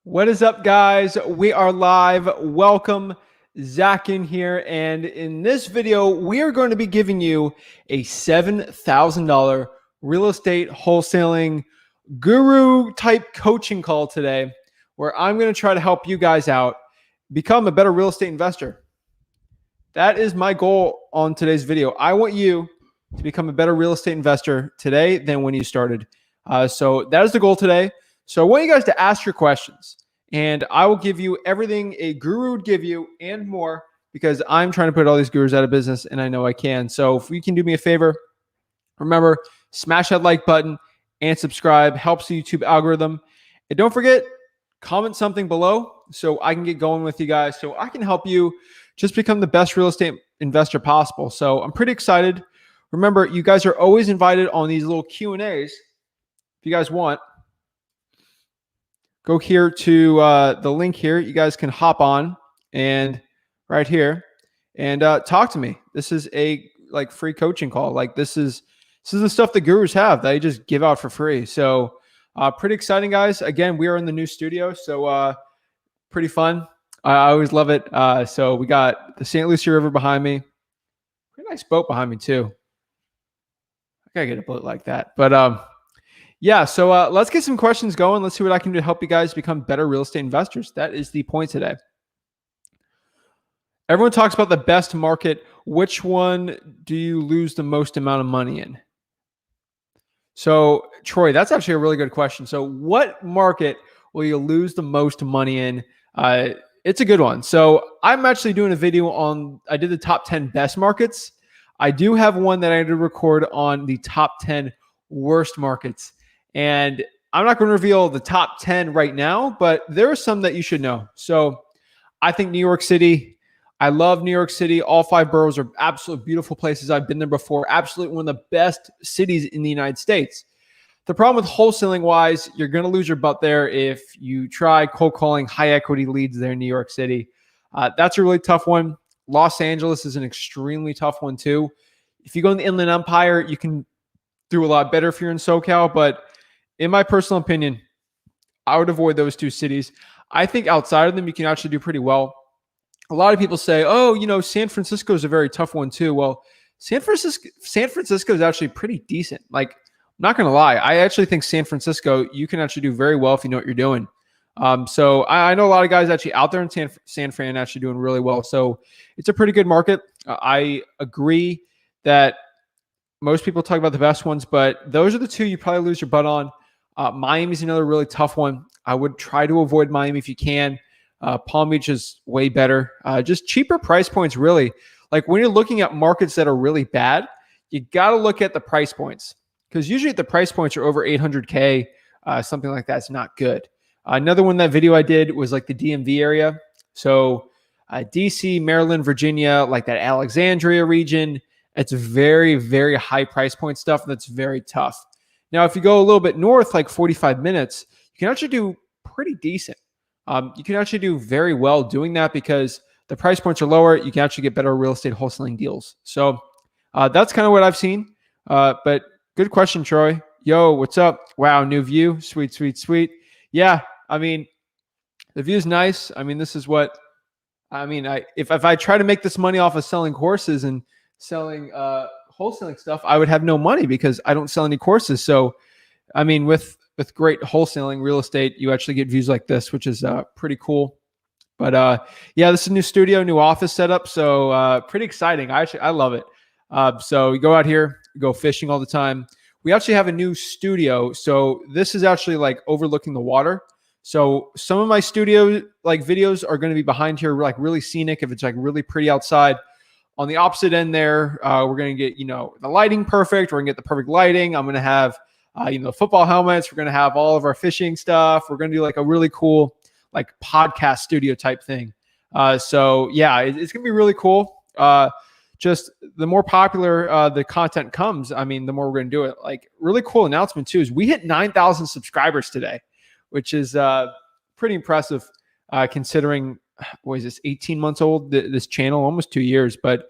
What is up, guys? We are live. Welcome, Zach Ginn here. And in this video, we are going to be giving you a $7,000 real estate wholesaling guru type coaching call today, where I'm going to try to help you guys out become a better real estate investor. That is my goal on today's video. I want you to become a better real estate investor today than when you started. So that is the goal today. So I want you guys to ask your questions, and I will give you everything a guru would give you and more, because I'm trying to put all these gurus out of business, and I know I can. So if you can do me a favor, remember, smash that like button and subscribe. Helps the YouTube algorithm. And don't forget, comment something below so I can get going with you guys, so I can help you just become the best real estate investor possible. So I'm pretty excited. Remember, you guys are always invited on these little Q&As. If you guys want, go here to the link here. You guys can hop on and right here and talk to me. This is a free coaching call. This is the stuff the gurus have that I just give out for free. So pretty exciting, guys. Again, we are in the new studio, so pretty fun. I always love it. So we got the St. Lucie River behind me. Pretty nice boat behind me too. I gotta get a boat like that. But yeah, so let's get some questions going. Let's see what I can do to help you guys become better real estate investors. That is the point today. Everyone talks about the best market. Which one do you lose the most amount of money in? So Troy, that's actually a really good question. So what market will you lose the most money in? It's a good one. So I'm actually doing a video on, I did the top 10 best markets. I do have one that I had to record on the top 10 worst markets. And I'm not going to reveal the top 10 right now, but there are some that you should know. So I think New York City, I love New York City. All 5 boroughs are absolutely beautiful places. I've been there before. Absolutely one of the best cities in the United States. The problem with wholesaling wise, you're going to lose your butt there if you try cold calling high equity leads there in New York City. That's a really tough one. Los Angeles is an extremely tough one too. If you go in the Inland Empire, you can do a lot better if you're in SoCal, but in my personal opinion, I would avoid those 2 cities. I think outside of them, you can actually do pretty well. A lot of people say, oh, San Francisco is a very tough one too. Well, San Francisco is actually pretty decent. I'm not going to lie. I actually think San Francisco, you can actually do very well if you know what you're doing. So I know a lot of guys actually out there in San Fran actually doing really well. So it's a pretty good market. I agree that most people talk about the best ones, but those are the 2 you probably lose your butt on. Miami's another really tough one. I would try to avoid Miami if you can. Palm Beach is way better. Just cheaper price points, really. When you're looking at markets that are really bad, you got to look at the price points, because usually the price points are over 800K, something like that's not good. Another one, that video I did was the DMV area. So DC, Maryland, Virginia, that Alexandria region, it's very, very high price point stuff. That's very tough. Now, if you go a little bit north, 45 minutes, you can actually do pretty decent. You can actually do very well doing that because the price points are lower. You can actually get better real estate wholesaling deals. So that's kind of what I've seen. But good question, Troy. Yo, what's up? Wow, new view. Sweet, sweet, sweet. Yeah, the view is nice. This is what, if I try to make this money off of selling courses and selling wholesaling stuff, I would have no money because I don't sell any courses. So, with great wholesaling real estate, you actually get views like this, which is pretty cool. But yeah, this is a new studio, new office setup. So pretty exciting. I love it. So you go out here, go fishing all the time. We actually have a new studio. So this is actually overlooking the water. So some of my studio videos are going to be behind here, really scenic. If it's really pretty outside. On the opposite end there, we're going to get, the lighting perfect. We're going to get the perfect lighting. I'm going to have, football helmets. We're going to have all of our fishing stuff. We're going to do a really cool, podcast studio type thing. So yeah, it's going to be really cool. Just the more popular the content comes, the more we're going to do it. Really cool announcement too is we hit 9,000 subscribers today, which is pretty impressive considering, what is this, 18 months old, this channel, almost 2 years. But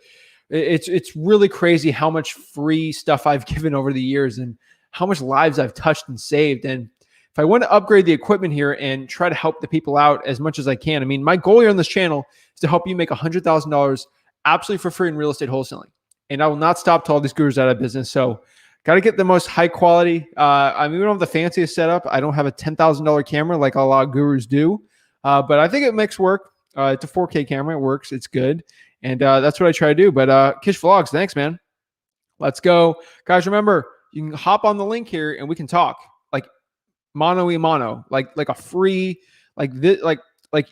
it's really crazy how much free stuff I've given over the years and how much lives I've touched and saved. And if I want to upgrade the equipment here and try to help the people out as much as I can, I mean, my goal here on this channel is to help you make $100,000 absolutely for free in real estate wholesaling. And I will not stop till all these gurus out of business. So got to get the most high quality. I mean, we don't have the fanciest setup. I don't have a $10,000 camera like a lot of gurus do. But I think it makes work. It's a 4K camera. It works. It's good. And that's what I try to do. But Kish Vlogs, thanks, man. Let's go. Guys, remember, you can hop on the link here and we can talk. Like mano a mano. Like a free, like this, like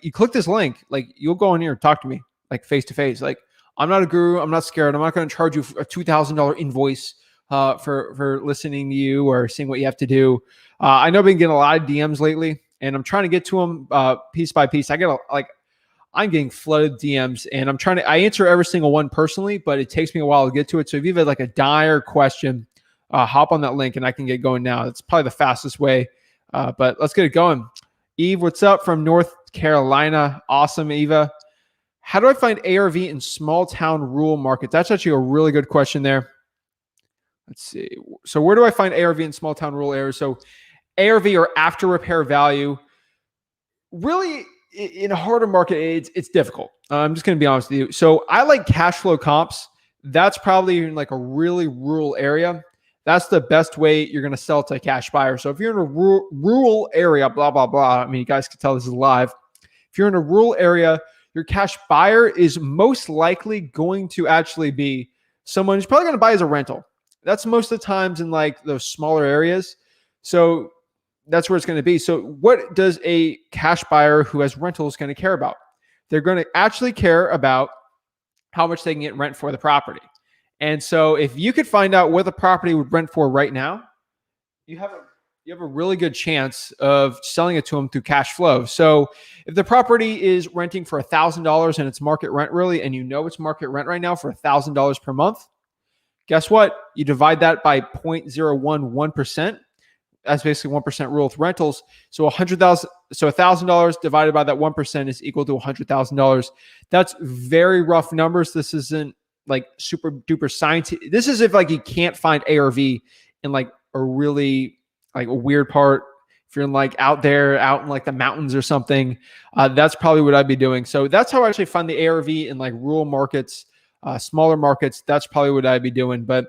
you click this link, like you'll go in here and talk to me, like face to face. Like I'm not a guru. I'm not scared. I'm not going to charge you a $2,000 invoice for listening to you or seeing what you have to do. I know I've been getting a lot of DMs lately, and I'm trying to get to them piece by piece. I'm getting flooded DMs, and I answer every single one personally, but it takes me a while to get to it. So if you have like a dire question, hop on that link and I can get going now. It's probably the fastest way, but let's get it going. Eve, what's up from North Carolina? Awesome, Eva. How do I find ARV in small town rural markets? That's actually a really good question there. Let's see. So where do I find ARV in small town rural areas? So ARV, or after repair value, really in a harder market, it's difficult. I'm just going to be honest with you. So I like cash flow comps. That's probably in like a really rural area. That's the best way you're going to sell to a cash buyer. So if you're in a rural area, blah, blah, blah. I mean, you guys can tell this is live. If you're in a rural area, your cash buyer is most likely going to actually be someone who's probably going to buy as a rental. That's most of the times in like those smaller areas. So that's where it's going to be. So what does a cash buyer who has rentals going to care about? They're going to actually care about how much they can get rent for the property. And so if you could find out what the property would rent for right now, you have a really good chance of selling it to them through cash flow. So if the property is renting for $1,000 and it's market rent really, and you know it's market rent right now for $1,000 per month, guess what? You divide that by 0.011%. That's basically 1% rule with rentals. So $1,000 divided by that 1% is equal to $100,000. That's very rough numbers. This isn't like super duper science. This is if like you can't find ARV in like a really like a weird part. If you're in like out in like the mountains or something, that's probably what I'd be doing. So that's how I actually find the ARV in like rural markets, smaller markets. That's probably what I'd be doing. But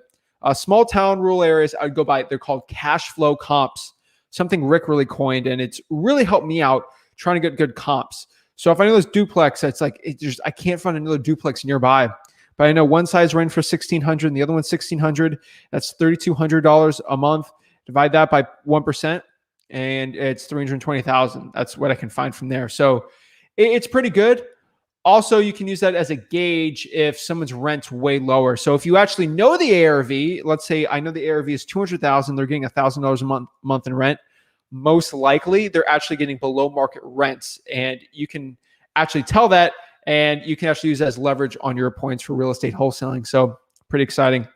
small town rural areas, I'd go by, they're called cash flow comps, something Rick really coined, and it's really helped me out trying to get good comps. So if I know this duplex, it's like, I can't find another duplex nearby, but I know one side's renting for $1,600 and the other one's $1,600. That's $3,200 a month. Divide that by 1%, and it's $320,000. That's what I can find from there. So it's pretty good. Also, you can use that as a gauge if someone's rent's way lower. So if you actually know the ARV, let's say I know the ARV is $200,000, they're getting $1,000 a month in rent. Most likely, they're actually getting below market rents, and you can actually tell that, and you can actually use that as leverage on your points for real estate wholesaling. So pretty exciting.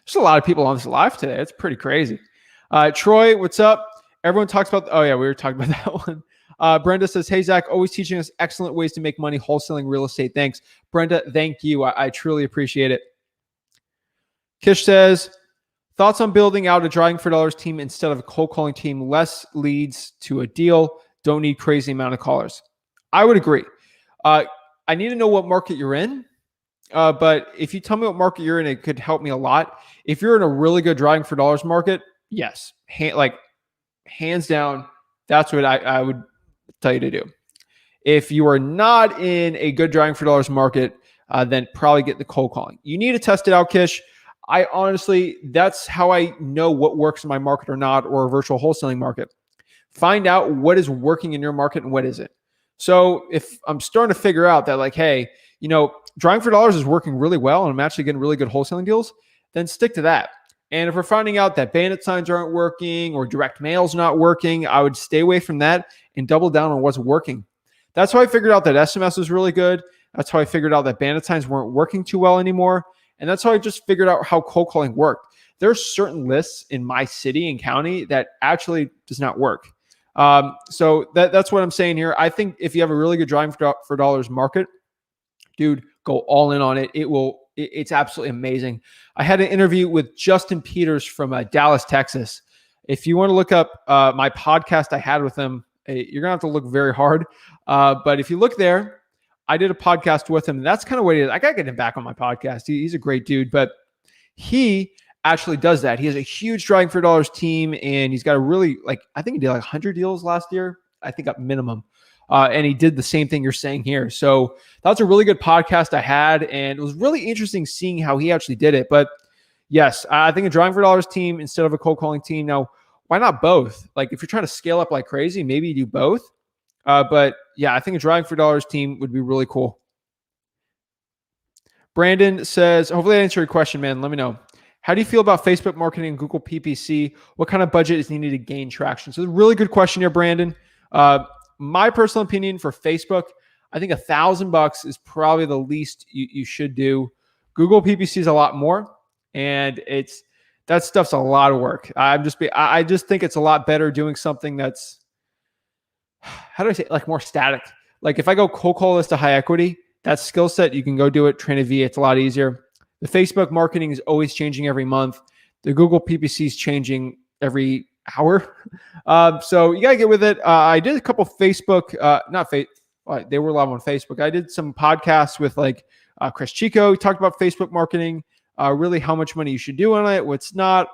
There's a lot of people on this live today. It's pretty crazy. Troy, what's up? Everyone talks about. Oh yeah, we were talking about that one. Brenda says, hey, Zach, always teaching us excellent ways to make money wholesaling real estate. Thanks. Brenda, thank you. I truly appreciate it. Kish says, thoughts on building out a driving for dollars team instead of a cold calling team? Less leads to a deal. Don't need crazy amount of callers. I would agree. I need to know what market you're in. But if you tell me what market you're in, it could help me a lot. If you're in a really good driving for dollars market, yes. Hands down, that's what I would tell you to do. If you are not in a good driving for dollars market, then probably get the cold calling. You need to test it out, Kish. I honestly, that's how I know what works in my market or not, or a virtual wholesaling market. Find out what is working in your market and what isn't. So if I'm starting to figure out that like, hey, driving for dollars is working really well and I'm actually getting really good wholesaling deals, then stick to that. And if we're finding out that bandit signs aren't working or direct mail's not working, I would stay away from that and double down on what's working. That's how I figured out that SMS was really good. That's how I figured out that bandit signs weren't working too well anymore. And that's how I just figured out how cold calling worked. There's certain lists in my city and county that actually does not work. So that's what I'm saying here. I think if you have a really good driving for dollars market, dude, go all in on it. It's absolutely amazing. I had an interview with Justin Peters from Dallas, Texas. If you want to look up my podcast I had with him, you're going to have to look very hard. But if you look there, I did a podcast with him. And that's kind of what he is. I got to get him back on my podcast. He's a great dude, but he actually does that. He has a huge Driving for Dollars team, and he's got a really, I think he did 100 deals last year, I think at minimum. And he did the same thing you're saying here. So that's a really good podcast I had, and it was really interesting seeing how he actually did it. But yes, I think a Driving for Dollars team instead of a cold calling team. Now, why not both? Like if you're trying to scale up like crazy, maybe you do both. But yeah, I think a Driving for Dollars team would be really cool. Brandon says, hopefully I answered your question, man. Let me know. How do you feel about Facebook marketing and Google PPC? What kind of budget is needed to gain traction? So, a really good question here, Brandon. My personal opinion for Facebook, I think $1,000 is probably the least you should do. Google PPC is a lot more, and that stuff's a lot of work. I just think it's a lot better doing something that's, how do I say it? Like more static. Like if I go cold call this to high equity, that skill set, you can go do it, train a V. It's a lot easier. The Facebook marketing is always changing every month. The Google PPC is changing every hour. So you got to get with it. I did a couple Facebook, they were live on Facebook. I did some podcasts with Chris Chico. He talked about Facebook marketing, really how much money you should do on it, what's not.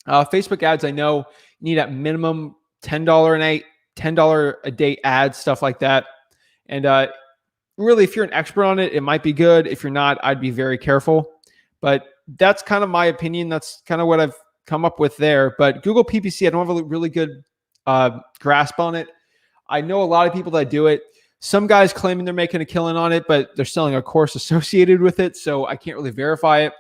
Facebook ads, I know, need at minimum $10 a day ads, stuff like that. And really, if you're an expert on it, it might be good. If you're not, I'd be very careful. But that's kind of my opinion. That's kind of what I've come up with there. But Google PPC, I don't have a really good grasp on it. I know a lot of people that do it. Some guys claiming they're making a killing on it, but they're selling a course associated with it, so I can't really verify it.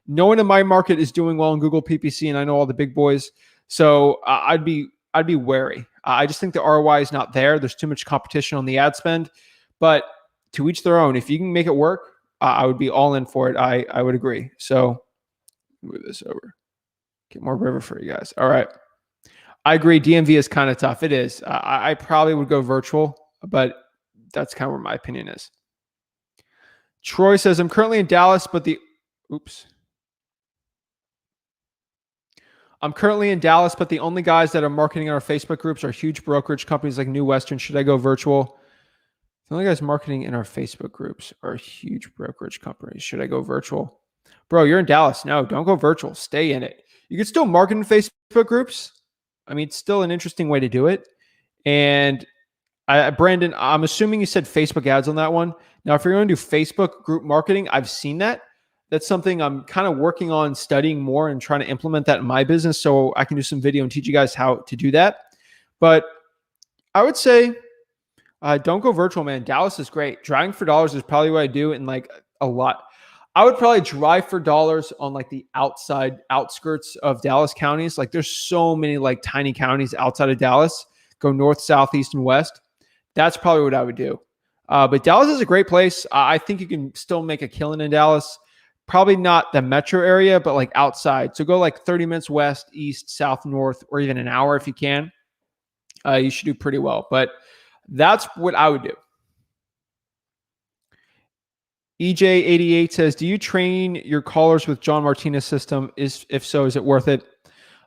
No one in my market is doing well in Google PPC, and I know all the big boys, so I'd be wary. I just think the ROI is not there. There's too much competition on the ad spend, but to each their own. If you can make it work, I would be all in for it. I would agree. So move this over. Get more river for you guys. All right. I agree. DMV is kind of tough. It is. I probably would go virtual, but that's kind of where my opinion is. Troy says, I'm currently in Dallas, but I'm currently in Dallas, but the only guys that are marketing on our Facebook groups are huge brokerage companies like New Western. Should I go virtual? The only guys marketing in our Facebook groups are huge brokerage companies. Should I go virtual? Bro, you're in Dallas. No, don't go virtual. Stay in it. You can still market in Facebook groups. I mean, it's still an interesting way to do it. And Brandon, I'm assuming you said Facebook ads on that one. Now, if you're going to do Facebook group marketing, I've seen that. That's something I'm kind of working on studying more and trying to implement that in my business so I can do some video and teach you guys how to do that. But I would say, don't go virtual, man. Dallas is great. Driving for Dollars is probably what I do in a lot. I would probably drive for dollars on the outskirts of Dallas counties. There's so many tiny counties outside of Dallas. Go north, south, east, and west. That's probably what I would do. But Dallas is a great place. I think you can still make a killing in Dallas. Probably not the metro area, but outside. So go 30 minutes west, east, south, north, or even an hour if you can. You should do pretty well. But that's what I would do. EJ88 says, do you train your callers with John Martinez system? If so, is it worth it?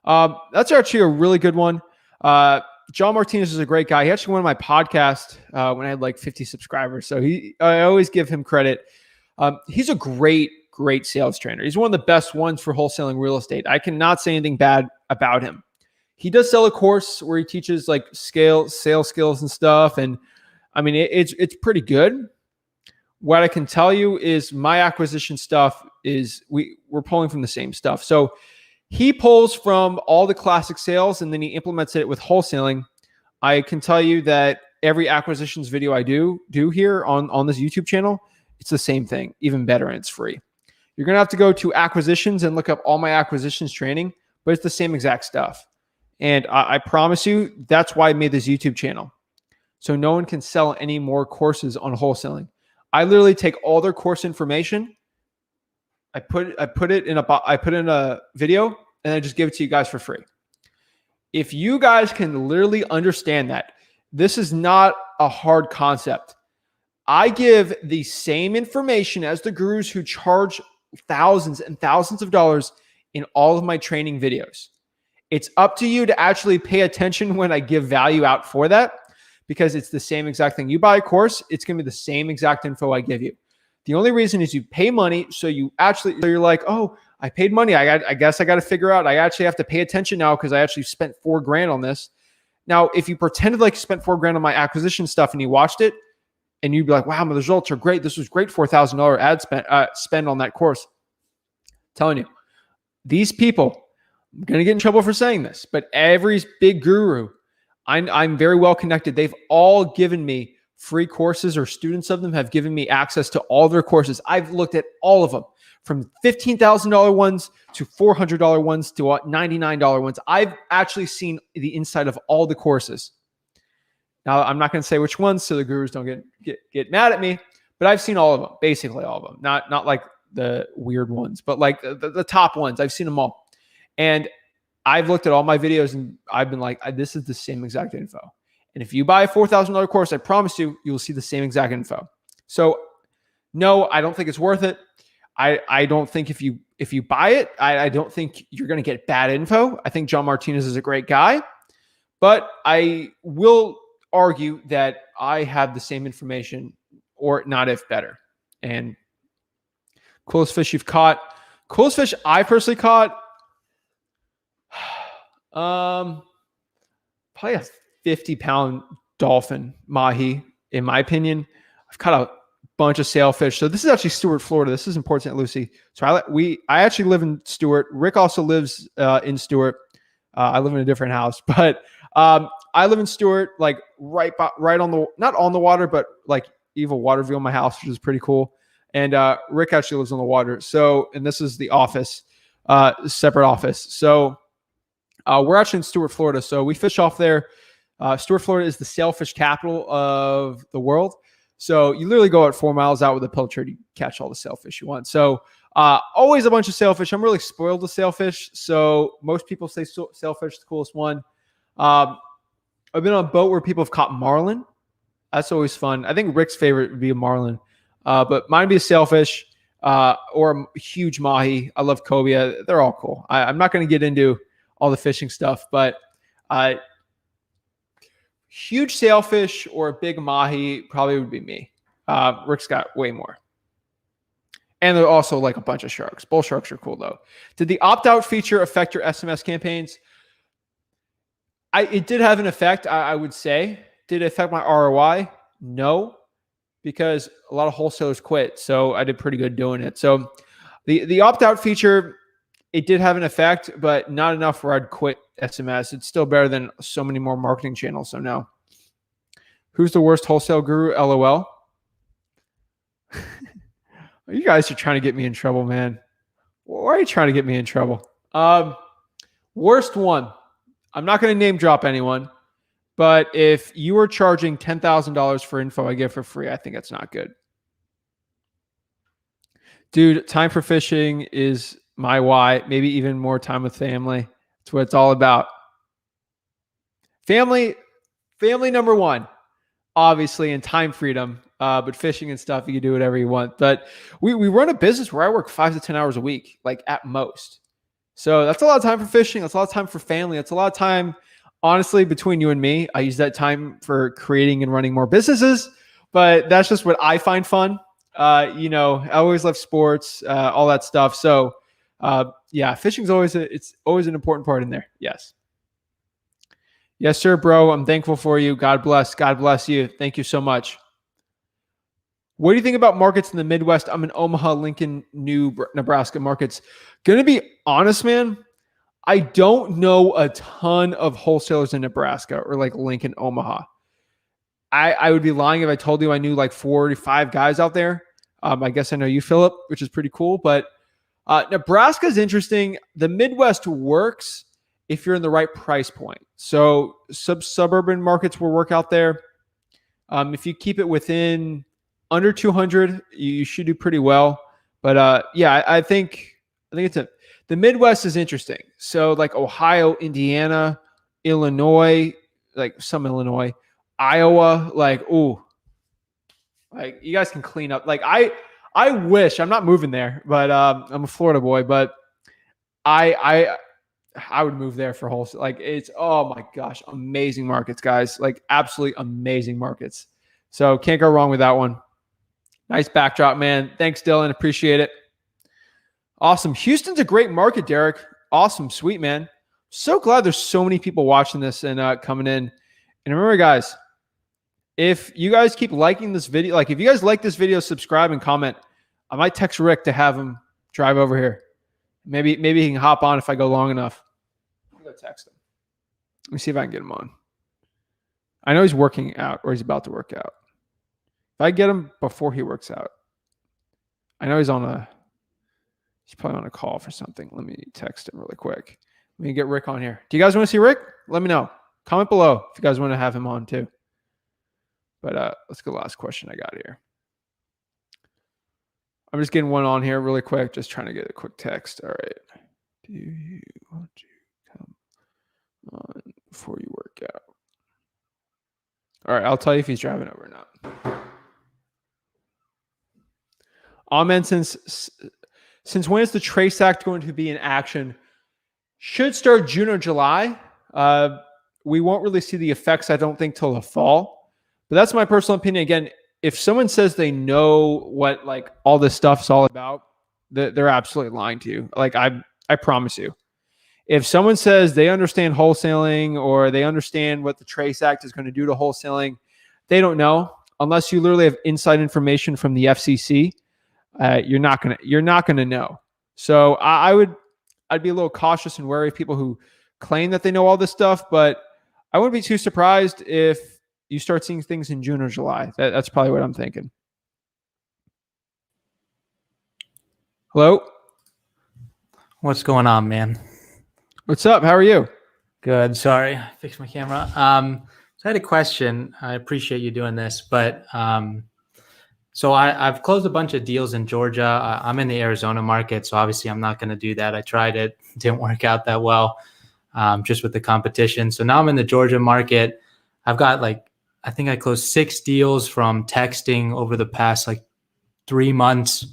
That's actually a really good one. John Martinez is a great guy. He actually went on my podcast when I had 50 subscribers. So I always give him credit. He's a great sales trainer. He's one of the best ones for wholesaling real estate. I cannot say anything bad about him. He does sell a course where he teaches sales skills and stuff. And I mean, it's pretty good. What I can tell you is my acquisition stuff is we're pulling from the same stuff. So he pulls from all the classic sales and then he implements it with wholesaling. I can tell you that every acquisitions video I do here on this YouTube channel, it's the same thing, even better, and it's free. You're going to have to go to acquisitions and look up all my acquisitions training, but it's the same exact stuff. And I promise you, that's why I made this YouTube channel. So no one can sell any more courses on wholesaling. I literally take all their course information. I put it in a video and I just give it to you guys for free. If you guys can literally understand that, this is not a hard concept. I give the same information as the gurus who charge thousands and thousands of dollars in all of my training videos. It's up to you to actually pay attention when I give value out for that, because it's the same exact thing. You buy a course, it's going to be the same exact info I give you. The only reason is you pay money. So you're like, oh, I paid money. I guess I got to figure out, I actually have to pay attention now because I actually spent $4,000 on this. Now, if you pretended like you spent $4,000 on my acquisition stuff and you watched it and you'd be like, wow, my results are great. This was great $4,000 ad spend on that course. I'm telling you, these people, I'm going to get in trouble for saying this, but every big guru, I'm very well connected. They've all given me free courses, or students of them have given me access to all their courses. I've looked at all of them, from $15,000 ones to $400 ones to $99 ones. I've actually seen the inside of all the courses. Now, I'm not going to say which ones so the gurus don't get mad at me, but I've seen all of them, basically all of them. Not like the weird ones, but like the top ones. I've seen them all. And I've looked at all my videos and I've been like, this is the same exact info. And if you buy a $4,000 course, I promise you will see the same exact info. So no, I don't think it's worth it. I don't think if you buy it, I don't think you're going to get bad info. I think John Martinez is a great guy, but I will argue that I have the same information, or not if better. And coolest fish you've caught. Coolest fish I personally caught, probably a 50-pound dolphin mahi, in my opinion. I've caught a bunch of sailfish. So this is actually Stuart, Florida. This is in Port St. Lucie. So I actually live in Stuart. Rick also lives in Stuart. I live in a different house, but I live in Stuart, like right on the, not on the water, but like evil water view on my house, which is pretty cool. And Rick actually lives on the water. So, and this is the office, separate office. So we're actually in Stuart, Florida. So we fish off there. Stuart, Florida is the sailfish capital of the world. So you literally go out 4 miles out with a pilchard, you catch all the sailfish you want. So always a bunch of sailfish. I'm really spoiled with sailfish. So most people say sailfish is the coolest one. I've been on a boat where people have caught marlin. That's always fun. I think Rick's favorite would be a marlin. But mine would be a sailfish or a huge mahi. I love cobia. They're all cool. I'm not going to get into all the fishing stuff, but huge sailfish or a big mahi probably would be me. Rick's got way more. And there are also like a bunch of sharks. Bull sharks are cool though. Did the opt-out feature affect your SMS campaigns? It did have an effect, I would say. Did it affect my ROI? No, because a lot of wholesalers quit. So I did pretty good doing it. So the opt-out feature, it did have an effect, but not enough where I'd quit SMS. It's still better than so many more marketing channels. So no. Who's the worst wholesale guru? LOL. You guys are trying to get me in trouble, man. Why are you trying to get me in trouble? Worst one. I'm not going to name drop anyone, but if you were charging $10,000 for info I give for free, I think that's not good. Dude, time for fishing is my why. Maybe even more time with family. That's what it's all about. Family number one, obviously, and time freedom. But fishing and stuff, you can do whatever you want. But we run a business where I work 5 to 10 hours a week, like at most. So that's a lot of time for fishing. That's a lot of time for family. That's a lot of time, honestly, between you and me. I use that time for creating and running more businesses, but that's just what I find fun. I always love sports, all that stuff. So yeah, fishing's always an important part in there. Yes. Yes, sir, bro. I'm thankful for you. God bless. God bless you. Thank you so much. What do you think about markets in the Midwest? I'm in Omaha, Lincoln, Nebraska markets. Going to be honest, man, I don't know a ton of wholesalers in Nebraska or like Lincoln, Omaha. I would be lying if I told you I knew like 4 to 5 guys out there. I guess I know you, Philip, which is pretty cool. But Nebraska is interesting. The Midwest works if you're in the right price point. So suburban markets will work out there. If you keep it within under 200, you should do pretty well. But yeah, I think the Midwest is interesting. So like Ohio, Indiana, Illinois, like some Illinois, Iowa, like, ooh, like you guys can clean up. Like I wish, I'm not moving there, but I'm a Florida boy, but I I would move there for wholesale. Like it's, oh my gosh, amazing markets, guys. Like absolutely amazing markets. So can't go wrong with that one. Nice backdrop, man. Thanks, Dylan. Appreciate it. Awesome. Houston's a great market, Derek. Awesome. Sweet, man. So glad there's so many people watching this and coming in. And remember, guys, if you guys keep liking this video, like if you guys like this video, subscribe and comment. I might text Rick to have him drive over here. Maybe he can hop on if I go long enough. I'm gonna text him. Let me see if I can get him on. I know he's working out or he's about to work out. If I get him before he works out, I know he's probably on a call for something. Let me text him really quick. Let me get Rick on here. Do you guys want to see Rick? Let me know. Comment below if you guys want to have him on too. But let's go last question I got here. I'm just getting one on here really quick. Just trying to get a quick text. All right. Do you want to come on before you work out? All right. I'll tell you if he's driving over or not. Amen. Since when is the Trace Act going to be in action? Should start June or July. We won't really see the effects, I don't think, till the fall. But that's my personal opinion. Again, if someone says they know what like all this stuff's all about, they're absolutely lying to you. Like I promise you. If someone says they understand wholesaling or they understand what the Trace Act is going to do to wholesaling, they don't know. Unless you literally have inside information from the FCC, you're not gonna know. So I'd be a little cautious and wary of people who claim that they know all this stuff, but I wouldn't be too surprised if you start seeing things in June or July. That's probably what I'm thinking. Hello? What's going on, man? What's up? How are you? Good. Sorry, I fixed my camera. So I had a question. I appreciate you doing this, but so I've closed a bunch of deals in Georgia. I'm in the Arizona market, so obviously I'm not going to do that. I tried it. It didn't work out that well, just with the competition. So now I'm in the Georgia market. I've got I think I closed 6 deals from texting over the past 3 months.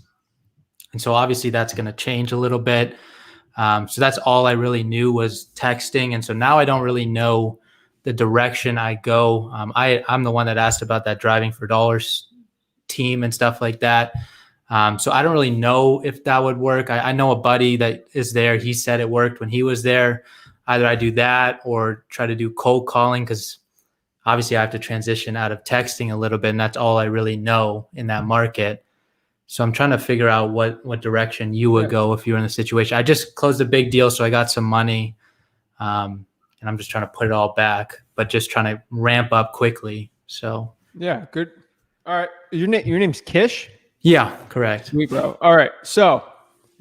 And so obviously that's going to change a little bit. So that's all I really knew was texting. And so now I don't really know the direction I go. I'm the one that asked about that driving for dollars team and stuff like that. So I don't really know if that would work. I know a buddy that is there. He said it worked when he was there. Either I do that or try to do cold calling, because obviously I have to transition out of texting a little bit, and that's all I really know in that market. So I'm trying to figure out what direction you would go if you were in the situation. I just closed a big deal, so I got some money, and I'm just trying to put it all back, but just trying to ramp up quickly. So yeah, good. All right, your name's Kish? Yeah, correct. Sweet, bro. All right, so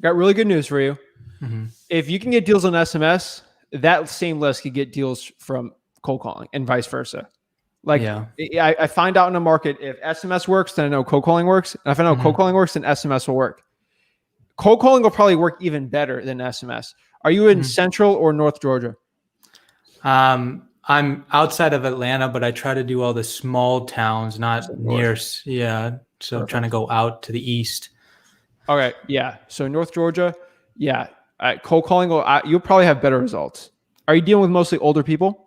got really good news for you. Mm-hmm. If you can get deals on SMS, that same list could get deals from cold calling and vice versa. I find out in a market, if SMS works, then I know cold calling works. And if I know cold calling works, then SMS will work. Cold calling will probably work even better than SMS. Are you in Central or North Georgia? I'm outside of Atlanta, but I try to do all the small towns, not near. Yeah. So I'm trying to go out to the east. Okay. Yeah. So North Georgia. Yeah. Cold calling, you'll probably have better results. Are you dealing with mostly older people?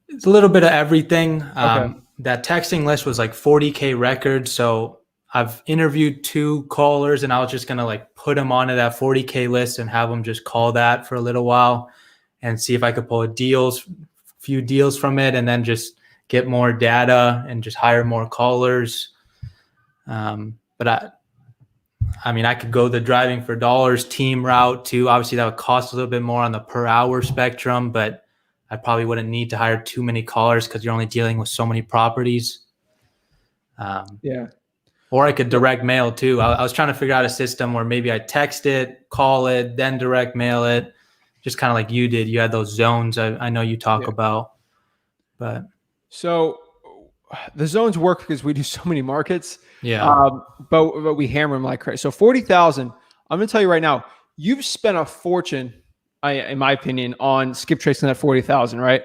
It's a little bit of everything. Okay. That texting list was 40K records. So I've interviewed 2 callers, and I was just going to put them onto that 40K list and have them just call that for a little while and see if I could pull few deals from it, and then just get more data and just hire more callers. But I could go the driving for dollars team route too. Obviously that would cost a little bit more on the per hour spectrum, but I probably wouldn't need to hire too many callers because you're only dealing with so many properties. Yeah. Or I could direct mail too. I was trying to figure out a system where maybe I text it, call it, then direct mail it, just kind of like you did. You had those zones I know you talk about. But so the zones work because we do so many markets. Yeah. But we hammer them like crazy. So 40,000. I'm going to tell you right now, you've spent a fortune, in my opinion, on skip tracing that 40,000, right?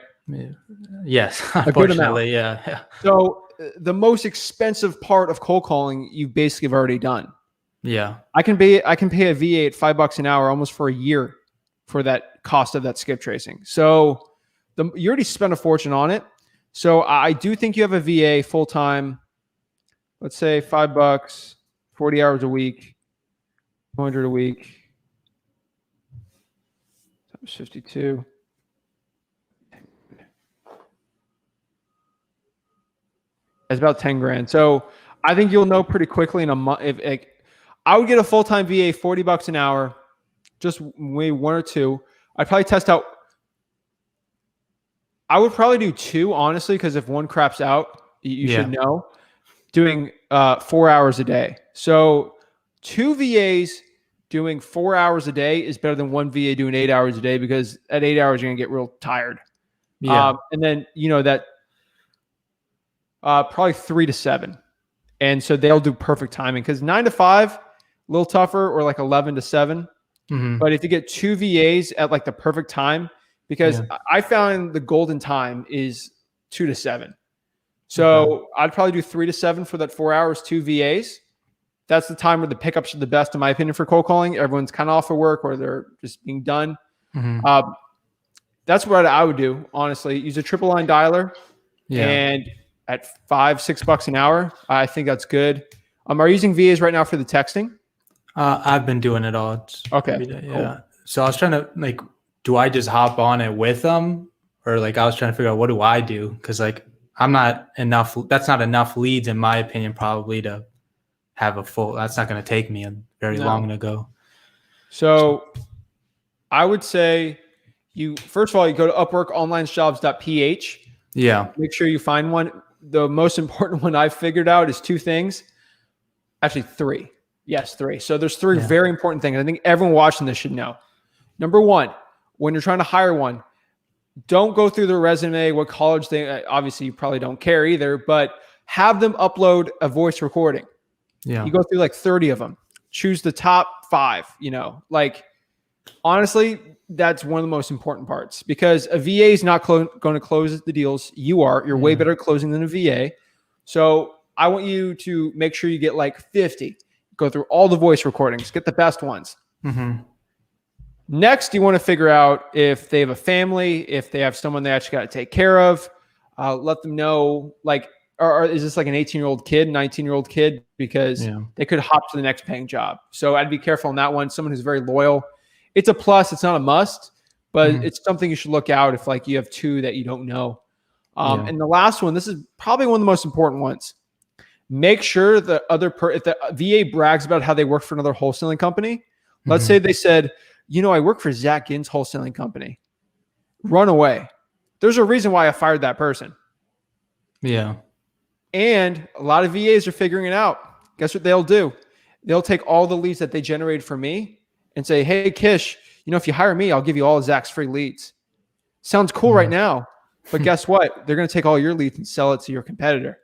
Yes. Unfortunately, yeah. So the most expensive part of cold calling, you basically have already done. Yeah. I can pay a VA at $5 an hour almost for a year for that cost of that skip tracing. So you already spent a fortune on it. So I do think you have a VA full-time, let's say $5, 40 hours a week, 200 a week, times 52. It's about 10 grand. So I think you'll know pretty quickly in a month. If I would get a full-time VA, $40 an hour, just maybe one or two. I'd probably test out. I would probably do two, honestly, because if one craps out, you should know. Doing 4 hours a day. So 2 VAs doing 4 hours a day is better than one VA doing 8 hours a day, because at 8 hours, you're going to get real tired. Yeah. And then, that probably 3 to 7. And so they'll do perfect timing, because 9 to 5, a little tougher, or like 11 to 7. Mm-hmm. But if you get 2 VAs at like the perfect time, because I found the golden time is 2 to 7. So I'd probably do 3 to 7 for that 4 hours, 2 VAs. That's the time where the pickups are the best, in my opinion, for cold calling. Everyone's kind of off of work, or they're just being done. Mm-hmm. That's what I would do, honestly. Use a triple line dialer. Yeah. And at $5-6 an hour, I think that's good. Are you using VAs right now for the texting? I've been doing it all. Okay. Yeah. Cool. So I was trying to do I just hop on it with them, or I was trying to figure out what do I do? Because I'm not enough. That's not enough leads, in my opinion, probably to have a full. That's not going to take me very long to go. So I would say first of all, you go to upworkonlinejobs.ph. Yeah. Make sure you find one. The most important one I've figured out is 2 things. Actually, 3. Yes, 3. So there's 3 very important things I think everyone watching this should know. Number 1, when you're trying to hire one, don't go through their resume, what college they, obviously you probably don't care either, but have them upload a voice recording. Yeah. You go through 30 of them, choose the top 5, honestly, that's one of the most important parts, because a VA is not going to close the deals. You're way better at closing than a VA. So I want you to make sure you get 50, go through all the voice recordings, get the best ones. Mm-hmm. Next, you want to figure out if they have a family, if they have someone they actually got to take care of. Let them know, or is this an 18-year-old kid, 19-year-old kid? Because they could hop to the next paying job. So I'd be careful on that one. Someone who's very loyal. It's a plus. It's not a must, but it's something you should look out if you have 2 that you don't know. And the last one, this is probably one of the most important ones. Make sure the if the VA brags about how they work for another wholesaling company, let's say they said, I work for Zach Ginn's wholesaling company. Run away. There's a reason why I fired that person. Yeah. And a lot of VAs are figuring it out. Guess what they'll do? They'll take all the leads that they generated for me and say, hey, Kish, if you hire me, I'll give you all of Zach's free leads. Sounds cool right now. But guess what? They're going to take all your leads and sell it to your competitor.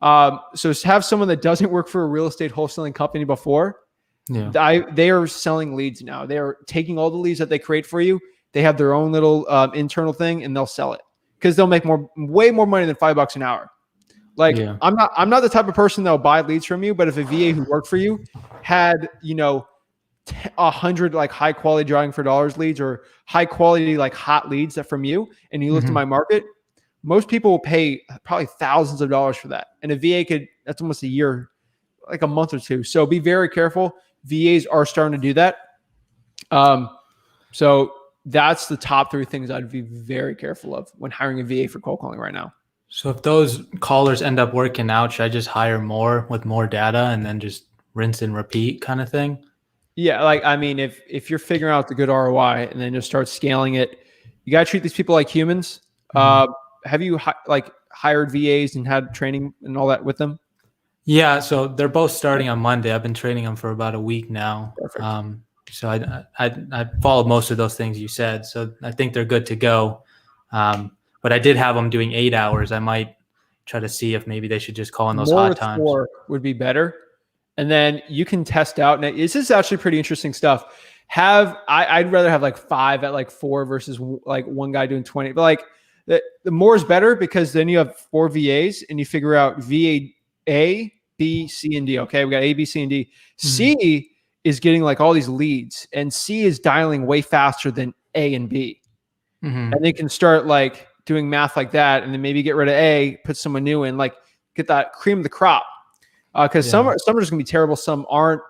So have someone that doesn't work for a real estate wholesaling company before. Yeah. They are selling leads now. They are taking all the leads that they create for you. They have their own little internal thing, and they'll sell it because they'll make way more money than $5 an hour. I'm not the type of person that'll buy leads from you, but if a VA who worked for you had 100 high quality drawing for dollars leads, or high quality hot leads that from you, and you looked at my market, most people will pay probably thousands of dollars for that. And a VA that's almost a year, a month or 2. So be very careful. VAs are starting to do that. So that's the top 3 things I'd be very careful of when hiring a VA for cold calling right now. So if those callers end up working out, should I just hire more with more data and then just rinse and repeat kind of thing? Yeah. If you're figuring out the good ROI and then just start scaling it, you got to treat these people like humans. Have you hired VAs and had training and all that with them? Yeah, so they're both starting on Monday. I've been training them for about a week now. Perfect. So I followed most of those things you said. So I think they're good to go. But I did have them doing 8 hours. I might try to see if maybe they should just call in those hot times. 4 would be better. And then you can test out. Now, this is actually pretty interesting stuff. I'd rather have 5 at 4 versus one guy doing 20. But the more is better, because then you have 4 VAs and you figure out VA A, B, C, and D. Okay, we got A, B, C, and D. C is getting all these leads, and C is dialing way faster than A and B. Mm-hmm. And they can start like doing math like that, and then maybe get rid of A, put someone new in, like get that cream of the crop. Because some are just gonna be terrible, some aren't.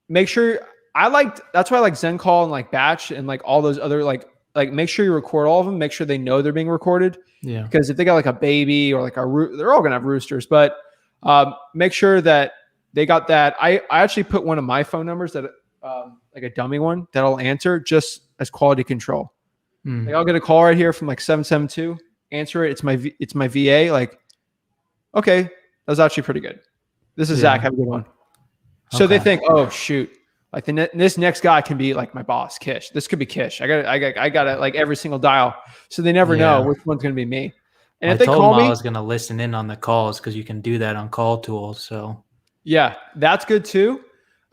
Make sure that's why I like Zencall and like Batch and like all those other like make sure you record all of them. Make sure they know they're being recorded. Yeah. Because if they got like a baby or like they're all gonna have roosters, but make sure that they got that. I actually put one of my phone numbers that like a dummy one that I'll answer just as quality control. Like I'll get a call right here from like 772, answer it. It's my VA. Like, okay, that was actually pretty good. This is Zach. Have a good one. So they think, oh shoot, like this next guy can be like my boss, Kish. This could be Kish. I got it like every single dial. So they never know which one's going to be me. And if they call me, I was going to listen in on the calls because you can do that on Call Tools. So yeah, that's good too.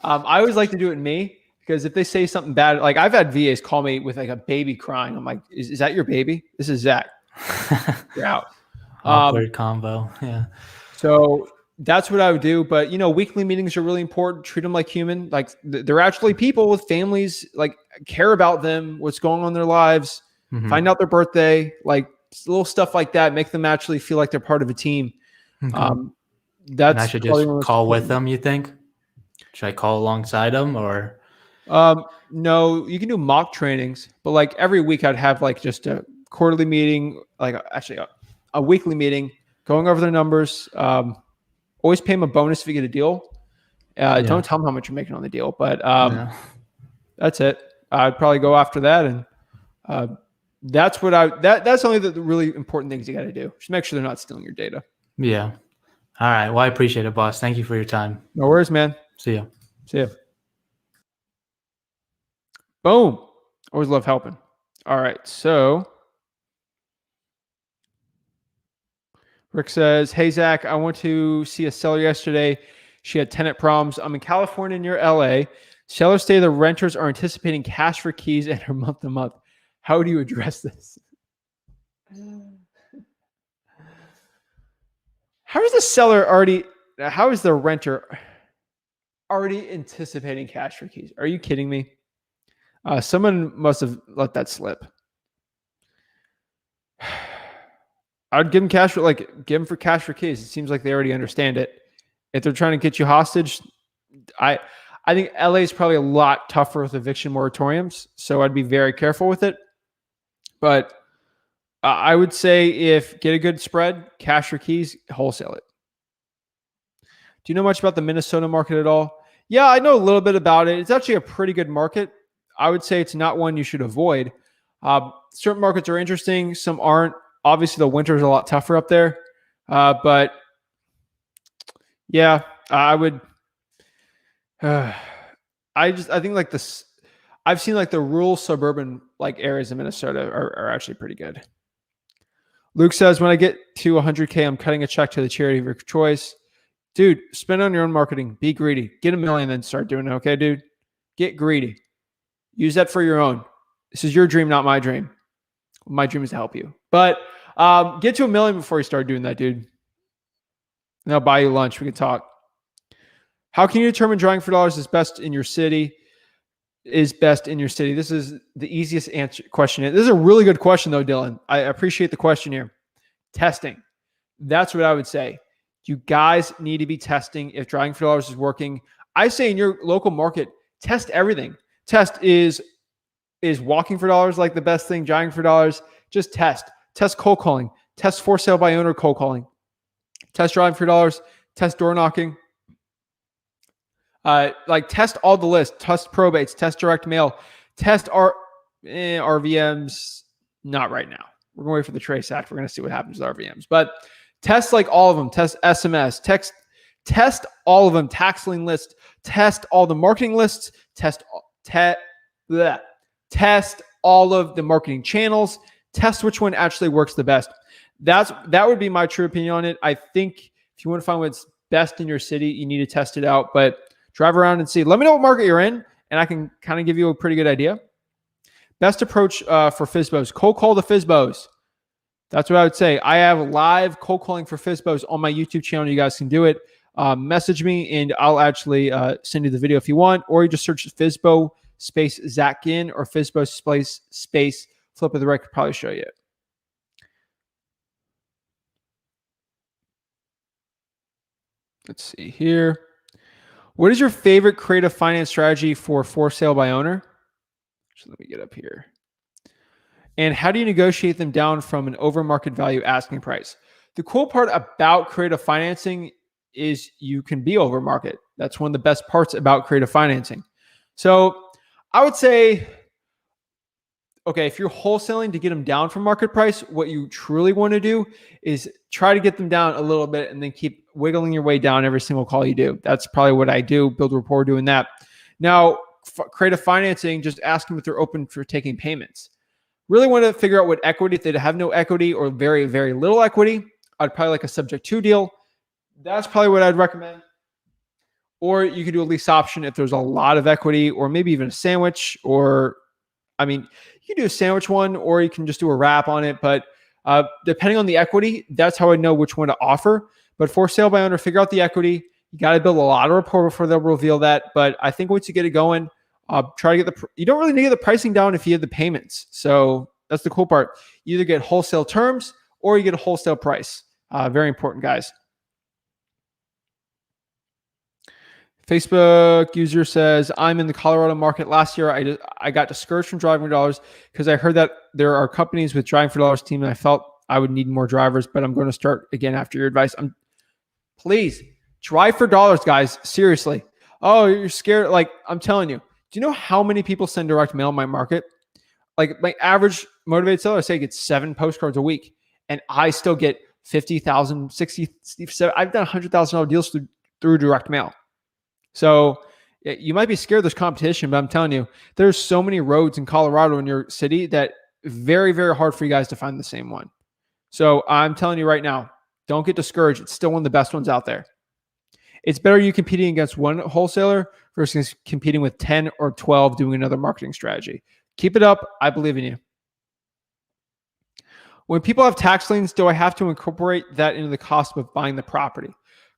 I always like to do it in me because if they say something bad, like I've had VAs call me with like a baby crying. I'm like, is that your baby? This is Zach. You're out. Awkward combo. Yeah. So that's what I would do. But, weekly meetings are really important. Treat them like human. Like they're actually people with families, like care about them, what's going on in their lives, find out their birthday, like little stuff like that. Make them actually feel like they're part of a team. That's and I should just call with them, you think? Should I call alongside them or? No, you can do mock trainings, but like every week I'd have like just a quarterly meeting, like actually a weekly meeting going over their numbers. Always pay them a bonus if you get a deal. Don't tell them how much you're making on the deal, but that's it. I'd probably go after that. And that's that's only the really important things you got to do. Just make sure they're not stealing your data. Yeah. All right. Well, I appreciate it, boss. Thank you for your time. No worries, man. See ya. See ya. Boom. Always love helping. All right. So Rick says, hey, Zach, I went to see a seller yesterday. She had tenant problems. I'm in California near LA. Sellers say the renters are anticipating cash for keys and are month to month. How do you address this? How is the renter already anticipating cash for keys? Are you kidding me? Someone must have let that slip. I'd give them cash for cash for keys. It seems like they already understand it. If they're trying to get you hostage, I think LA is probably a lot tougher with eviction moratoriums, so I'd be very careful with it. But I would say if get a good spread, cash for keys, wholesale it. Do you know much about the Minnesota market at all? Yeah, I know a little bit about it. It's actually a pretty good market. I would say it's not one you should avoid. Certain markets are interesting, some aren't. Obviously, the winter is a lot tougher up there. But yeah, I would. I think like this. I've seen like the rural suburban like areas in Minnesota are actually pretty good. Luke says, when I get to 100K, I'm cutting a check to the charity of your choice. Dude, spend on your own marketing. Be greedy. Get $1 million, then start doing it. Okay, dude? Get greedy. Use that for your own. This is your dream, not my dream. My dream is to help you. But get to $1 million before you start doing that, dude. And I'll buy you lunch. We can talk. How can you determine drawing for dollars is best in your city? This is the easiest question. This is a really good question, though, Dylan. I appreciate the question here. Testing. That's what I would say. You guys need to be testing if drawing for dollars is working. I say in your local market, test everything. Test is walking for dollars like the best thing, drawing for dollars. Just test. Test cold calling. Test for sale by owner cold calling. Test drawing for dollars. Test door knocking. Test all the lists. Test probates. Test direct mail. Test RVMs. Not right now. We're going to wait for the Trace Act. We're going to see what happens with RVMs. But test like all of them. Test SMS. Test all of them. Tax lien lists. Test all the marketing lists. Test all of the marketing channels. Test which one actually works the best. That would be my true opinion on it. I think if you want to find what's best in your city, you need to test it out. But drive around and see. Let me know what market you're in, and I can kind of give you a pretty good idea. Best approach for FSBOs. Cold call the FSBOs. That's what I would say. I have live cold calling for FSBOs on my YouTube channel. You guys can do it. Message me, and I'll actually send you the video if you want, or you just search FSBO space Zach Ginn or FSBO space flip of the right could probably show you it. Let's see here. What is your favorite creative finance strategy for sale by owner? So let me get up here. And how do you negotiate them down from an over market value asking price? The cool part about creative financing is you can be over market. That's one of the best parts about creative financing. So I would say, okay, if you're wholesaling to get them down from market price, what you truly want to do is try to get them down a little bit and then keep wiggling your way down every single call you do. That's probably what I do, build rapport doing that. Now, creative financing, just ask them if they're open for taking payments. Really want to figure out what equity. If they have no equity or very, very little equity, I'd probably like a subject to deal. That's probably what I'd recommend. Or you could do a lease option if there's a lot of equity, or maybe even a sandwich, or I mean, you can do a sandwich one, or you can just do a wrap on it. But depending on the equity, that's how I know which one to offer. But for sale by owner, figure out the equity. You got to build a lot of rapport before they'll reveal that. But I think once you get it going, try to get you don't really need to get the pricing down if you have the payments. So that's the cool part. You either get wholesale terms or you get a wholesale price. Very important, guys. Facebook user says, I'm in the Colorado market. Last year, I got discouraged from driving for dollars because I heard that there are companies with driving for dollars team, and I felt I would need more drivers, but I'm going to start again after your advice. Please drive for dollars, guys. Seriously. Oh, you're scared. Like, I'm telling you, do you know how many people send direct mail in my market? Like, my average motivated seller, I say, gets 7 postcards a week, and I still get 50,000, 60, 67. I've done $100,000 deals through direct mail. So you might be scared of this competition, but I'm telling you, there's so many roads in Colorado in your city that very, very hard for you guys to find the same one. So I'm telling you right now, don't get discouraged. It's still one of the best ones out there. It's better you competing against one wholesaler versus competing with 10 or 12 doing another marketing strategy. Keep it up. I believe in you. When people have tax liens, do I have to incorporate that into the cost of buying the property?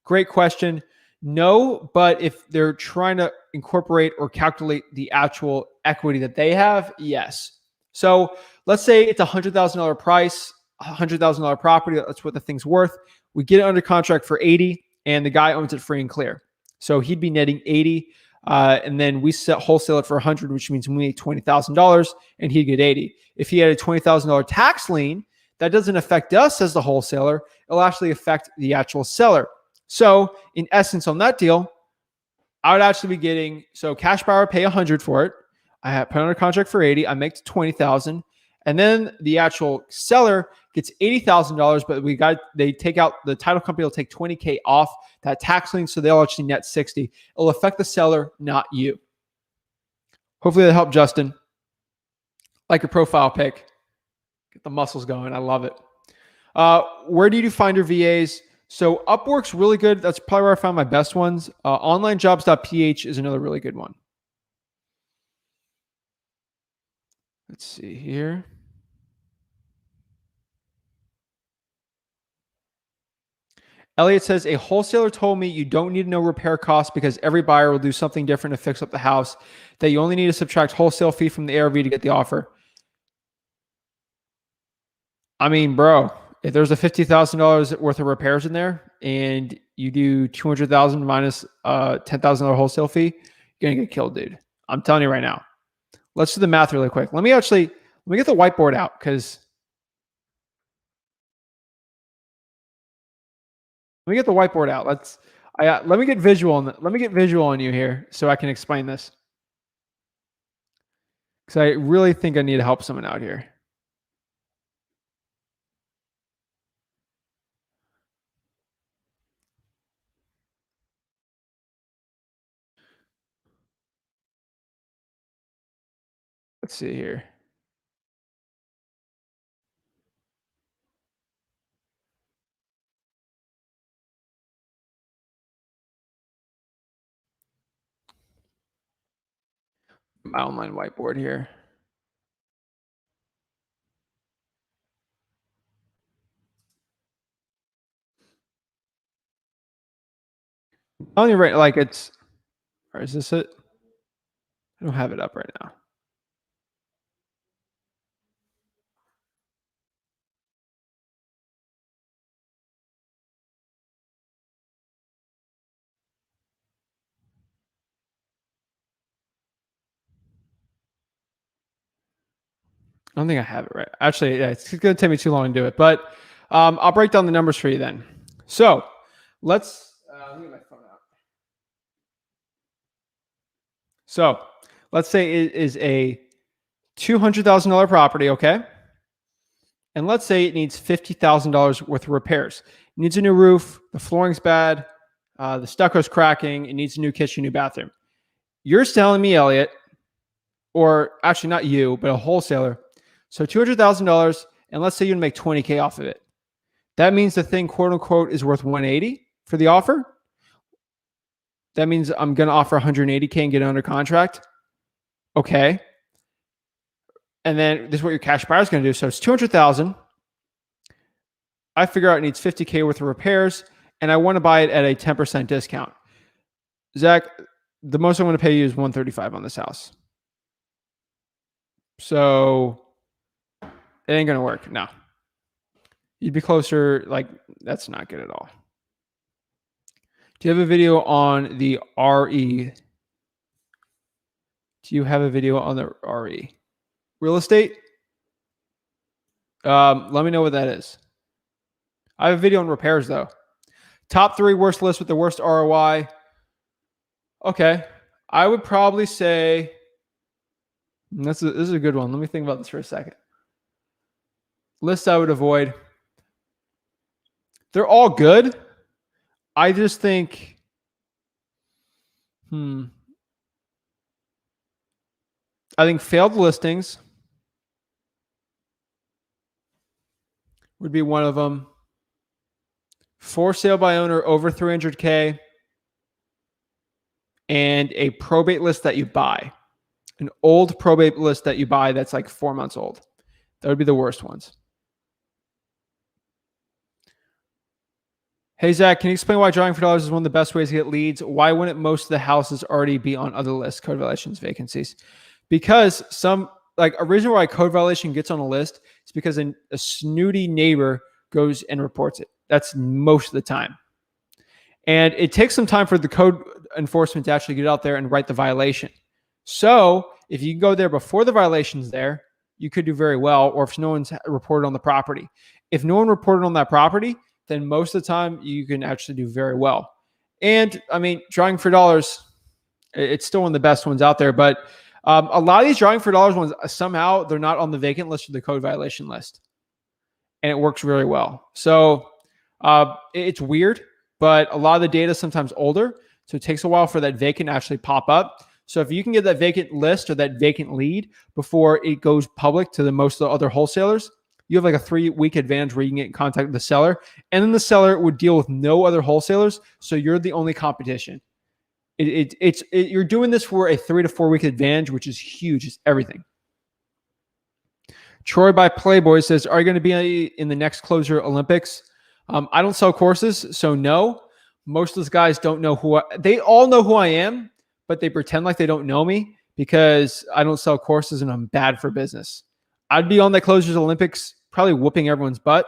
Great question. No, but if they're trying to incorporate or calculate the actual equity that they have, yes. So let's say it's $100,000 price, $100,000 property. That's what the thing's worth. We get it under contract for 80, and the guy owns it free and clear. So he'd be netting 80, and then we wholesale it for 100, which means we make $20,000, and he'd get 80. If he had a $20,000 tax lien, that doesn't affect us as the wholesaler. It'll actually affect the actual seller. So in essence, on that deal, I would actually be getting, so cash buyer pay 100 for it. I have put under contract for 80. I make 20,000, and then the actual seller gets $80,000. But they take out, the title company will take $20K off that tax lien, so they'll actually net 60. It'll affect the seller, not you. Hopefully that helped, Justin. Like your profile pic, get the muscles going. I love it. Where do you find your VAs? So Upwork's really good. That's probably where I found my best ones. Onlinejobs.ph is another really good one. Let's see here. Elliot says, a wholesaler told me you don't need to know repair costs because every buyer will do something different to fix up the house, that you only need to subtract wholesale fee from the ARV to get the offer. I mean, bro, if there's a $50,000 worth of repairs in there and you do 200,000 minus $10,000 wholesale fee, you're going to get killed, dude. I'm telling you right now. Let's do the math really quick. Let me get the whiteboard out because let me get the whiteboard out. Let me get visual on you here so I can explain this. Because I really think I need to help someone out here. Let's see here. My online whiteboard here. I'm telling you right, like or is this it? I don't have it up right now. I don't think I have it right. Actually, yeah, it's going to take me too long to do it, but I'll break down the numbers for you then. So let's let me get my phone out. So let's say it is a $200,000 property, okay? And let's say it needs $50,000 worth of repairs. It needs a new roof, the flooring's bad, the stucco's cracking, it needs a new kitchen, new bathroom. You're telling me, Elliot, or actually not you, but a wholesaler. So $200,000, and let's say you make $20K off of it. That means the thing, quote unquote, is worth $180 for the offer. That means I'm going to offer $180K and get it under contract. Okay. And then this is what your cash buyer is going to do. So it's $200,000. I figure out it needs $50K worth of repairs, and I want to buy it at a 10% discount. Zach, the most I'm going to pay you is $135 on this house. So it ain't going to work. No. You'd be closer. Like, that's not good at all. Do you have a video on the RE? Do you have a video on the RE? Real estate? Let me know what that is. I have a video on repairs, though. Top 3 worst list with the worst ROI. Okay. I would probably say, this is a good one. Let me think about this for a second. Lists I would avoid. They're all good. I just think, I think failed listings would be one of them. For sale by owner over $300K, and a probate list that you buy. An old probate list that you buy that's like 4 months old. That would be the worst ones. Hey, Zach, can you explain why drawing for dollars is one of the best ways to get leads? Why wouldn't most of the houses already be on other lists, code violations, vacancies? Because a reason why a code violation gets on a list is because a snooty neighbor goes and reports it. That's most of the time. And it takes some time for the code enforcement to actually get out there and write the violation. So if you go there before the violation's there, you could do very well, or if no one's reported on the property. If no one reported on that property, then most of the time you can actually do very well. And I mean, drawing for dollars, it's still one of the best ones out there, but a lot of these drawing for dollars ones, somehow they're not on the vacant list or the code violation list. And it works really well. So it's weird, but a lot of the data is sometimes older. So it takes a while for that vacant to actually pop up. So if you can get that vacant list or that vacant lead before it goes public to the most of the other wholesalers, you have like a 3-week advantage where you can get in contact with the seller. And then the seller would deal with no other wholesalers. So you're the only competition. You're doing this for a 3 to 4 week advantage, which is huge. It's everything. Troy by Playboy says, are you going to be in the next Closer Olympics? I don't sell courses, so no. Most of those guys don't know they all know who I am, but they pretend like they don't know me because I don't sell courses and I'm bad for business. I'd be on the Closers Olympics, probably whooping everyone's butt.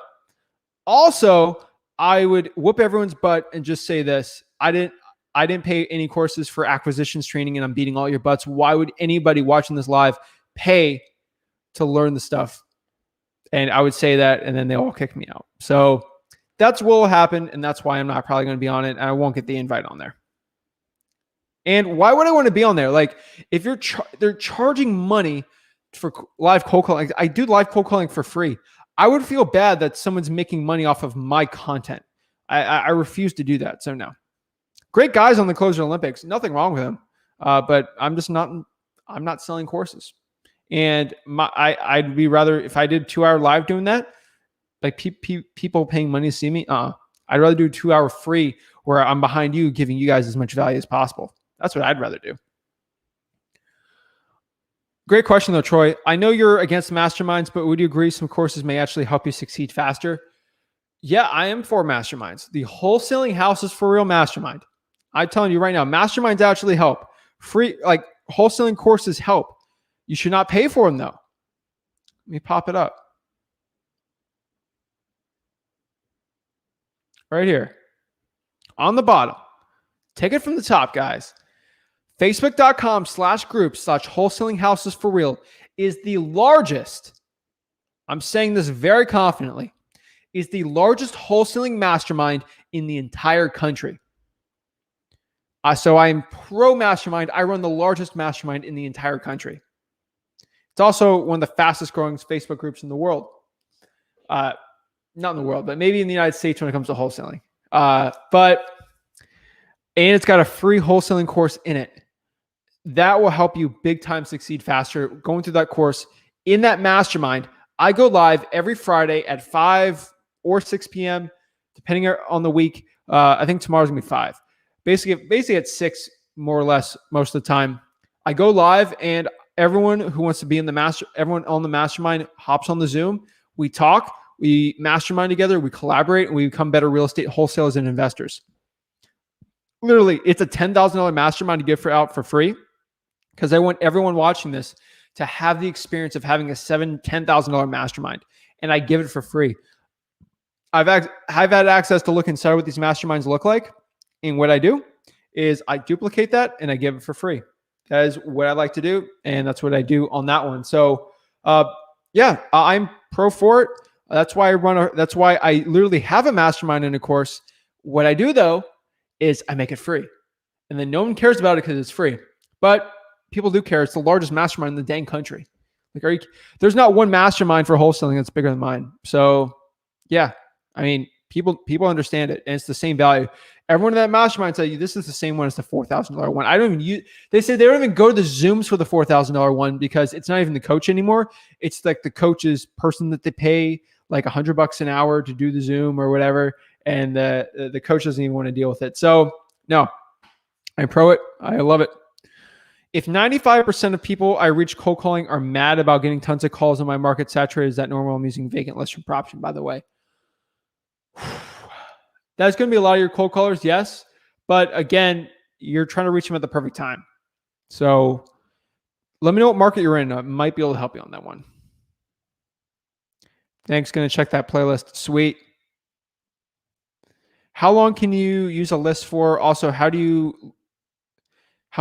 Also, I would whoop everyone's butt and just say this. I didn't pay any courses for acquisitions training and I'm beating all your butts. Why would anybody watching this live pay to learn the stuff? And I would say that, and then they all kick me out. So that's what will happen, and that's why I'm not probably going to be on it, and I won't get the invite on there. And why would I want to be on there? Like, if they're charging money for live cold calling. I do live cold calling for free. I would feel bad that someone's making money off of my content. I refuse to do that. So no. Great guys on the Closer Olympics. Nothing wrong with them. But I'm not selling courses. And I'd be rather, if I did 2-hour live doing that, like people paying money to see me, I'd rather do a 2-hour free where I'm behind you, giving you guys as much value as possible. That's what I'd rather do. Great question though, Troy. I know you're against masterminds, but would you agree some courses may actually help you succeed faster? Yeah, I am for masterminds. The Wholesaling House is for real mastermind. I'm telling you right now, masterminds actually help. Free wholesaling courses help. You should not pay for them though. Let me pop it up. Right here. On the bottom. Take it from the top, guys. Facebook.com/group/wholesaling houses for real is the largest, I'm saying this very confidently, is the largest wholesaling mastermind in the entire country. So I'm pro mastermind. I run the largest mastermind in the entire country. It's also one of the fastest growing Facebook groups in the world. Not in the world, but maybe in the United States when it comes to wholesaling. And it's got a free wholesaling course in it. That will help you big time succeed faster. Going through that course in that mastermind, I go live every Friday at 5 or 6 p.m., depending on the week. I think tomorrow's gonna be 5. Basically at 6, more or less, most of the time. I go live and everyone who wants to be in the everyone on the mastermind hops on the Zoom. We talk, we mastermind together, we collaborate, and we become better real estate wholesalers and investors. Literally, it's a $10,000 mastermind to give out for free because I want everyone watching this to have the experience of having a $10,000 mastermind, and I give it for free. I've had access to look inside what these masterminds look like, and what I do is I duplicate that and I give it for free. That is what I like to do, and that's what I do on that one. So, yeah, I'm pro for it. That's why that's why I literally have a mastermind in a course. What I do though is I make it free, and then no one cares about it because it's free. But people do care. It's the largest mastermind in the dang country. Like, there's not one mastermind for wholesaling that's bigger than mine. So, yeah, I mean, people understand it, and it's the same value. Everyone in that mastermind tell you this is the same one as the $4,000 one. I don't even use. They say they don't even go to the Zooms for the $4,000 one because it's not even the coach anymore. It's like the coach's person that they pay like $100 an hour to do the Zoom or whatever, and the coach doesn't even want to deal with it. So no, I'm pro it. I love it. If 95% of people I reach cold calling are mad about getting tons of calls on my market saturated, is that normal? I'm using vacant list from PropStream, by the way. That's going to be a lot of your cold callers, yes. But again, you're trying to reach them at the perfect time. So let me know what market you're in. I might be able to help you on that one. Thanks. Going to check that playlist. Sweet. How long can you use a list for? Also, how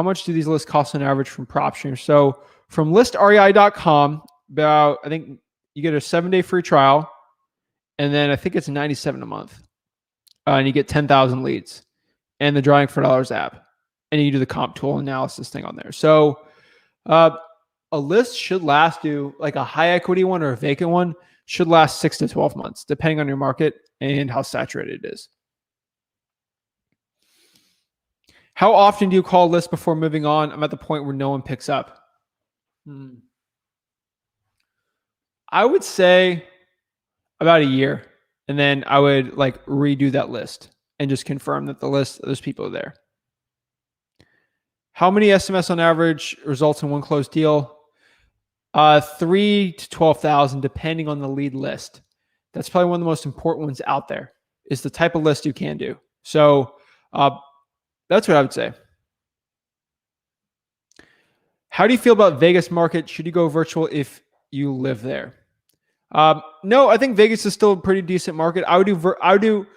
much do these lists cost on average from PropStream? So from listrei.com, I think you get a 7-day free trial, and then I think it's $97 a month. And you get 10,000 leads and the Drawing for Dollars app. And you do the comp tool analysis thing on there. So a list should last you, like a high equity one or a vacant one, should last 6 to 12 months, depending on your market and how saturated it is. How often do you call a list before moving on? I'm at the point where no one picks up. I would say about a year. And then I would like redo that list and just confirm that those people are there. How many SMS on average results in one closed deal? 3 to 12,000, depending on the lead list. That's probably one of the most important ones out there, is the type of list you can do. So that's what I would say. How do you feel about Vegas market? Should you go virtual if you live there? No, I think Vegas is still a pretty decent market. I would do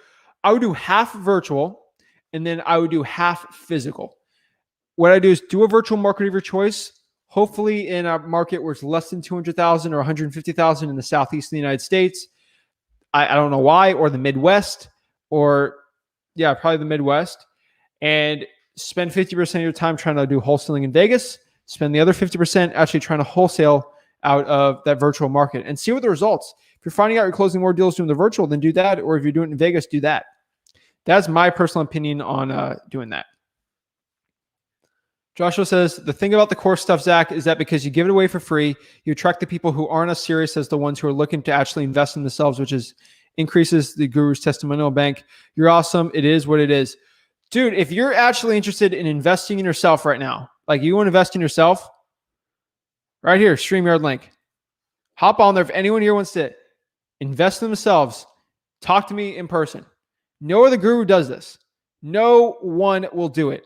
half virtual, and then I would do half physical. What I do is do a virtual market of your choice. Hopefully, in a market where it's less than 200,000 or 150,000 in the southeast of the United States. I don't know why, or the Midwest, or yeah, probably the Midwest. And spend 50% of your time trying to do wholesaling in Vegas. Spend the other 50% actually trying to wholesale out of that virtual market and see what the results. If you're finding out you're closing more deals doing the virtual, then do that. Or if you're doing it in Vegas, do that. That's my personal opinion on doing that. Joshua says, the thing about the course stuff, Zach, is that because you give it away for free, you attract the people who aren't as serious as the ones who are looking to actually invest in themselves, which increases the guru's testimonial bank. You're awesome. It is what it is. Dude, if you're actually interested in investing in yourself right now, like you want to invest in yourself, right here, StreamYard link. Hop on there. If anyone here wants to invest in themselves, talk to me in person. No other guru does this. No one will do it.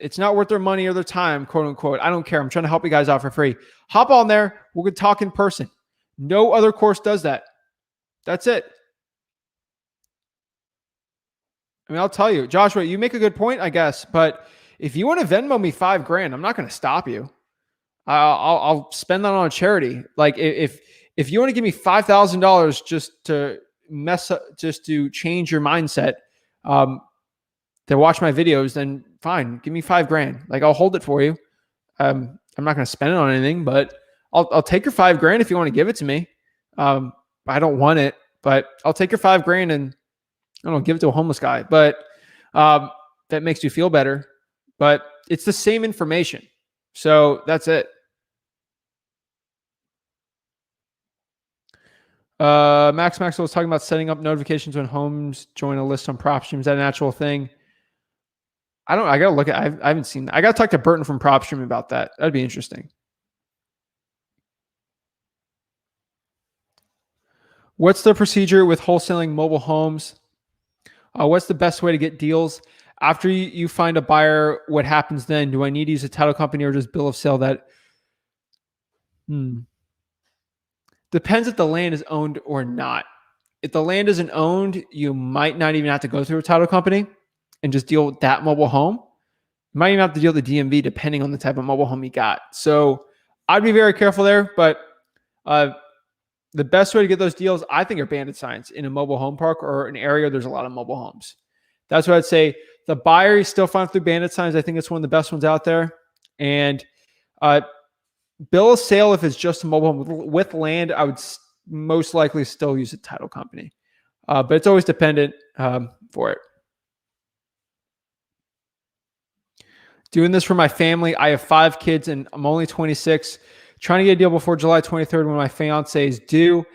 it's not worth their money or their time, quote unquote. I don't care. I'm trying to help you guys out for free. Hop on there. We're going to talk in person. No other course does that. That's it. I mean, I'll tell you, Joshua, you make a good point, I guess. But if you want to Venmo me $5,000, I'm not going to stop you. I'll spend that on a charity. Like if you want to give me $5,000 just to just to change your mindset, to watch my videos, then fine, give me $5,000. Like I'll hold it for you. I'm not going to spend it on anything, but I'll take your $5,000 if you want to give it to me. I don't want it, but I'll take your $5,000 and I don't know, give it to a homeless guy. But that makes you feel better. But it's the same information. So that's it. Max Maxwell was talking about setting up notifications when homes join a list on PropStream. Is that an actual thing? I gotta look at, I haven't seen that. I gotta talk to Burton from PropStream about that. That'd be interesting. What's the procedure with wholesaling mobile homes? What's the best way to get deals? After you find a buyer, what happens then? Do I need to use a title company or just bill of sale that? Depends if the land is owned or not. If the land isn't owned, you might not even have to go through a title company and just deal with that mobile home. You might even have to deal with the DMV depending on the type of mobile home you got. So I'd be very careful there. But the best way to get those deals, I think, are bandit signs in a mobile home park or an area where there's a lot of mobile homes. That's what I'd say. The buyer you still find through bandit signs. I think it's one of the best ones out there. And bill of sale, if it's just a mobile home with land, I would most likely still use a title company. But it's always dependent for it. Doing this for my family. I have 5 kids and I'm only 26. Trying to get a deal before July 23rd when my fiance is due.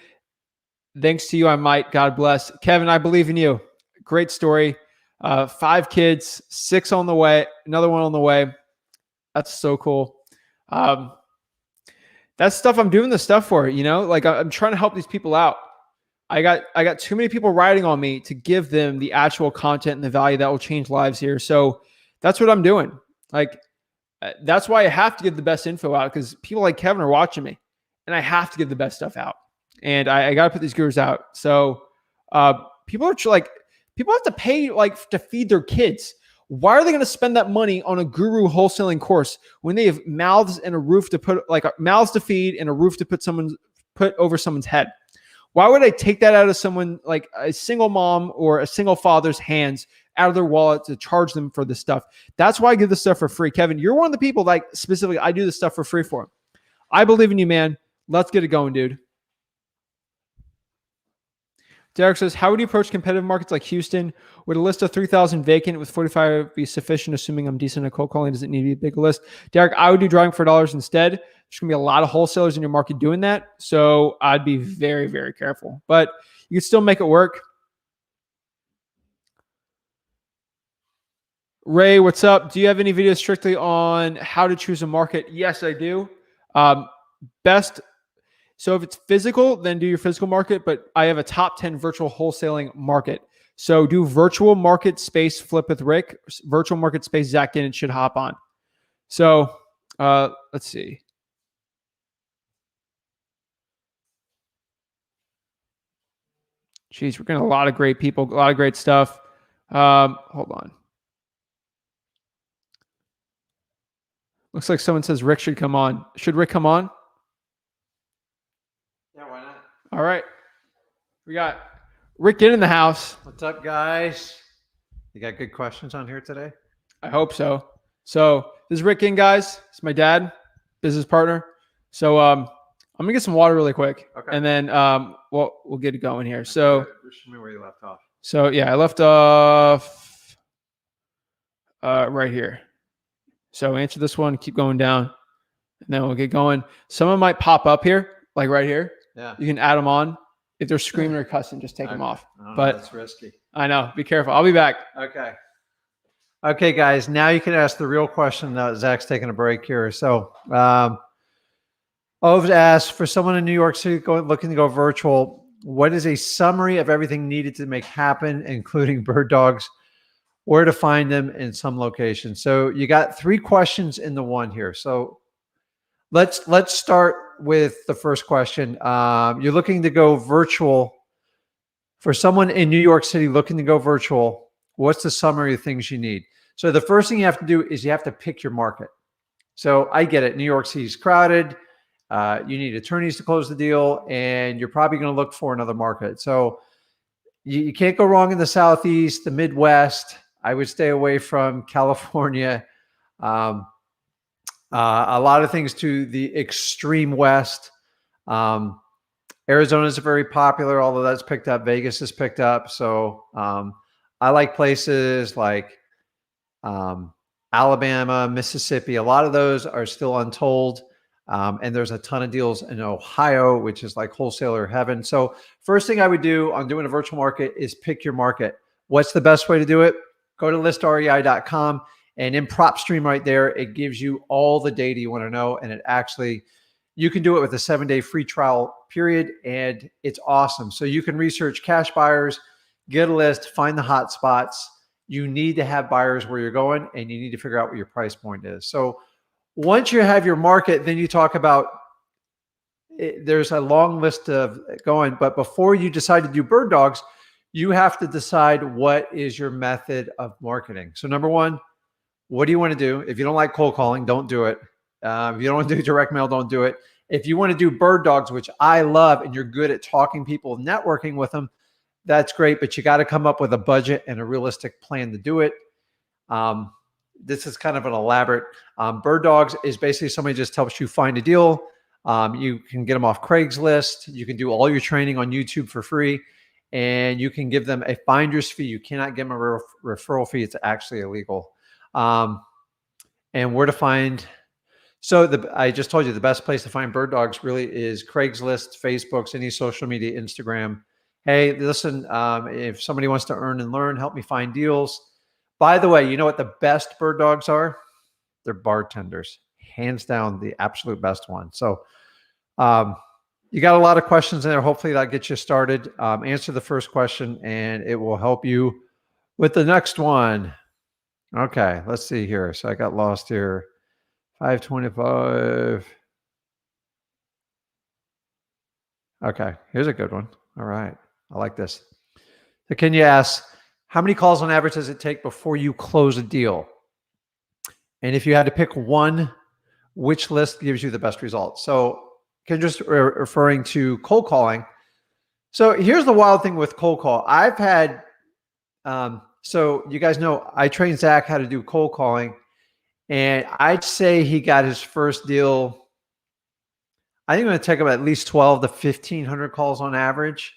Thanks to you, I might. God bless. Kevin, I believe in you. Great story. 5 kids, 6 on the way, another one on the way. That's so cool. That's stuff I'm doing this stuff for, you know, like I'm trying to help these people out. I got too many people writing on me to give them the actual content and the value that will change lives here. So that's what I'm doing. Like, that's why I have to give the best info out, because people like Kevin are watching me and I have to give the best stuff out. And I got to put these gurus out. So people are like, people have to pay like to feed their kids. Why are they going to spend that money on a guru wholesaling course when they have mouths and a roof to put, like mouths to feed and a roof to put over someone's head? Why would I take that out of someone like a single mom or a single father's hands, out of their wallet, to charge them for this stuff? That's why I give this stuff for free. Kevin, you're one of the people like specifically I do this stuff for free for. I believe in you, man. Let's get it going, dude. Derek says, how would you approach competitive markets like Houston? Would a list of 3,000 vacant with 45 be sufficient, assuming I'm decent at cold calling? Does it need to be a big list? Derek, I would do driving for dollars instead. There's going to be a lot of wholesalers in your market doing that. So I'd be very, very careful. But you could still make it work. Ray, what's up? Do you have any videos strictly on how to choose a market? Yes, I do. So if it's physical, then do your physical market. But I have a top 10 virtual wholesaling market. So do virtual market space flip with Rick, virtual market space Zach Ginn, and should hop on. So let's see. Jeez, we're getting a lot of great people, a lot of great stuff. Hold on. Looks like someone says Rick should come on. Should Rick come on? Yeah, why not? All right. We got Rick Ginn in the house. What's up, guys? You got good questions on here today? I hope so. So this is Rick Ginn, guys. It's my dad, business partner. So I'm gonna get some water really quick, Okay. and then we'll get it going here. So show me where you left off. So yeah, I left off right here. So answer this one, keep going down, and then we'll get going. Someone might pop up here, like right here. Yeah. You can add them on. If they're screaming or cussing, just take them off. But that's risky. I know. Be careful. I'll be back. Okay. Okay, guys. Now you can ask the real question. Zach's taking a break here. So I've asked for someone in New York City looking to go virtual. What is a summary of everything needed to make happen, including bird dogs? where to find them in some locations. So you got 3 questions in the one here. So let's start with the first question. You're looking to go virtual. For someone in New York City looking to go virtual, what's the summary of things you need? So the first thing you have to do is you have to pick your market. So I get it. New York City is crowded. You need attorneys to close the deal, and you're probably going to look for another market. So you can't go wrong in the Southeast, the Midwest. I would stay away from California. A lot of things to the extreme West. Arizona is very popular, although that's picked up. Vegas is picked up. So I like places like Alabama, Mississippi. A lot of those are still untold. And there's a ton of deals in Ohio, which is like wholesaler heaven. So first thing I would do on doing a virtual market is pick your market. What's the best way to do it? Go to listrei.com, and in PropStream right there, it gives you all the data you want to know. And it actually, you can do it with a 7-day free trial period, and it's awesome. So you can research cash buyers, get a list, find the hot spots. You need to have buyers where you're going, and you need to figure out what your price point is. So once you have your market, then you talk about, there's a long list of going, but before you decide to do bird dogs, you have to decide what is your method of marketing. So number one, what do you want to do? If you don't like cold calling, don't do it. If you don't want to do direct mail, don't do it. If you want to do bird dogs, which I love, and you're good at talking people, networking with them, that's great, but you got to come up with a budget and a realistic plan to do it. This is kind of an elaborate. Bird dogs is basically somebody just helps you find a deal. You can get them off Craigslist. You can do all your training on YouTube for free, and you can give them a finder's fee. You cannot give them a referral fee. It's actually illegal. And where to find. So I just told you the best place to find bird dogs really is Craigslist, Facebook, any social media, Instagram. Hey, listen, if somebody wants to earn and learn, help me find deals. By the way, you know what the best bird dogs are? They're bartenders. Hands down, the absolute best one. So you got a lot of questions in there. Hopefully that gets you started. Answer the first question, and it will help you with the next one. Okay, let's see here. So I got lost here. 525. Okay, here's a good one. All right, I like this. So can you ask, how many calls on average does it take before you close a deal? And if you had to pick one, which list gives you the best results? So can just referring to cold calling. So here's the wild thing with cold call. I've had, so you guys know, I trained Zach how to do cold calling. And I'd say he got his first deal. I think I'm going to take him at least 12 to 1,500 calls on average.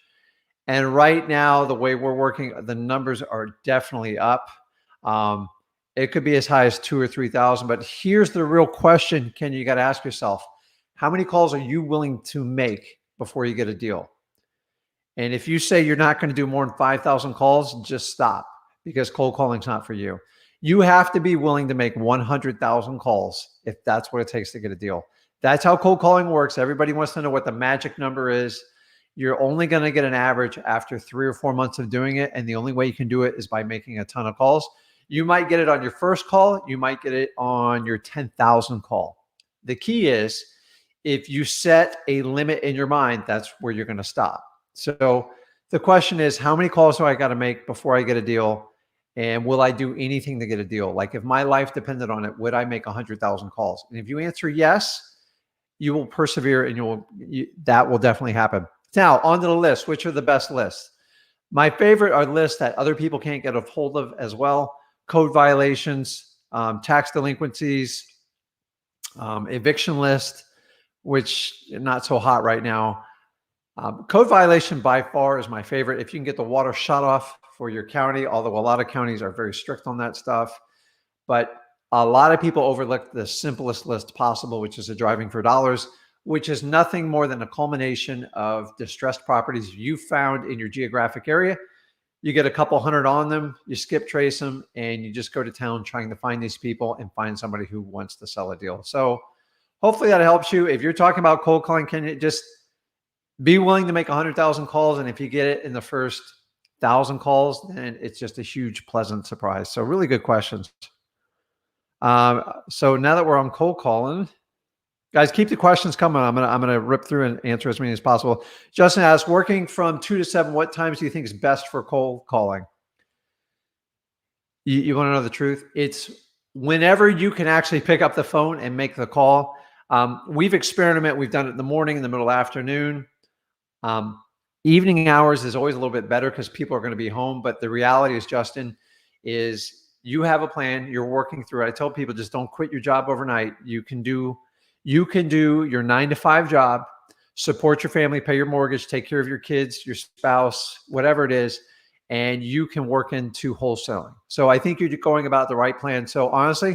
And right now, the way we're working, the numbers are definitely up. It could be as high as 2,000 or 3,000. But here's the real question, Ken, you got to ask yourself, how many calls are you willing to make before you get a deal? And if you say you're not going to do more than 5,000 calls, just stop, because cold calling is not for you. You have to be willing to make 100,000 calls if that's what it takes to get a deal. That's how cold calling works. Everybody wants to know what the magic number is. You're only going to get an average after 3 or 4 months of doing it. And the only way you can do it is by making a ton of calls. You might get it on your first call. You might get it on your 10,000 call. The key is, if you set a limit in your mind, that's where you're going to stop. So the question is, how many calls do I got to make before I get a deal? And will I do anything to get a deal? Like if my life depended on it, would I make 100,000 calls? And if you answer yes, you will persevere, and that will definitely happen. Now, onto the list. Which are the best lists? My favorite are lists that other people can't get a hold of as well. Code violations, tax delinquencies, eviction list, which not so hot right now. Code violation by far is my favorite. If you can get the water shut off for your county, although a lot of counties are very strict on that stuff. But a lot of people overlook the simplest list possible, which is a driving for dollars, which is nothing more than a culmination of distressed properties you found in your geographic area. You get a couple hundred on them, you skip trace them, and you just go to town trying to find these people and find somebody who wants to sell a deal. So hopefully that helps you. If you're talking about cold calling, can you just be willing to make 100,000 calls? And if you get it in the first 1,000 calls, then it's just a huge, pleasant surprise. So really good questions. So now that we're on cold calling, guys, keep the questions coming. I'm gonna rip through and answer as many as possible. Justin asks, working from 2 to 7, what times do you think is best for cold calling? You want to know the truth? It's whenever you can actually pick up the phone and make the call. We've experimented. We've done it in the morning, in the middle of the afternoon. Evening hours is always a little bit better because people are going to be home. But the reality is, Justin, is you have a plan. You're working through it. I tell people, just don't quit your job overnight. You can do your 9-to-5 job, support your family, pay your mortgage, take care of your kids, your spouse, whatever it is, and you can work into wholesaling. So I think you're going about the right plan. So honestly,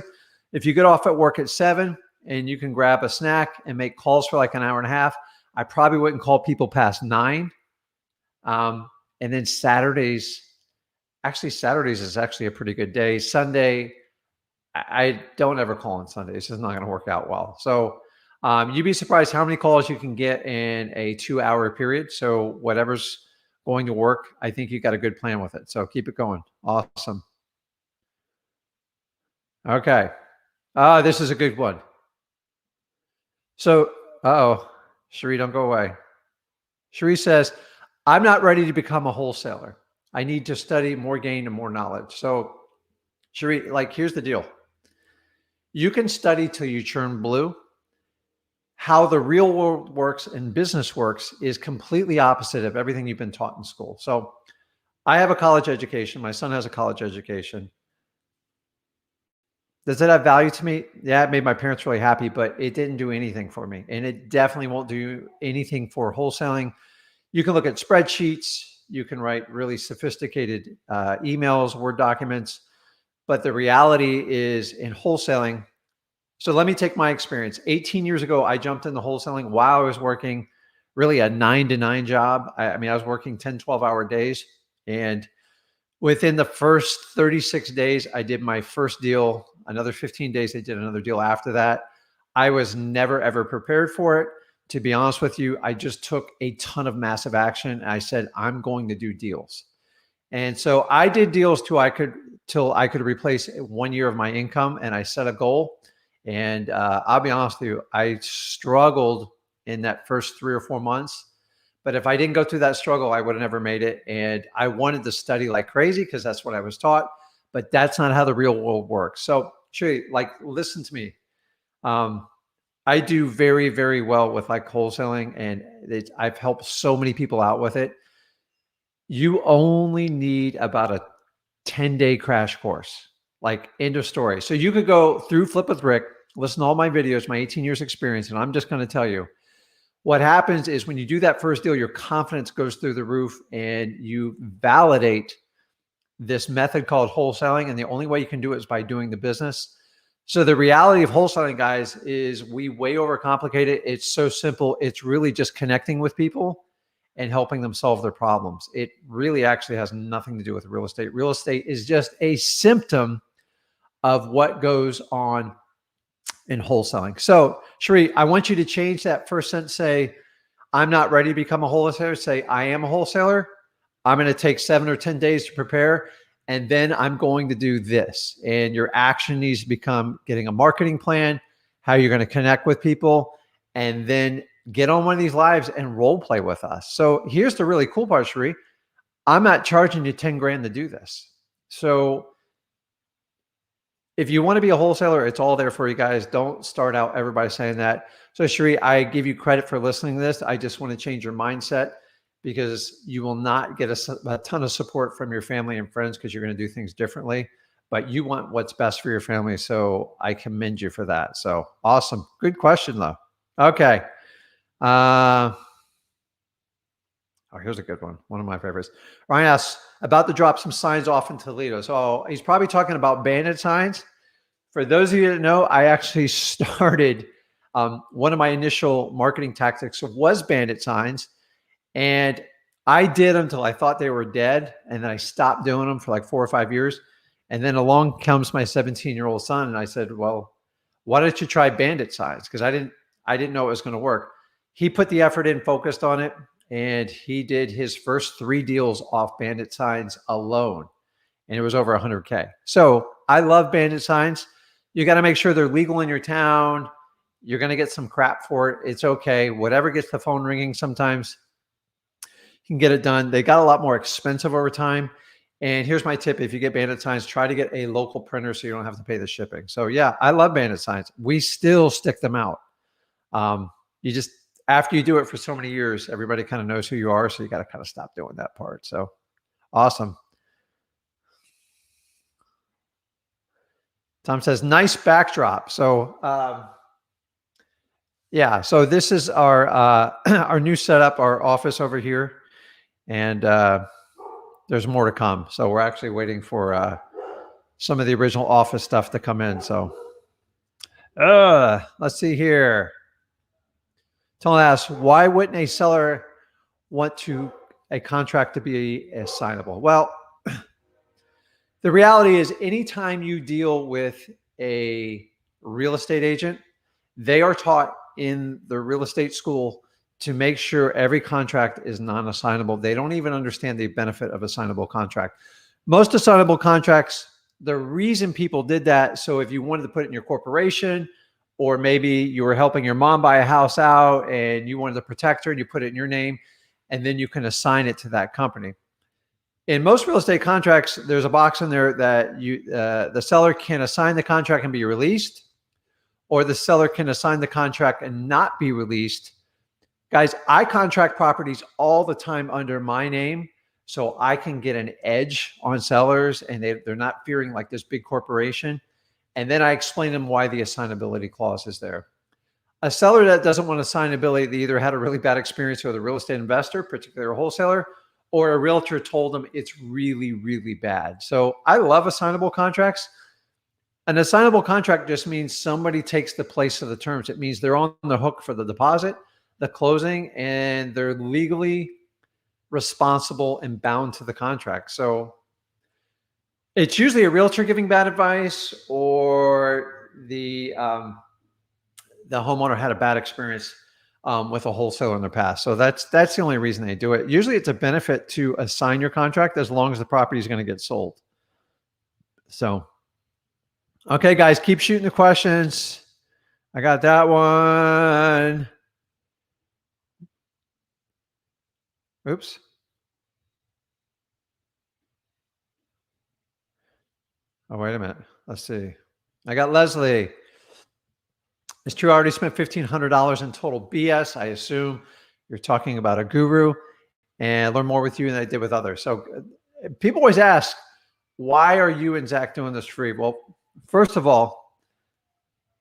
if you get off at work at 7 and you can grab a snack and make calls for like an hour and a half, I probably wouldn't call people past 9. And then Saturdays is actually a pretty good day. Sunday, I don't ever call on Sunday. It's just not going to work out well. So you'd be surprised how many calls you can get in a 2-hour period. So whatever's going to work, I think you got a good plan with it. So keep it going. Awesome. Okay. This is a good one. So, Cherie, don't go away. Cherie says, I'm not ready to become a wholesaler. I need to study more, gain and more knowledge. So Cherie, here's the deal. You can study till you turn blue. How the real world works and business works is completely opposite of everything you've been taught in school. So I have a college education. My son has a college education. Does it have value to me? Yeah, it made my parents really happy, but it didn't do anything for me. And it definitely won't do anything for wholesaling. You can look at spreadsheets. You can write really sophisticated emails, Word documents. But the reality is in wholesaling, so let me take my experience. 18 years ago, I jumped into wholesaling while I was working really a 9-to-9 job. I was working 10, 12-hour days. And within the first 36 days, I did my first deal. Another 15 days, I did another deal after that. I was never, ever prepared for it. To be honest with you, I just took a ton of massive action. I said, I'm going to do deals. And so I did deals till I could replace 1 year of my income. And I set a goal. And I'll be honest with you, I struggled in that first 3 or 4 months. But if I didn't go through that struggle, I would have never made it. And I wanted to study like crazy because that's what I was taught. But that's not how the real world works. So, Sherry, listen to me. I do very, very well with wholesaling, and I've helped so many people out with it. You only need about a 10-day crash course, end of story. So you could go through Flip with Rick, listen to all my videos, my 18 years experience, and I'm just going to tell you, what happens is when you do that first deal, your confidence goes through the roof and you validate this method called wholesaling. And the only way you can do it is by doing the business. So the reality of wholesaling, guys, is we way overcomplicate it. It's so simple. It's really just connecting with people and helping them solve their problems. It really actually has nothing to do with real estate. Real estate is just a symptom of what goes on in wholesaling. So, Cherie, I want you to change that first sentence. Say, I'm not ready to become a wholesaler. Say, I am a wholesaler. I'm going to take 7 or 10 days to prepare. And then I'm going to do this. And your action needs to become getting a marketing plan, how you're going to connect with people, and then get on one of these lives and role play with us. So here's the really cool part, Cherie. I'm not charging you 10 grand to do this. So if you want to be a wholesaler, it's all there for you guys. Don't start out everybody saying that. So Cherie, I give you credit for listening to this. I just want to change your mindset, because you will not get a ton of support from your family and friends because you're going to do things differently, but you want what's best for your family. So I commend you for that. So awesome. Good question though. Okay. Here's a good one. One of my favorites. Ryan asks about to drop some signs off in Toledo. So he's probably talking about bandit signs. For those of you that know, I actually started one of my initial marketing tactics was bandit signs. And I did them until I thought they were dead. And then I stopped doing them for 4 or 5 years. And then along comes my 17-year-old son. And I said, well, why don't you try bandit signs? Because I didn't know it was going to work. He put the effort in, focused on it. and he did his first 3 deals off bandit signs alone, and it was over 100K. So I love bandit signs. You got to make sure they're legal in your town. You're going to get some crap for it. It's okay. Whatever gets the phone ringing, sometimes you can get it done. They got a lot more expensive over time. And here's my tip. If you get bandit signs, try to get a local printer so you don't have to pay the shipping. So yeah, I love bandit signs. We still stick them out. You just, after you do it for so many years, everybody kind of knows who you are. So you got to kind of stop doing that part. So awesome. Tom says, nice backdrop. So yeah, so this is our our new setup, our office over here. And there's more to come. So we're actually waiting for some of the original office stuff to come in. So let's see here. Tony asks, why wouldn't a seller want a contract to be assignable? Well, the reality is anytime you deal with a real estate agent, they are taught in the real estate school to make sure every contract is non-assignable. They don't even understand the benefit of assignable contract. Most assignable contracts, the reason people did that, so if you wanted to put it in your corporation, or maybe you were helping your mom buy a house out and you wanted to protect her and you put it in your name, and then you can assign it to that company. In most real estate contracts, there's a box in there that the seller can assign the contract and be released, or the seller can assign the contract and not be released. Guys, I contract properties all the time under my name, so I can get an edge on sellers and they're not fearing like this big corporation. And then I explain them why the assignability clause is there. A seller that doesn't want assignability, they either had a really bad experience with a real estate investor, particularly a wholesaler, or a realtor told them it's really, really bad. So I love assignable contracts. An assignable contract just means somebody takes the place of the terms. It means they're on the hook for the deposit, the closing, and they're legally responsible and bound to the contract. So it's usually a realtor giving bad advice, or the homeowner had a bad experience with a wholesaler in the past. So that's the only reason they do it. Usually it's a benefit to assign your contract as long as the property is going to get sold. So, okay, guys, keep shooting the questions. I got that one. Oops. Oh, wait a minute. Let's see. I got Leslie. It's true. I already spent $1,500 in total BS. I assume you're talking about a guru, and learn more with you than I did with others. So people always ask, why are you and Zach doing this free? Well, first of all,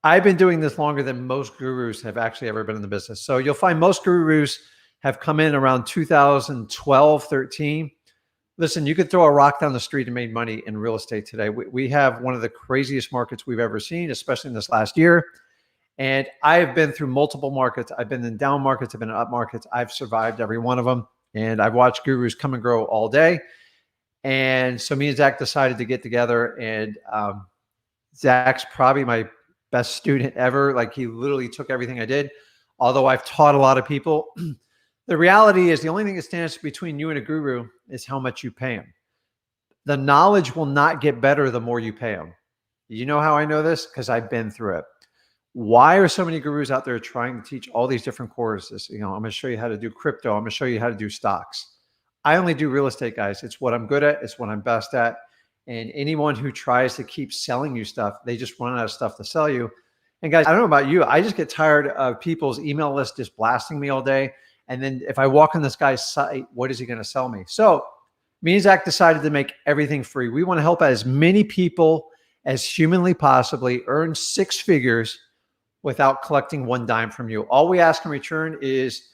I've been doing this longer than most gurus have actually ever been in the business. So you'll find most gurus have come in around 2012, 13. Listen, you could throw a rock down the street and made money in real estate today. We have one of the craziest markets we've ever seen, especially in this last year. And I have been through multiple markets. I've been in down markets. I've been in up markets. I've survived every one of them. And I've watched gurus come and grow all day. And so me and Zach decided to get together. And Zach's probably my best student ever. Like, he literally took everything I did. Although I've taught a lot of people, the reality is the only thing that stands between you and a guru is how much you pay them. The knowledge will not get better the more you pay them. You know how I know this? Because I've been through it. Why are so many gurus out there trying to teach all these different courses? You know, I'm going to show you how to do crypto. I'm going to show you how to do stocks. I only do real estate, guys. It's what I'm good at. It's what I'm best at. And anyone who tries to keep selling you stuff, they just run out of stuff to sell you. And guys, I don't know about you. I just get tired of people's email list just blasting me all day. And then if I walk on this guy's site, what is he going to sell me? So me and Zach decided to make everything free. We want to help as many people as humanly possibly earn 6 figures without collecting one dime from you. All we ask in return is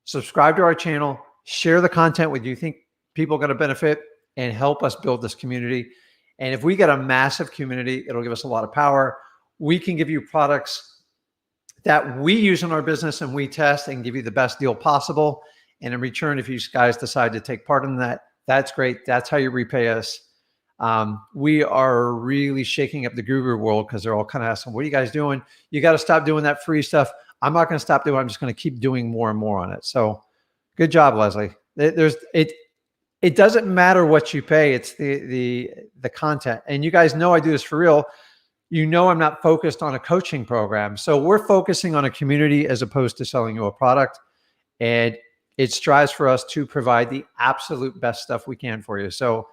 subscribe to our channel, share the content with you think people are going to benefit, and help us build this community. And if we get a massive community, it'll give us a lot of power. We can give you products that we use in our business and we test and give you the best deal possible. And in return, if you guys decide to take part in that, that's great. That's how you repay us. We are really shaking up the guru world because they're all kind of asking, what are you guys doing? You got to stop doing that free stuff. I'm not going to stop doing it. I'm just going to keep doing more and more on it. So Good job, Leslie. It doesn't matter what you pay. It's the content. And you guys know I do this for real. You know, I'm not focused on a coaching program. So we're focusing on a community as opposed to selling you a product. And it strives for us to provide the absolute best stuff we can for you. So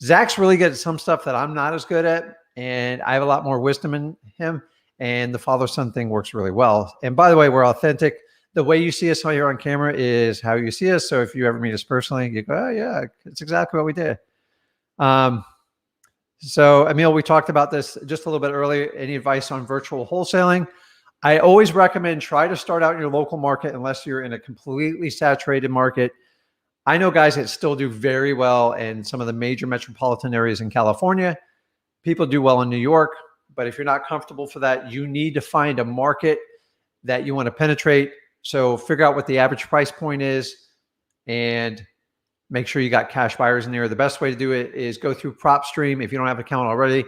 Zach's really good at some stuff that I'm not as good at. And I have a lot more wisdom in him. And the father-son thing works really well. And by the way, we're authentic. The way you see us while you're on camera is how you see us. So if you ever meet us personally, you go, oh yeah, it's exactly what we did. So Emil, we talked about this just a little bit earlier. Any advice on virtual wholesaling? I always recommend try to start out in your local market unless you're in a completely saturated market. I know guys that still do very well in some of the major metropolitan areas in California. People do well in New York, but if you're not comfortable for that, you need to find a market that you want to penetrate. So figure out what the average price point is and make sure you got cash buyers in there. The best way to do it is go through PropStream. If you don't have an account already,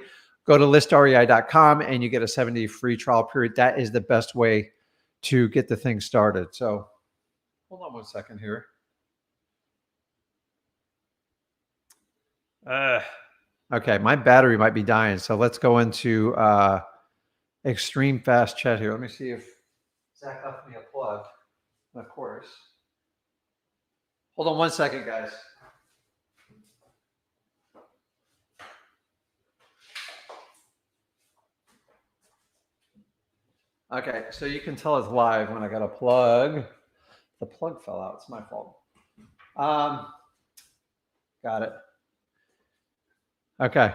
go to listrei.com and you get a 7-day free trial period. That is the best way to get the thing started. So hold on one second here. Okay, my battery might be dying. So let's go into extreme fast chat here. Let me see if Zach left me a plug. Of course. Hold on one second, guys. Okay, so you can tell it's live when I got a plug. The plug fell out. It's my fault. Got it. Okay.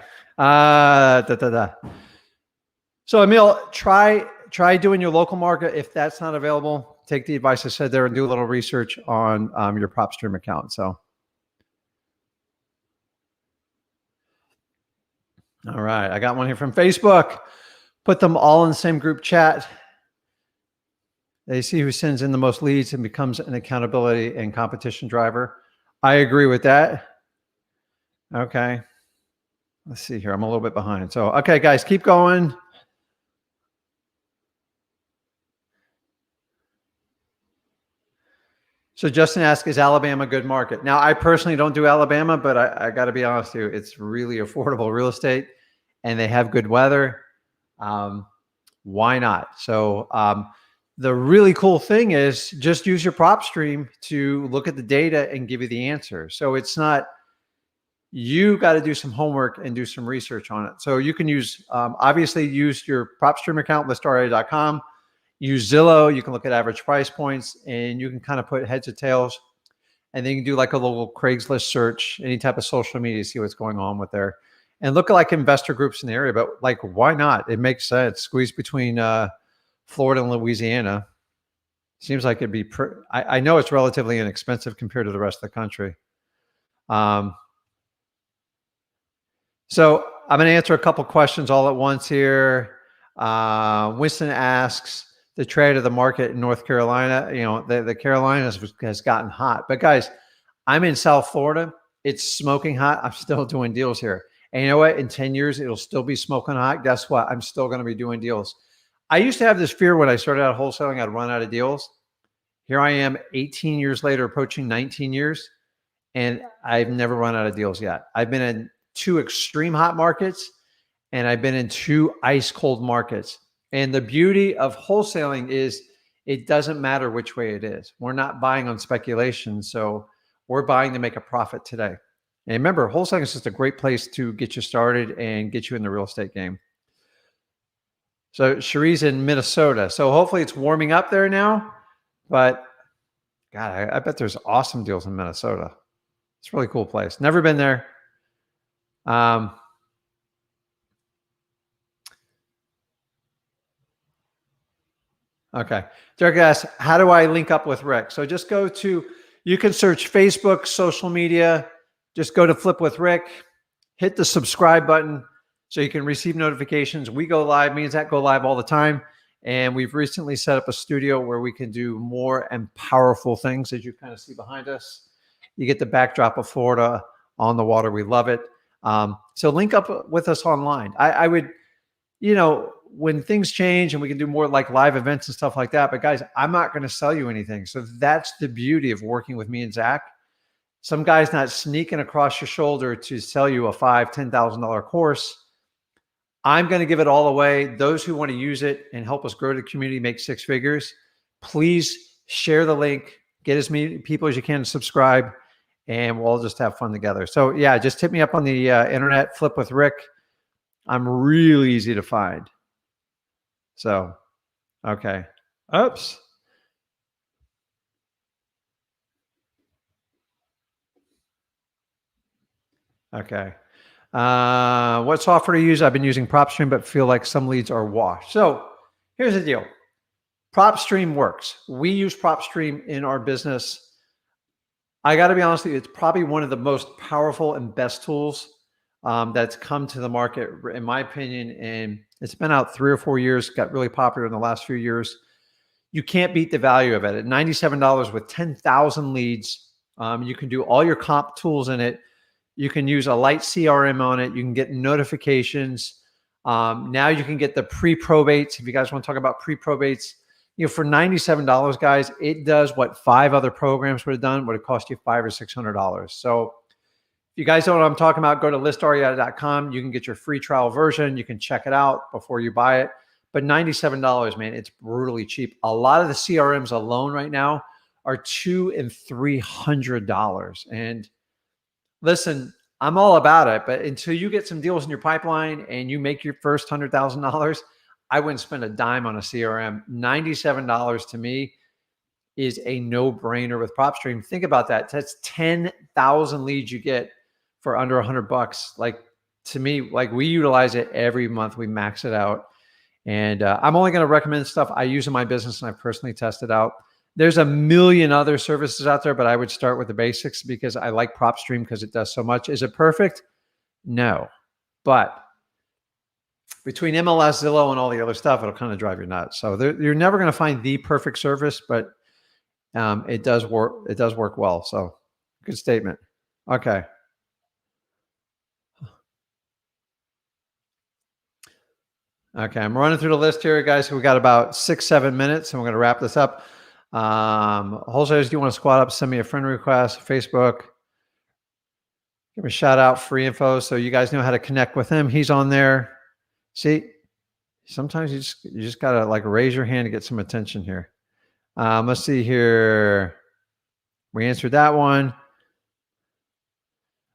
So Emil, try doing your local market. If that's not available, take the advice I said there and do a little research on your PropStream account. So, all right, I got one here from Facebook. Put them all in the same group chat. They see who sends in the most leads and becomes an accountability and competition driver. I agree with that. Okay. Let's see here. I'm a little bit behind. So, okay, guys, keep going. So Justin asked, is Alabama a good market? Now, I personally don't do Alabama, but I got to be honest with you, it's really affordable real estate and they have good weather. Why not? So the really cool thing is just use your PropStream to look at the data and give you the answer. So it's not, you got to do some homework and do some research on it. So you can use, obviously use your PropStream account, listrei.com. Use Zillow. You can look at average price points and you can kind of put heads or tails. And then you can do like a little Craigslist search, any type of social media, see what's going on with there. And look at like investor groups in the area, but like, why not? It makes sense. Squeeze between Florida and Louisiana. Seems like it'd be, I know it's relatively inexpensive compared to the rest of the country. So I'm going to answer a couple questions all at once here. Winston asks, the trade of the market in North Carolina, you know, the Carolinas has gotten hot. But guys, I'm in South Florida. It's smoking hot. I'm still doing deals here. And you know what? In 10 years, it'll still be smoking hot. Guess what? I'm still going to be doing deals. I used to have this fear when I started out wholesaling, I'd run out of deals. Here I am 18 years later, approaching 19 years, and I've never run out of deals yet. I've been in 2 extreme hot markets, and I've been in 2 ice cold markets. And the beauty of wholesaling is it doesn't matter which way it is. We're not buying on speculation. So we're buying to make a profit today. And remember, wholesaling is just a great place to get you started and get you in the real estate game. So Cherie's in Minnesota. So hopefully it's warming up there now. But God, I bet there's awesome deals in Minnesota. It's a really cool place. Never been there. Okay. Derek asks, how do I link up with Rick? So just go to, you can search Facebook, social media, just go to Flip with Rick, hit the subscribe button so you can receive notifications. We go live, me and Zach go live all the time. And we've recently set up a studio where we can do more and powerful things, as you kind of see behind us. You get the backdrop of Florida on the water. We love it. So link up with us online. I would, you know, when things change and we can do more like live events and stuff like that. But guys, I'm not going to sell you anything. So that's the beauty of working with me and Zach. Some guy's not sneaking across your shoulder to sell you a $5,000, $10,000 course. I'm going to give it all away. Those who want to use it and help us grow the community, make six figures, please share the link, get as many people as you can to subscribe, and we'll all just have fun together. So yeah, just hit me up on the internet, Flip with Rick. I'm really easy to find. So, okay. Oops. Okay. What software to use? I've been using PropStream, but feel like some leads are washed. So here's the deal. PropStream works. We use PropStream in our business. I got to be honest with you, it's probably one of the most powerful and best tools that's come to the market, in my opinion. And it's been out 3 or 4 years, got really popular in the last few years. You can't beat the value of it. At $97 with 10,000 leads, you can do all your comp tools in it. You can use a light CRM on it. You can get notifications. Now you can get the pre-probates. If you guys want to talk about pre-probates, for $97, guys, it does what 5 other programs would have done, would have cost you $500 or $600. So if you guys don't know what I'm talking about, go to listariata.com. You can get your free trial version. You can check it out before you buy it. But $97, man, it's brutally cheap. A lot of the CRMs alone right now are $200 and $300. And listen, I'm all about it, but until you get some deals in your pipeline and you make your first $100,000, I wouldn't spend a dime on a CRM. $97 to me is a no-brainer with PropStream. Think about that. That's 10,000 leads you get for under $100. Like, to me, like, we utilize it every month. We max it out. And I'm only going to recommend stuff I use in my business and I've personally tested out. There's a million other services out there, but I would start with the basics because I like PropStream because it does so much. Is it perfect? No. But between MLS, Zillow, and all the other stuff, it'll kind of drive you nuts. So you're never going to find the perfect service, but it does work. It does work well. So good statement. Okay. Okay, I'm running through the list here, guys. So we got about 6-7 minutes, and we're going to wrap this up. Wholesalers, do you want to squat up? Send me a friend request, Facebook. Give me a shout out, free info, so you guys know how to connect with him. He's on there. See, sometimes you just gotta like raise your hand to get some attention here. Let's see here. We answered that one.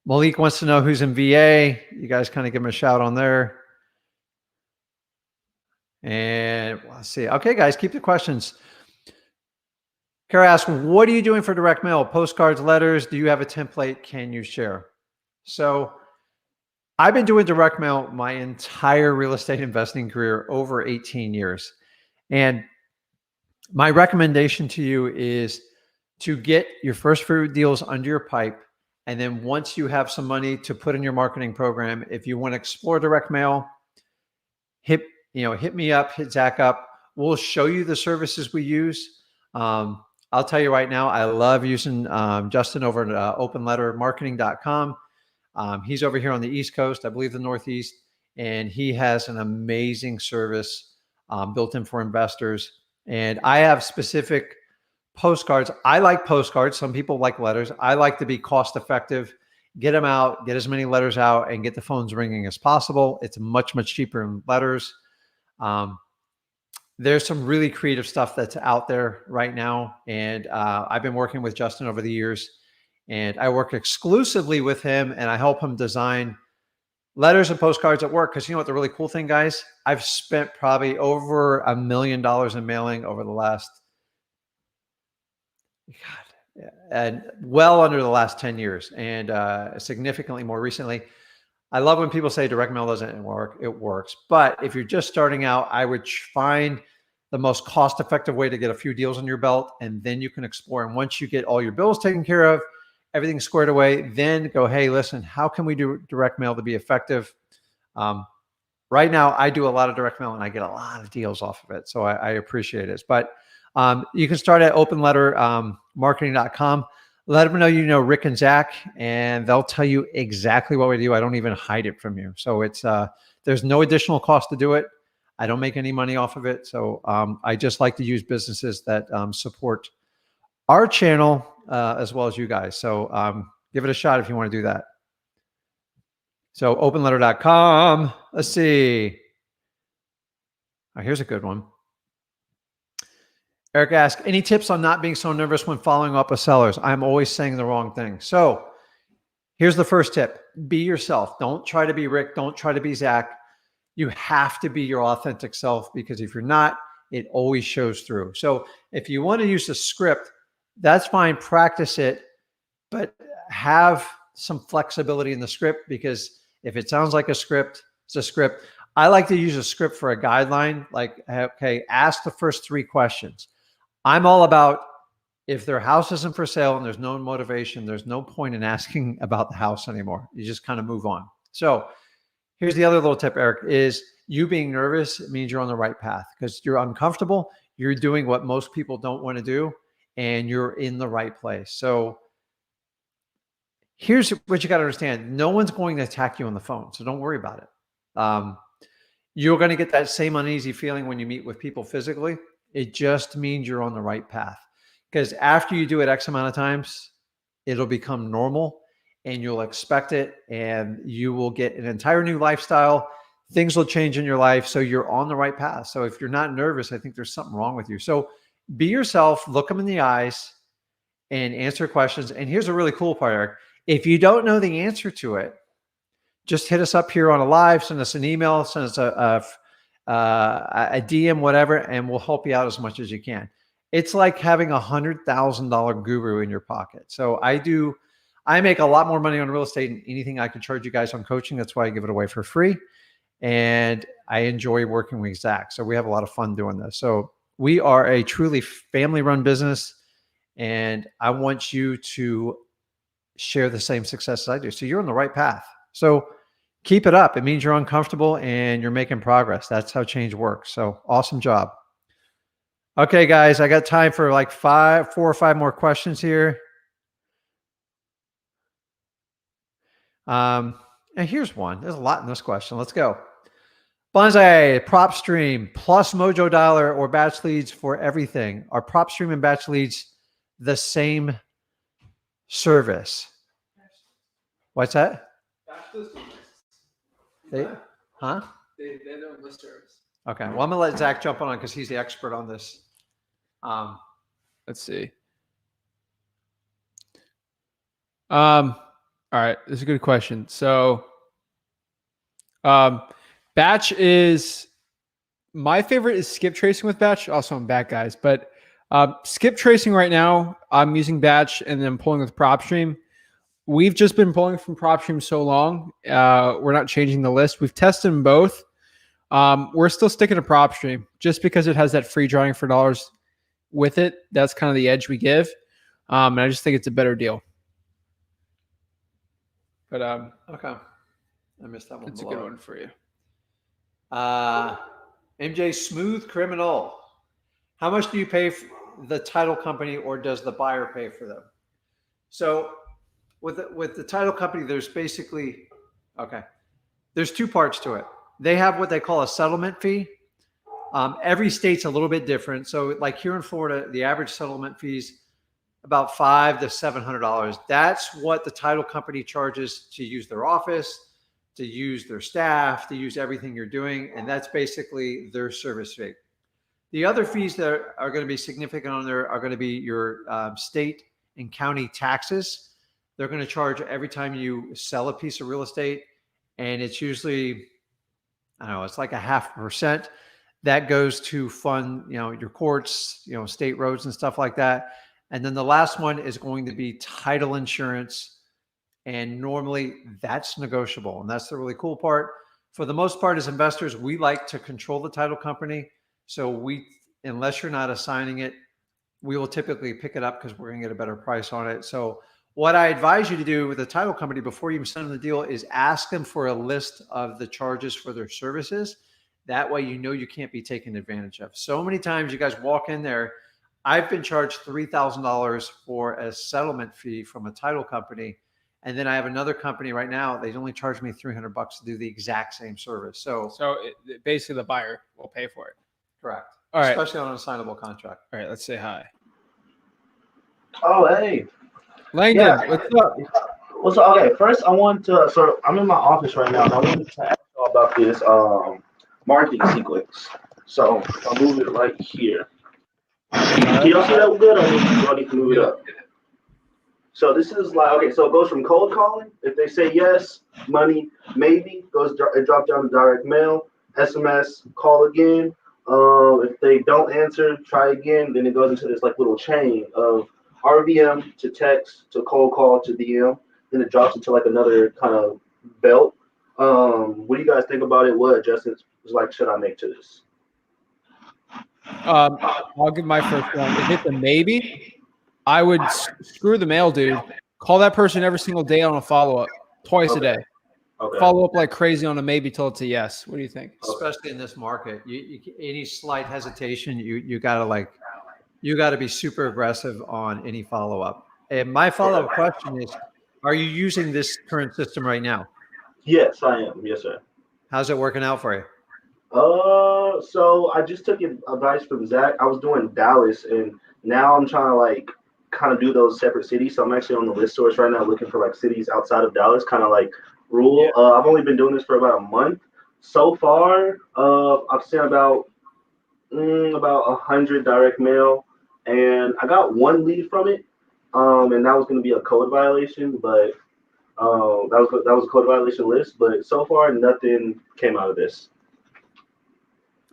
Malik wants to know who's in VA. You guys kind of give him a shout on there. And let's see. Okay, guys, keep the questions. Kara asks, what are you doing for direct mail? Postcards, letters? Do you have a template? Can you share? So I've been doing direct mail my entire real estate investing career, over 18 years. And my recommendation to you is to get your first few deals under your pipe. And then once you have some money to put in your marketing program, if you want to explore direct mail, hit me up, hit Zach up. We'll show you the services we use. I'll tell you right now, I love using Justin over at openlettermarketing.com. He's over here on the East Coast, I believe the Northeast, and he has an amazing service built in for investors. And I have specific postcards. I like postcards. Some people like letters. I like to be cost effective, get them out, get as many letters out, and get the phones ringing as possible. It's much, much cheaper than letters. There's some really creative stuff that's out there right now. And I've been working with Justin over the years, and I work exclusively with him, and I help him design letters and postcards at work. Because you know what the really cool thing, guys? I've spent probably over $1 million in mailing over the last, and well under the last 10 years, and significantly more recently. I love when people say direct mail doesn't work. It works. But if you're just starting out, I would find the most cost-effective way to get a few deals on your belt, and then you can explore. And once you get all your bills taken care of, everything squared away, then go, hey, listen, how can we do direct mail to be effective? Right now, I do a lot of direct mail, and I get a lot of deals off of it. So I appreciate it. But you can start at openlettermarketing.com. Let them know you know Rick and Zach, and they'll tell you exactly what we do. I don't even hide it from you. So it's there's no additional cost to do it. I don't make any money off of it. So I just like to use businesses that support our channel as well as you guys. So give it a shot if you want to do that. So openletter.com. Let's see. Oh, here's a good one. Eric asked, any tips on not being so nervous when following up with sellers? I'm always saying the wrong thing. So here's the first tip. Be yourself. Don't try to be Rick. Don't try to be Zach. You have to be your authentic self, because if you're not, it always shows through. So if you want to use a script, that's fine. Practice it, but have some flexibility in the script, because if it sounds like a script, it's a script. I like to use a script for a guideline. Like, okay, ask the first 3 questions. I'm all about, if their house isn't for sale and there's no motivation, there's no point in asking about the house anymore. You just kind of move on. So here's the other little tip, Eric, is you being nervous means you're on the right path, because you're uncomfortable. You're doing what most people don't want to do, and you're in the right place. So here's what you got to understand. No one's going to attack you on the phone, so don't worry about it. You're going to get that same uneasy feeling when you meet with people physically. It just means you're on the right path, because after you do it X amount of times, it'll become normal and you'll expect it, and you will get an entire new lifestyle. Things will change in your life. So you're on the right path. So if you're not nervous, I think there's something wrong with you. So be yourself, look them in the eyes and answer questions. And here's a really cool part, Eric. If you don't know the answer to it, just hit us up here on a live, send us an email, send us a DM, whatever, and we'll help you out as much as you can. It's like having $100,000 guru in your pocket. So I make a lot more money on real estate than anything I can charge you guys on coaching. That's why I give it away for free. And I enjoy working with Zach. So we have a lot of fun doing this. So we are a truly family-run business, and I want you to share the same success as I do. So you're on the right path. So keep it up. It means you're uncomfortable and you're making progress. That's how change works. So awesome job. Okay, guys, I got time for like 4 or 5 more questions here. And here's one. There's a lot in this question. Let's go. Bonsai, PropStream, plus Mojo Dollar, or batch leads for everything. Are PropStream and batch leads the same service? What's that? They don't list service. Okay. Well, I'm gonna let Zach jump on because he's the expert on this. Let's see. All right, this is a good question. So, batch is my favorite. Is skip tracing with batch. Also, I'm back, guys. But skip tracing right now, I'm using batch and then pulling with PropStream. We've just been pulling from PropStream so long. We're not changing the list. We've tested them both. We're still sticking to PropStream just because it has that free drawing for dollars with it. That's kind of the edge we give. And I just think it's a better deal. But okay, I missed that one. It's a good one for you. MJ, Smooth Criminal. How much do you pay for the title company, or does the buyer pay for them? So with the title company, there's basically, there's 2 parts to it. They have what they call a settlement fee. Every state's a little bit different. So like here in Florida, the average settlement fees about $500 to $700. That's what the title company charges to use their office, to use their staff, to use everything you're doing. And that's basically their service fee. The other fees that are going to be significant on there are going to be your state and county taxes. They're going to charge every time you sell a piece of real estate. And it's usually, I don't know, it's like 0.5%. That goes to fund, your courts, state roads and stuff like that. And then the last one is going to be title insurance. And normally that's negotiable. And that's the really cool part. For the most part, as investors, we like to control the title company. So unless you're not assigning it, we will typically pick it up because we're going to get a better price on it. So what I advise you to do with the title company before you send them the deal is ask them for a list of the charges for their services. That way, you can't be taken advantage of. So many times you guys walk in there. I've been charged $3,000 for a settlement fee from a title company. And then I have another company right now. They only charge me $300 to do the exact same service. So basically the buyer will pay for it. correct. All right. Especially on an assignable contract. All right, let's say hi. Oh, hey. Langdon, Yeah. what's up? Well, so, okay, first I want to, so I'm in my office right now, and I wanted to ask you all about this marketing sequence. So I'll move it right here. Can y'all see that good, or do I need to move it up? So this is like, okay, so it goes from cold calling. If they say yes, money, maybe, it drops down to direct mail, SMS, call again. If they don't answer, try again. Then it goes into this like little chain of RVM to text to cold call to DM. Then it drops into like another kind of belt. What do you guys think about it? What adjustments should I make to this? I'll give my first one. If it's a maybe, I would screw the mail, dude. Call that person every single day on a follow-up, twice a day. Okay. Follow up like crazy on a maybe till it's a yes. What do you think? Especially in this market, any slight hesitation, you gotta be super aggressive on any follow up. And my follow up question is, are you using this current system right now? Yes, I am. Yes, sir. How's it working out for you? So I just took advice from Zach. I was doing Dallas, and now I'm trying to like kind of do those separate cities. So I'm actually on the list source right now, looking for like cities outside of Dallas, kind of like rule. Yeah. I've only been doing this for about a month so far. I've sent about 100 direct mail, and I got one lead from it. And that was going to be a code violation, but that was a code violation list. But so far, nothing came out of this.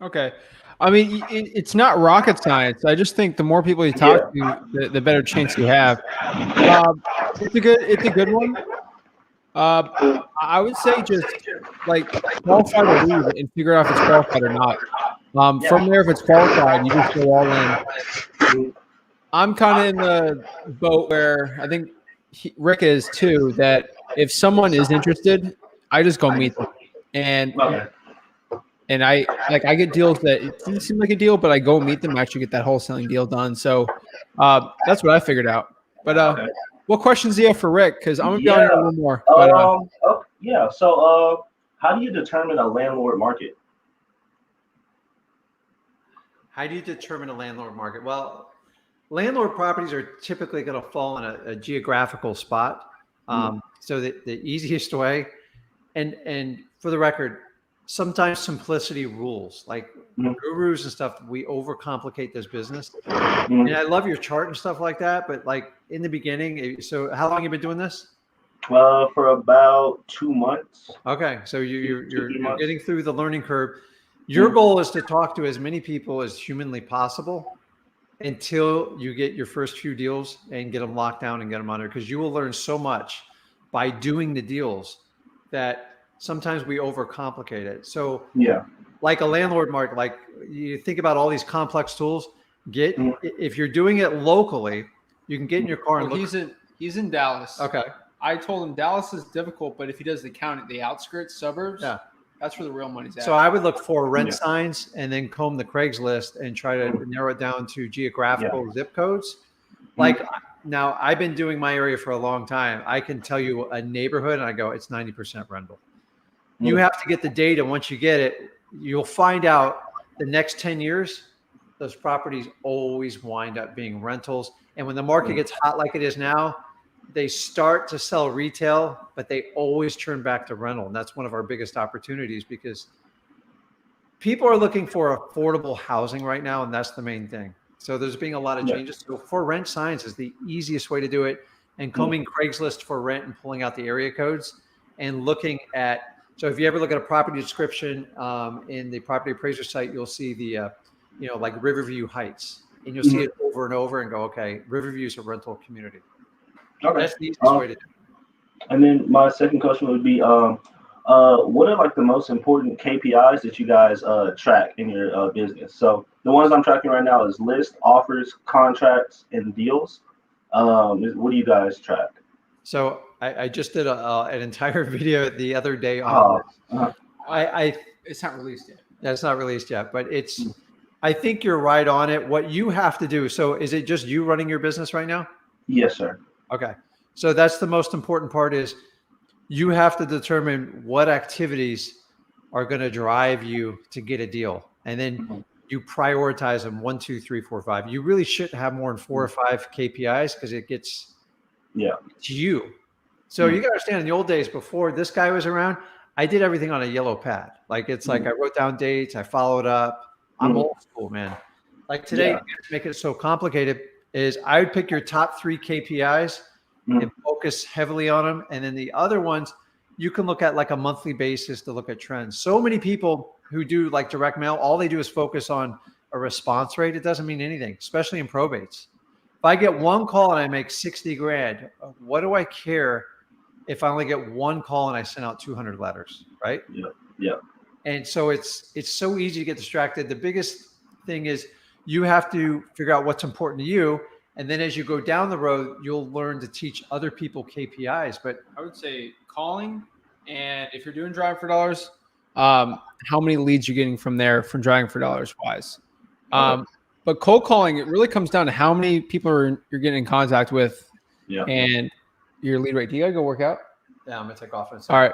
Okay. I mean, it's not rocket science. I just think the more people you talk to, the better chance you have. It's a good one. I would say just like qualify the lead and figure out if it's qualified or not. From there, if it's qualified, you just go all in. I'm kind of in the boat where I think Rick is too, that if someone is interested, I just go meet them. And I get deals that it doesn't seem like a deal, but I go meet them and actually get that wholesaling deal done. So that's what I figured out. But what questions do you have for Rick? Because I'm gonna be on here a little more. So how do you determine a landlord market? How do you determine a landlord market? Well, landlord properties are typically going to fall in a geographical spot. So the easiest way, and for the record, sometimes simplicity rules. Like gurus and stuff, we overcomplicate this business. And I love your chart and stuff like that, but like in the beginning, so how long have you been doing this? For about 2 months. Okay, so you're getting through the learning curve. Your goal is to talk to as many people as humanly possible until you get your first few deals and get them locked down and get them under, because you will learn so much by doing the deals that sometimes we overcomplicate it. So like a landlord market, like you think about all these complex tools, if you're doing it locally, you can get in your car and look. He's in Dallas. Okay. I told him Dallas is difficult, but if he does the outskirts, suburbs, that's where the real money's at. So I would look for rent signs and then comb the Craigslist and try to narrow it down to geographical zip codes. Like now I've been doing my area for a long time. I can tell you a neighborhood and I go, it's 90% rental. You have to get the data. Once you get it, you'll find out the next 10 years, those properties always wind up being rentals. And when the market gets hot like it is now, they start to sell retail, but they always turn back to rental. And that's one of our biggest opportunities, because people are looking for affordable housing right now. And that's the main thing. So there's being a lot of changes. So for rent signs is the easiest way to do it. And combing Craigslist for rent and pulling out the area codes and looking at, so if you ever look at a property description in the property appraiser site, you'll see the, like Riverview Heights, and you'll see it over and over and go, okay, Riverview is a rental community. Okay. That's the easiest way to do it. And then my second question would be, what are like the most important KPIs that you guys track in your business? So the ones I'm tracking right now is list, offers, contracts, and deals. What do you guys track? So I just did an entire video the other day on this. It's not released yet. That's not released yet, but I think you're right on it. What you have to do. So is it just you running your business right now? Yes, sir. Okay. So that's the most important part is you have to determine what activities are going to drive you to get a deal. And then you prioritize them 1, 2, 3, 4, 5. You really shouldn't have more than 4 or 5 KPIs because it gets to you. So you got to understand in the old days before this guy was around, I did everything on a yellow pad. Like it's like I wrote down dates, I followed up. I'm old school, man. Like today, make it so complicated is I would pick your top 3 KPIs and focus heavily on them. And then the other ones, you can look at like a monthly basis to look at trends. So many people who do like direct mail, all they do is focus on a response rate. It doesn't mean anything, especially in probates. If I get 1 call and I make 60 grand, what do I care if I only get 1 call and I send out 200 letters, right? Yeah. And so it's so easy to get distracted. The biggest thing is you have to figure out what's important to you. And then as you go down the road, you'll learn to teach other people KPIs. But I would say calling, and if you're doing driving for dollars, how many leads you're getting from there from driving for dollars wise. But cold calling, it really comes down to how many people you're getting in contact with and your lead rate. Do you gotta go work out? Yeah, I'm gonna take off. All right.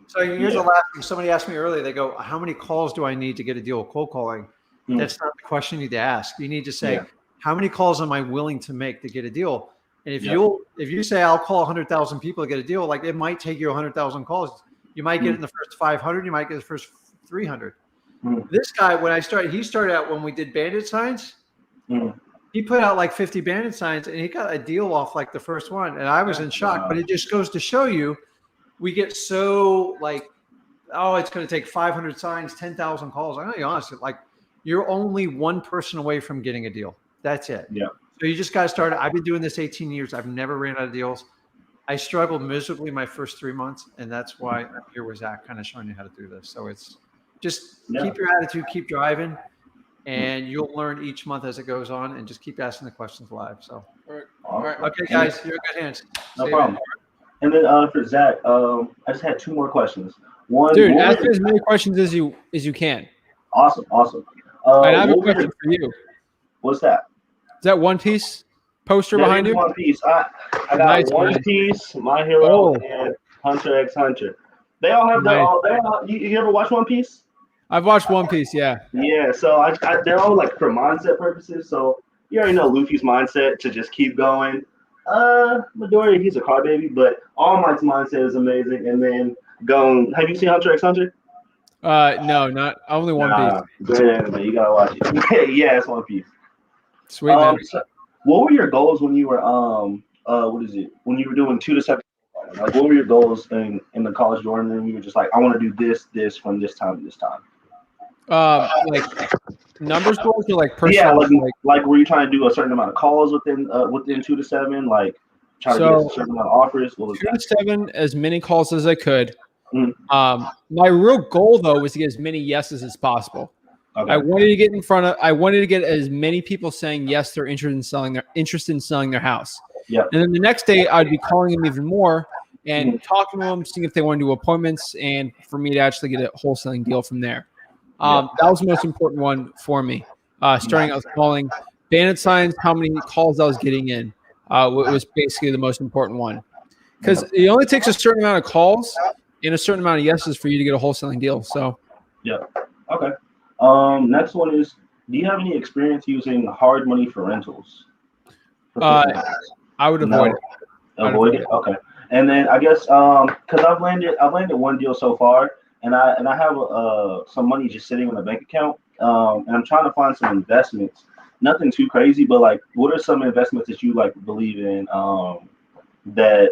So here's the last thing. Somebody asked me earlier, they go, how many calls do I need to get a deal with cold calling? That's not the question you need to ask. You need to say, how many calls am I willing to make to get a deal? And if you say I'll call 100,000 people to get a deal, like it might take you 100,000 calls. You might get it in the first 500. You might get the first 300. This guy, when I started, he started out when we did bandit signs. He put out like 50 bandit signs and he got a deal off like the first one. And I was in shock, but it just goes to show you, we get so like, oh, it's going to take 500 signs, 10,000 calls. I'm going to be honest, like you're only 1 person away from getting a deal. That's it. So you just got to start. I've been doing this 18 years. I've never ran out of deals. I struggled miserably my first 3 months. And that's why I'm here with Zach kind of showing you how to do this. So it's just keep your attitude, keep driving, and you'll learn each month as it goes on, and just keep asking the questions live. So, all right. Okay, guys, you're in good hands. No problem. And then for Zach, I just had 2 more questions. One, dude, ask as many questions as you can. Awesome. And I have a question for you. What's that? Is that One Piece poster behind you? One Piece. I got Nice, One man. Piece, My Hero, and Hunter x Hunter. They all have their all. You ever watch One Piece? I've watched One Piece, yeah. Yeah, so they're all like for mindset purposes. So you already know Luffy's mindset to just keep going. Midoriya, he's a crybaby, but All Might's mindset is amazing. And then going, have you seen Hunter x Hunter? No, not only One Piece. Good, man, you gotta watch it. Yeah, it's One Piece. Sweet, man. So what were your goals when you were when you were doing 2 to 7? Like, what were your goals in the college dorm? And you were just like, I want to do this from this time to this time. Like numbers goals or like personal? Yeah, like were you trying to do a certain amount of calls within 2 to 7? Like trying to get a certain amount of offers? What was 2 to 7, as many calls as I could. My real goal though was to get as many yeses as possible. Okay. I wanted to get as many people saying yes, they're interested in selling their house. Yeah. And then the next day I'd be calling them even more and talking to them, seeing if they want to do appointments, and for me to actually get a wholesaling deal from there. That was the most important one for me. Starting out with calling bandit signs, how many calls I was getting in was basically the most important one. Because it only takes a certain amount of calls and a certain amount of yeses for you to get a wholesaling deal. So okay. Next one is, do you have any experience using hard money for rentals? I would avoid it. Avoid it? Okay. And then I guess because I've landed 1 deal so far, and I have some money just sitting in a bank account, and I'm trying to find some investments. Nothing too crazy, but like, what are some investments that you like believe in that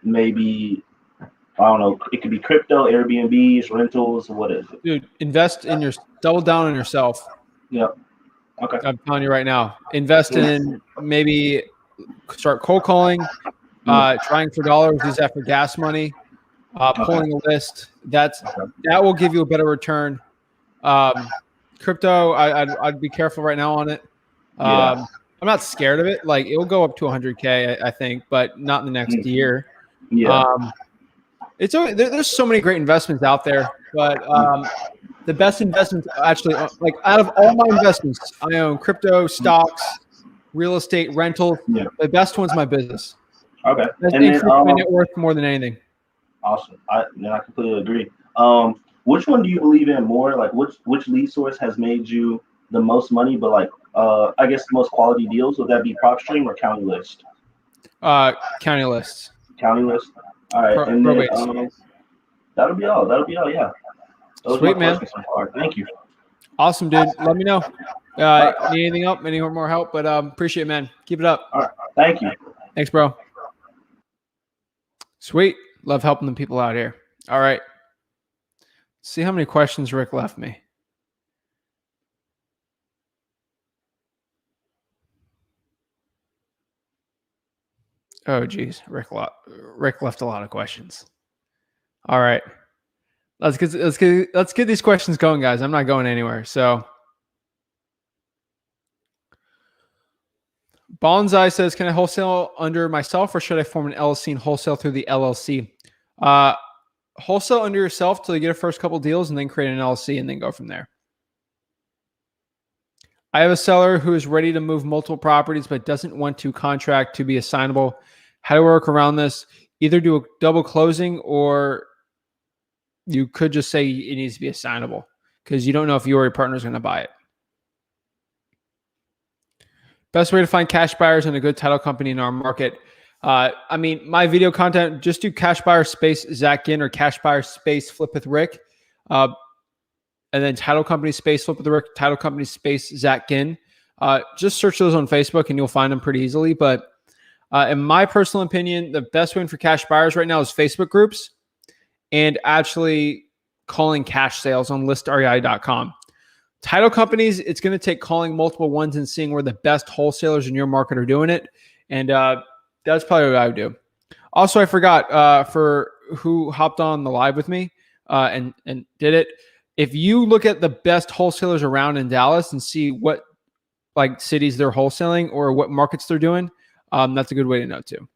maybe, I don't know, it could be crypto, Airbnbs, rentals, what is it? Dude, double down on yourself. Yep. Okay. I'm telling you right now, invest in maybe start cold calling, trying for dollars, use that for gas money, pulling a list. That will give you a better return. Crypto, I'd be careful right now on it. I'm not scared of it. Like, it will go up to 100K, I think, but not in the next year. Yeah. There's so many great investments out there, but the best investments actually, like out of all my investments, I own crypto, stocks, real estate, rentals. The best one's my business. Okay. That's And then increased my net worth more than anything. awesome. I completely agree. Which one do you believe in more? Like which lead source has made you the most money, but like I guess the most quality deals? Would that be PropStream or County List? County lists. County List. All right, and then Probates. that'll be all. That'll be all. Yeah. Those Sweet, are my man. questions so far. Thank you. Awesome, dude. Let me know. Right. Need anything up? Any more help? But appreciate it, man. Keep it up. All right. Thank you. Thanks, bro. Sweet. Love helping the people out here. All right. See how many questions Rick left me. Oh, geez. Rick left a lot of questions. All right. Let's get these questions going, guys. I'm not going anywhere. So Bonsai says, can I wholesale under myself or should I form an LLC and wholesale through the LLC? Wholesale under yourself till you get a first couple deals and then create an LLC and then go from there. I have a seller who is ready to move multiple properties but doesn't want to contract to be assignable. How do I work around this? Either do a double closing or you could just say it needs to be assignable because you don't know if you or your partner is going to buy it. Best way to find cash buyers and a good title company in our market. I mean, my video content, just do cash buyer space Zach Ginn or cash buyer space Flip with Rick. And then title company space Flip with Rick, title company space Zach Ginn. Just search those on Facebook and you'll find them pretty easily. But in my personal opinion, the best way for cash buyers right now is Facebook groups and actually calling cash sales on listrei.com. Title companies, it's going to take calling multiple ones and seeing where the best wholesalers in your market are doing it. And that's probably what I would do. Also, I forgot for who hopped on the live with me and did it. If you look at the best wholesalers around in Dallas and see what like cities they're wholesaling or what markets they're doing, that's a good way to know too.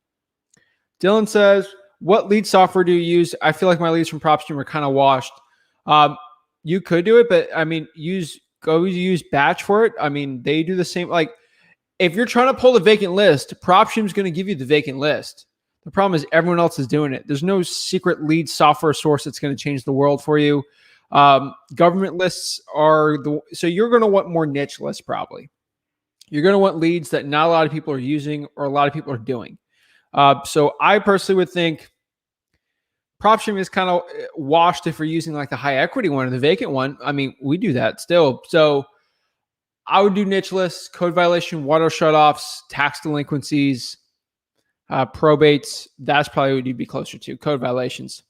Dylan says, what lead software do you use? I feel like my leads from PropStream are kind of washed. You could do it, but I mean, go use Batch for it. I mean, they do the same. Like, if you're trying to pull the vacant list, PropStream is going to give you the vacant list. The problem is everyone else is doing it. There's no secret lead software source that's going to change the world for you. Government lists are so you're going to want more niche lists probably. You're going to want leads that not a lot of people are using or a lot of people are doing. So I personally would think PropStream is kind of washed if you're using like the high equity one or the vacant one. I mean, we do that still. So I would do niche lists, code violation, water shutoffs, tax delinquencies, probates. That's probably what you'd be closer to, code violations.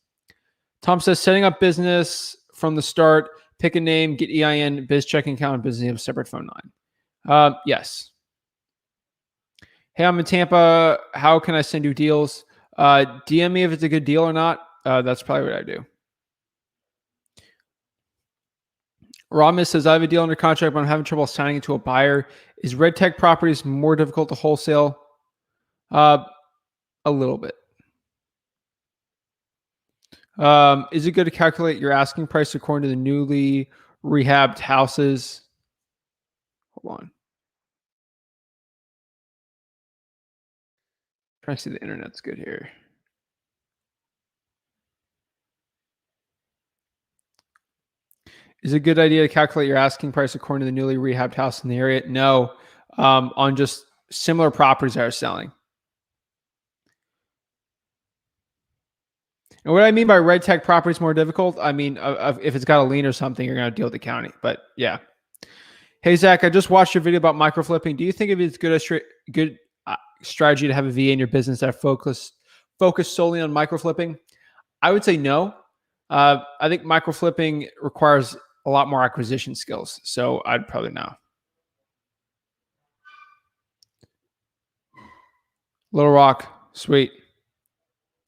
Tom says, setting up business from the start, pick a name, get EIN, biz checking account, and business name, separate phone line. Yes. Hey, I'm in Tampa. How can I send you deals? DM me if it's a good deal or not. That's probably what I do. Ramis says, I have a deal under contract, but I'm having trouble signing it to a buyer. Is Red Tech Properties more difficult to wholesale? A little bit. Is it good to calculate your asking price according to the newly rehabbed houses? Hold on. Trying to see the internet's good here. Is it a good idea to calculate your asking price according to the newly rehabbed house in the area? No, on just similar properties that are selling. And what I mean by red tag properties more difficult, I mean, if it's got a lien or something, you're going to deal with the county. But yeah. Hey, Zach, I just watched your video about micro flipping. Do you think it's good strategy to have a VA in your business that focus solely on micro flipping? I would say no. I think micro flipping requires a lot more acquisition skills. So I'd probably no. Little Rock, sweet.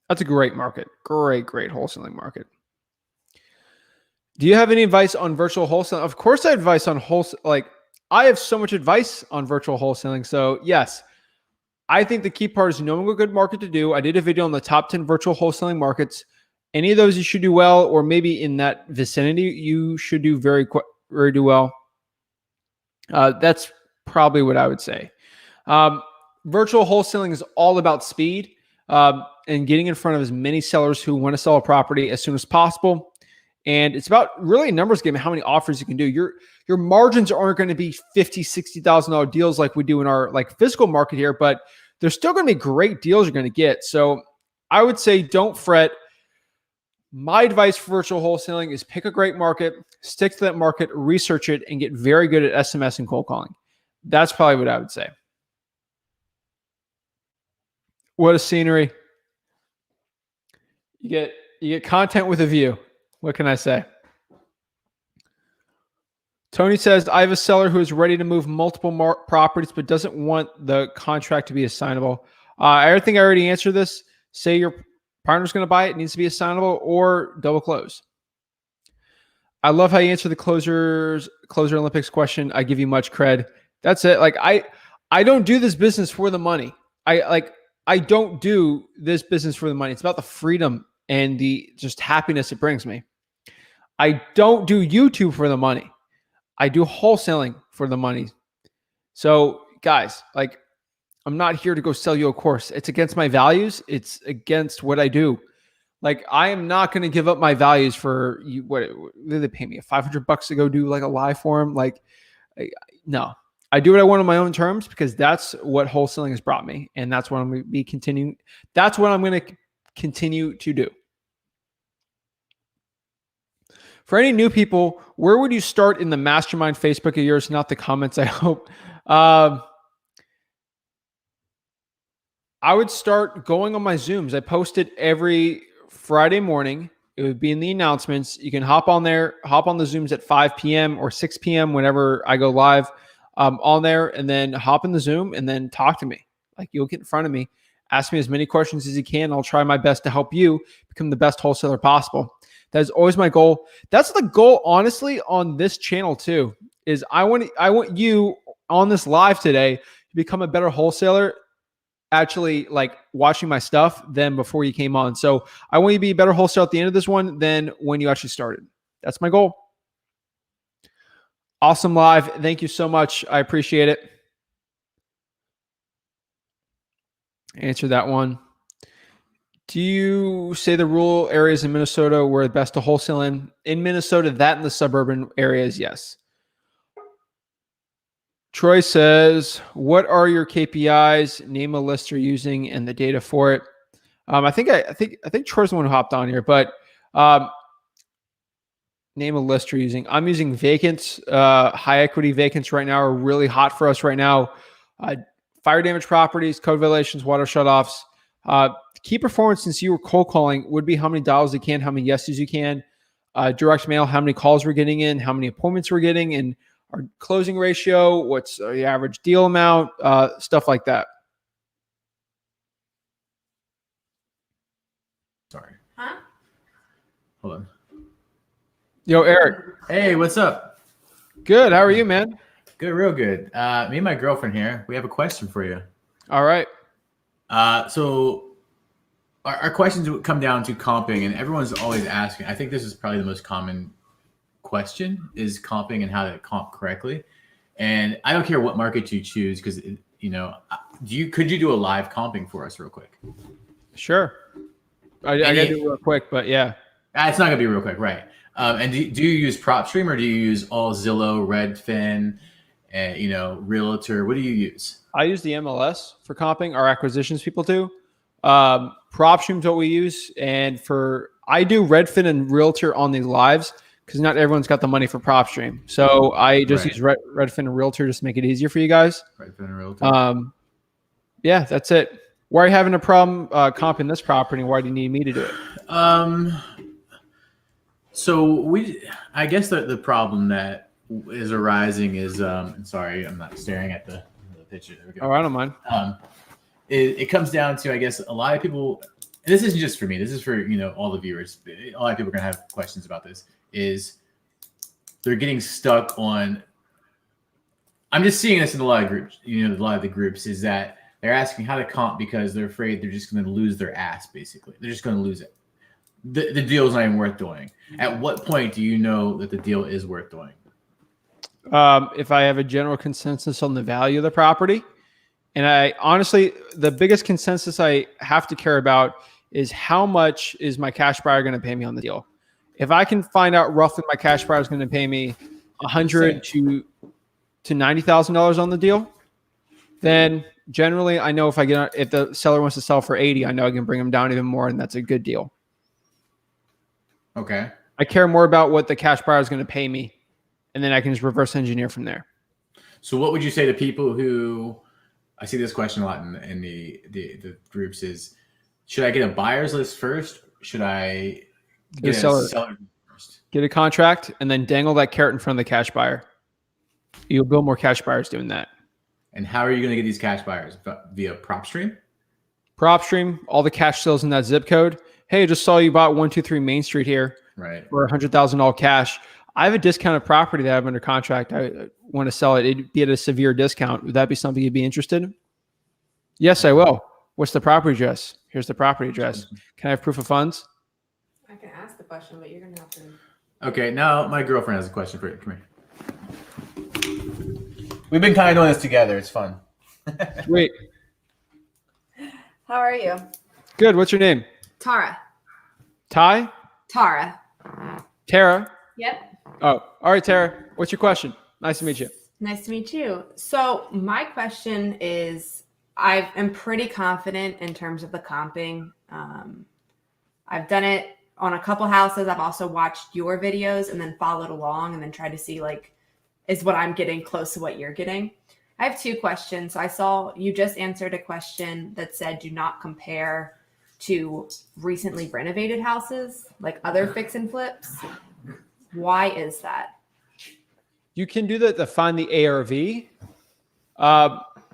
That's a great market. Great wholesaling market. Do you have any advice on virtual wholesaling? Of course, I have advice on wholesale. Like, I have so much advice on virtual wholesaling. So yes, I think the key part is knowing a good market to do. I did a video on the top 10 virtual wholesaling markets. Any of those you should do well, or maybe in that vicinity, you should do very well. That's probably what I would say. Virtual wholesaling is all about speed. and getting in front of as many sellers who want to sell a property as soon as possible. And it's about really a numbers game, how many offers you can do. Your margins aren't going to be $50,000, $60,000 deals like we do in our like physical market here, but there's still going to be great deals you're going to get. So I would say don't fret. My advice for virtual wholesaling is pick a great market, stick to that market, research it, and get very good at SMS and cold calling. That's probably what I would say. What a scenery. You get content with a view. What can I say? Tony says, I have a seller who is ready to move multiple properties but doesn't want the contract to be assignable. I think I already answered this. Say your partner's going to buy it. It needs to be assignable or double close. I love how you answer the closer Olympics question. I give you much cred. That's it. Like I don't do this business for the money. I don't do this business for the money. It's about the freedom and the just happiness it brings me. I don't do YouTube for the money. I do wholesaling for the money. So guys, like I'm not here to go sell you a course. It's against my values. It's against what I do. Like I am not going to give up my values for you. What they pay me $500 to go do like a live forum? Like, no, I do what I want on my own terms because that's what wholesaling has brought me, and that's what I'm going to be continuing. That's what I'm going to continue to do. For any new people, where would you start in the Mastermind Facebook of yours? Not the comments, I hope. I would start going on my Zooms. I post it every Friday morning. It would be in the announcements. You can hop on there, hop on the Zooms at 5 p.m. or 6 p.m. whenever I go live on there, and then hop in the Zoom and then talk to me. Like you'll get in front of me, ask me as many questions as you can. I'll try my best to help you become the best wholesaler possible. That is always my goal. That's the goal, honestly, on this channel too, is I want you on this live today to become a better wholesaler, actually like watching my stuff than before you came on. So I want you to be a better wholesaler at the end of this one than when you actually started. That's my goal. Awesome live. Thank you so much. I appreciate it. Answer that one. Do you say the rural areas in Minnesota were the best to wholesale in? In Minnesota, that in the suburban areas, yes. Troy says, what are your KPIs? Name a list you're using and the data for it. I think Troy's the one who hopped on here, but name a list you're using. I'm using vacants. High equity vacants right now are really hot for us right now. Fire damage properties, code violations, water shutoffs. Key performance since you were cold calling would be how many dials you can, how many yeses you can. Direct mail, how many calls we're getting in, how many appointments we're getting, and our closing ratio, what's the average deal amount, stuff like that. Sorry. Huh? Hold on. Yo, Eric. Hey, what's up? Good. How are you, man? Good, real good. Me and my girlfriend here, we have a question for you. All right. So our questions would come down to comping, and everyone's always asking. I think this is probably the most common question is comping and how to comp correctly. And I don't care what market you choose because, could you do a live comping for us real quick? Sure. I got to do it real quick, but yeah. It's not going to be real quick, right? And do you use PropStream or do you use all Zillow, Redfin, Realtor? What do you use? I use the MLS for comping. Our acquisitions people do. PropStream's what we use. And I do Redfin and Realtor on these lives because not everyone's got the money for PropStream. So I just use Redfin and Realtor just to make it easier for you guys. Redfin and Realtor. Yeah, that's it. Why are you having a problem comping this property? Why do you need me to do it? So I guess the problem that is arising is, sorry, I'm not staring at the picture. There we go. Oh, I don't mind. It comes down to, I guess, a lot of people, and this isn't just for me, this is for, all the viewers. A lot of people are going to have questions about this, is they're getting stuck on, I'm just seeing this in a lot of groups, a lot of the groups is that they're asking how to comp because they're afraid they're just going to lose their ass, basically. They're just going to lose it. The deal's not even worth doing. At what point do you know that the deal is worth doing? If I have a general consensus on the value of the property And I honestly, the biggest consensus I have to care about is how much is my cash buyer going to pay me on the deal. If I can find out roughly my cash buyer is going to pay me $100,000 to $90,000 on the deal, then generally I know if the seller wants to sell for 80, I know I can bring them down even more, and that's a good deal. Okay. I care more about what the cash buyer is going to pay me, and then I can just reverse engineer from there. So what would you say to people who, I see this question a lot in the groups, is should I get a buyer's list first? Should I get a seller first? Get a contract and then dangle that carrot in front of the cash buyer. You'll build more cash buyers doing that. And how are you going to get these cash buyers? Via PropStream? PropStream, all the cash sales in that zip code. Hey, I just saw you bought 123 Main Street here for $100,000 cash. I have a discounted property that I have under contract. I want to sell it. It'd be at a severe discount. Would that be something you'd be interested in? Yes, I will. What's the property address? Here's the property address. Can I have proof of funds? I can ask the question, but you're going to have to. Okay, now my girlfriend has a question for you. Come here. We've been kind of doing this together. It's fun. Wait. How are you? Good. What's your name? Tara. Ty? Tara. Tara? Yep. Oh, all right, Tara. What's your question? Nice to meet you. Nice to meet you. So my question is, I am pretty confident in terms of the comping. I've done it on a couple houses. I've also watched your videos and then followed along and then tried to see is what I'm getting close to what you're getting. I have two questions. So I saw you just answered a question that said, do not compare to recently renovated houses like other fix and flips. Why is that? You can do that to find the ARV.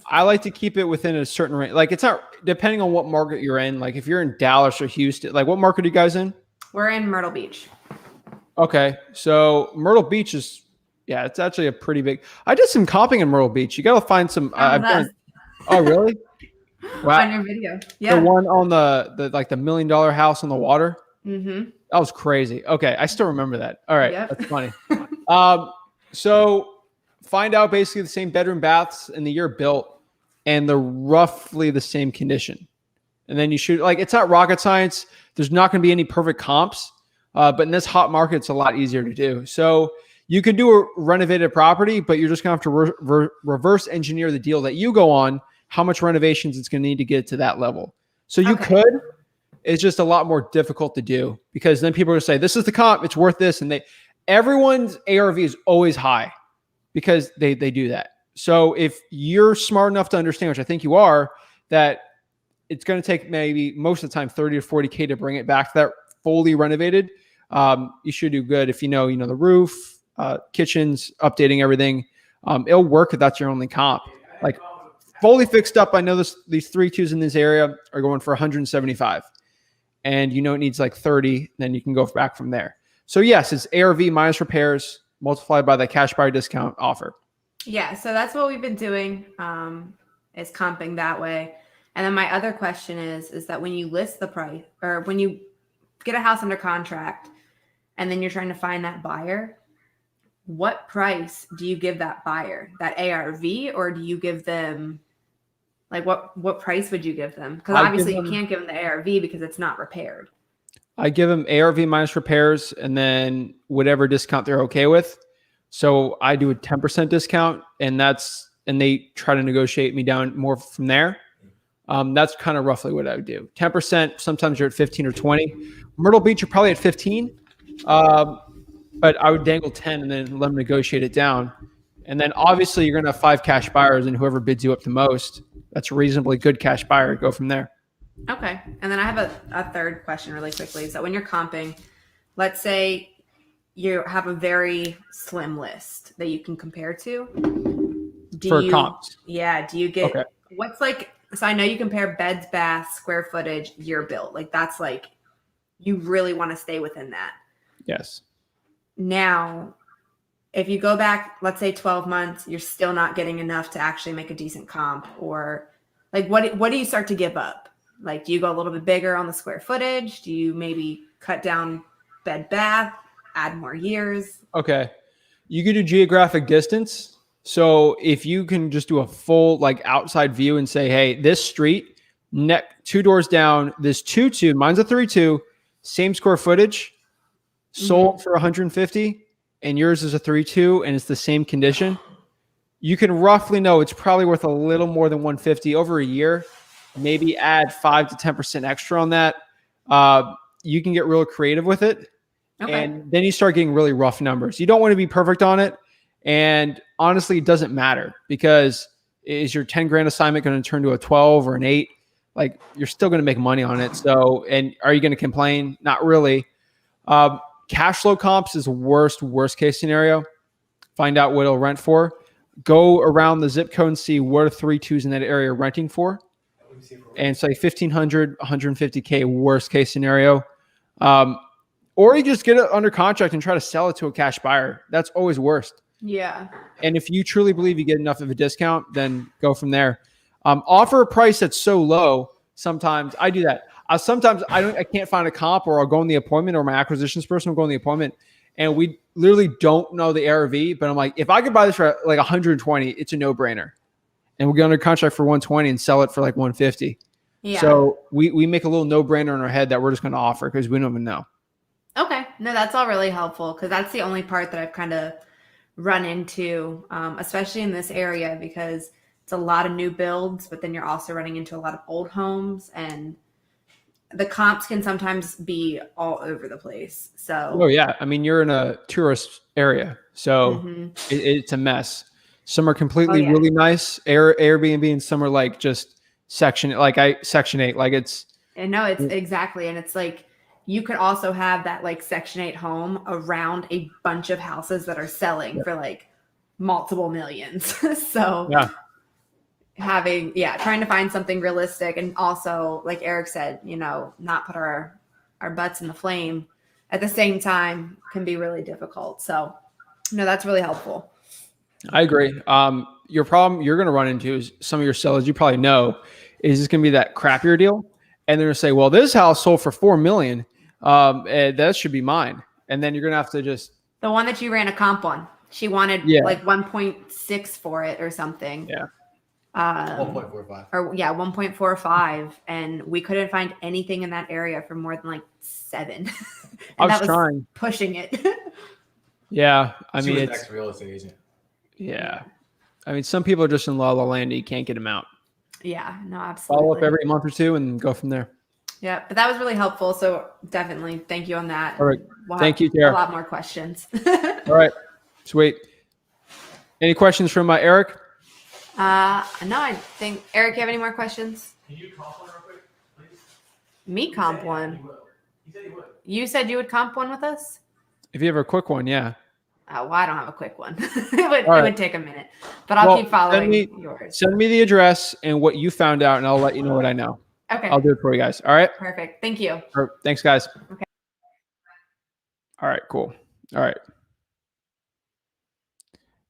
I like to keep it within a certain range. It's not depending on what market you're in. Like if you're in Dallas or Houston, what market are you guys in? We're in Myrtle Beach. Okay. So Myrtle Beach is, it's actually a pretty big, I did some comping in Myrtle Beach. You got to find some, oh, really? Wow. On your video. Yeah. The one on the $1 million house on the water. Mm-hmm. That was crazy. Okay. I still remember that. All right. Yep. That's funny. So find out basically the same bedroom baths in the year built and they're roughly the same condition. And then you should it's not rocket science. There's not going to be any perfect comps. But in this hot market, it's a lot easier to do. So you can do a renovated property, but you're just going to have to reverse engineer the deal that you go on, how much renovations it's going to need to get to that level. So you could, it's just a lot more difficult to do because then people are going to say, this is the comp, it's worth this. And everyone's ARV is always high because they do that. So if you're smart enough to understand, which I think you are, that it's going to take maybe most of the time 30 to 40K to bring it back to that fully renovated, you should do good if you know the roof, kitchens, updating everything. It'll work if that's your only comp. Fully fixed up, I know these 3 Qs in this area are going for 175, and it needs 30. Then you can go back from there. So yes, it's ARV minus repairs multiplied by the cash buyer discount offer. Yeah, so that's what we've been doing, is comping that way. And then my other question is that when you list the price or when you get a house under contract and then you're trying to find that buyer, what price do you give that buyer? That ARV, or do you give them what price would you give them? Because obviously you can't give them the ARV because it's not repaired. I give them ARV minus repairs and then whatever discount they're okay with. So I do a 10% discount and they try to negotiate me down more from there. That's kind of roughly what I would do. 10%, sometimes you're at 15 or 20. Myrtle Beach, you're probably at 15. But I would dangle 10 and then let them negotiate it down. And then obviously you're going to have 5 cash buyers, and whoever bids you up the most, that's a reasonably good cash buyer. Go from there. Okay. And then I have a third question really quickly. So when you're comping, let's say you have a very slim list that you can compare to. Comps. Yeah. Do you get what's so I know you compare beds, baths, square footage, year built. That's you really want to stay within that. Yes. Now, if you go back, let's say 12 months, you're still not getting enough to actually make a decent comp, or what do you start to give up? Do you go a little bit bigger on the square footage? Do you maybe cut down bed, bath, add more years? Okay. You could do geographic distance. So if you can just do a full like outside view and say, hey, this street, 2 doors down, this 2-2, mine's a 3-2, same square footage, sold for 150, and yours is a 3-2, and it's the same condition. You can roughly know it's probably worth a little more than 150 over a year. Maybe add 5 to 10% extra on that. You can get real creative with it. Okay. And then you start getting really rough numbers. You don't want to be perfect on it. And honestly, it doesn't matter, because is your 10 grand assignment going to turn to a 12 or an 8? Like, you're still going to make money on it. So, and are you going to complain? Not really. Cash flow comps is worst case scenario. Find out what it'll rent for. Go around the zip code and see what are 3-2s in that area renting for. And say 1,500, 150K worst case scenario. Or you just get it under contract and try to sell it to a cash buyer. That's always worst. Yeah. And if you truly believe you get enough of a discount, then go from there. Offer a price that's so low. Sometimes I do that. Sometimes I can't find a comp, or I'll go in the appointment, or my acquisitions person will go in the appointment, and we literally don't know the ARV. But I'm like, if I could buy this for like 120, it's a no-brainer. And we'll get under contract for 120 and sell it for like 150. Yeah. So we make a little no-brainer in our head that we're just going to offer because we don't even know. Okay. No, that's all really helpful, because that's the only part that I've kind of run into, especially in this area, because it's a lot of new builds, but then you're also running into a lot of old homes, and the comps can sometimes be all over the place. So, oh yeah, I mean, you're in a tourist area, so it's a mess. Some are completely really nice Airbnb, and some are like just Section 8, like it's. And no, it's exactly, and it's like you could also have that like Section 8 home around a bunch of houses that are selling for like multiple millions. So trying to find something realistic, and also, like Eric said, not put our butts in the flame at the same time can be really difficult. So no, that's really helpful. I agree. Your problem you're going to run into is some of your sellers, you probably know, is just going to be that crappier deal. And they're going to say, well, this house sold for $4 million. And that should be mine. And then you're going to have to just. The one that you ran a comp on, she wanted like 1.6 for it or something. Yeah. 1.45. Or 1.45. And we couldn't find anything in that area for more than like 7. I was trying. Pushing it. Yeah. I mean, it's next real estate agent. Yeah. I mean, some people are just in la la land. You can't get them out. Yeah, no, absolutely. Follow up every month or two and go from there. Yeah, but that was really helpful. So definitely thank you on that. All right. We'll thank you, have Tara. a lot more questions. All right. Sweet. Any questions from Eric? No, I think, Eric, you have any more questions? Can you comp one real quick, please? Me comp one? He said he would. You said you would comp one with us? If you have a quick one, yeah. Well, I don't have a quick one. It would take a minute, but I'll keep following yours. Send me the address and what you found out, and I'll let you know what I know. Okay. I'll do it for you guys. All right. Perfect. Thank you. All right. Thanks, guys. Okay. All right. Cool. All right.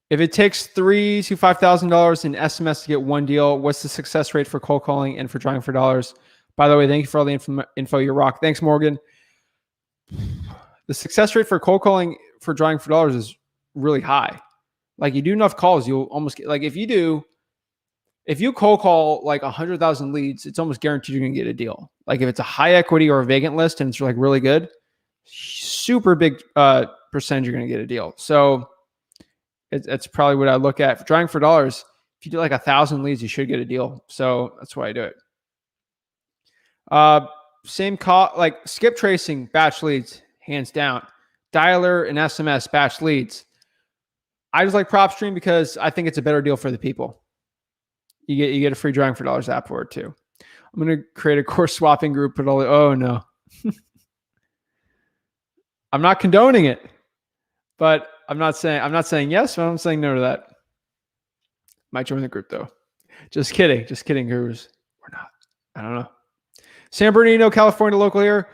If it takes $3,000 to $5,000 in SMS to get one deal, what's the success rate for cold calling and for trying for dollars? By the way, thank you for all the info. You rock. Thanks, Morgan. The success rate for cold calling for drawing for dollars is really high. Like, you do enough calls, you'll almost get, like, if you cold call like 100,000 leads, it's almost guaranteed you're going to get a deal. Like, if it's a high equity or a vacant list and it's like really good, super big percentage you're going to get a deal. So it's probably what I look at for drawing for dollars. If you do like 1,000 leads, you should get a deal. So that's why I do it. Same call, like skip tracing, batch leads, hands down. Dialer and SMS, batch leads. I just like PropStream because I think it's a better deal for the people. You get a free drawing for dollars app for it too. I'm going to create a course swapping group, but oh no. I'm not condoning it, but I'm not saying yes, but I'm saying no to that. Might join the group though. Just kidding, gurus. We're not. I don't know. San Bernardino, California, local here.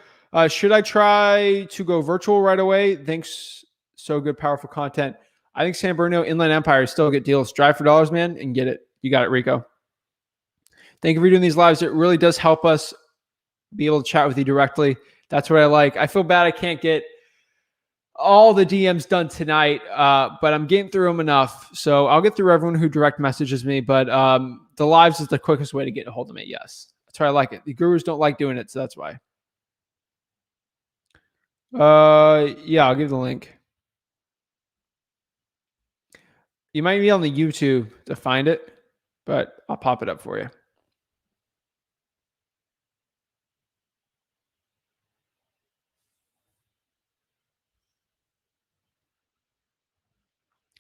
Should I try to go virtual right away? Thanks. So good, powerful content. I think San Bernardino, Inland Empire still get deals. Drive for dollars, man, and get it. You got it, Rico. Thank you for doing these lives. It really does help us be able to chat with you directly. That's what I like. I feel bad I can't get all the DMs done tonight, but I'm getting through them enough. So I'll get through everyone who direct messages me, but the lives is the quickest way to get a hold of me. Yes. That's why I like it. The gurus don't like doing it, so that's why. Yeah, I'll give the link. You might be on the YouTube to find it, but I'll pop it up for you.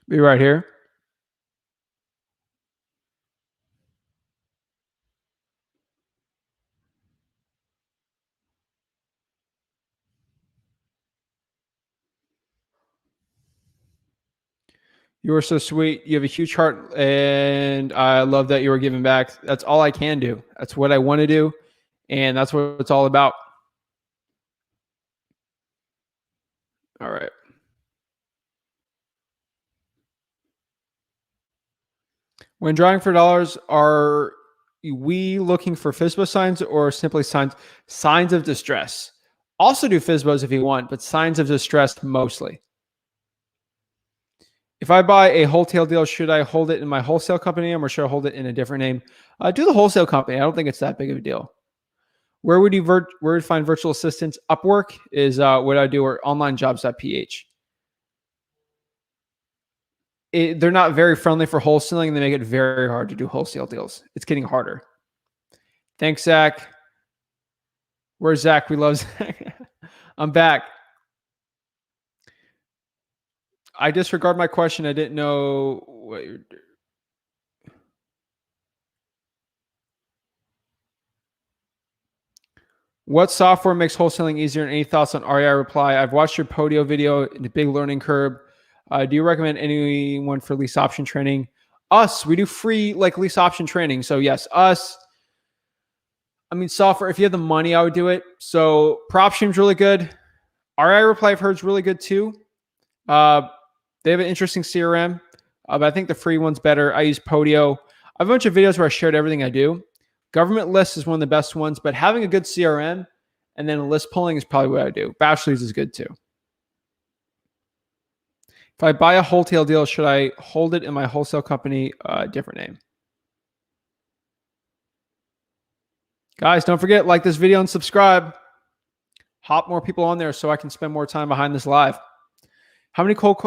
Be right here. You are so sweet. You have a huge heart, and I love that you are giving back. That's all I can do. That's what I want to do, and that's what it's all about. All right. When drawing for dollars, are we looking for FSBO signs or simply signs of distress? Also do FSBOs if you want, but signs of distress mostly. If I buy a wholesale deal, should I hold it in my wholesale company name or should I hold it in a different name? Do the wholesale company. I don't think it's that big of a deal. Where would you find virtual assistants? Upwork is what I do, or onlinejobs.ph. They're not very friendly for wholesaling, and they make it very hard to do wholesale deals. It's getting harder. Thanks, Zach. Where's Zach? We love Zach. I'm back. I disregard my question. I didn't know what you're doing. What software makes wholesaling easier, and any thoughts on REI Reply? I've watched your Podio video, the big learning curve. Do you recommend anyone for lease option training? Us, we do free lease option training. So yes, us. I mean, software, if you have the money, I would do it. So PropStream's really good. REI Reply I've heard is really good too. They have an interesting CRM, but I think the free one's better. I use Podio. I have a bunch of videos where I shared everything I do. Government List is one of the best ones, but having a good CRM and then list pulling is probably what I do. Bachelor's is good too. If I buy a wholesale deal, should I hold it in my wholesale company, different name? Guys, don't forget, like this video and subscribe. Hop more people on there so I can spend more time behind this live. How many cold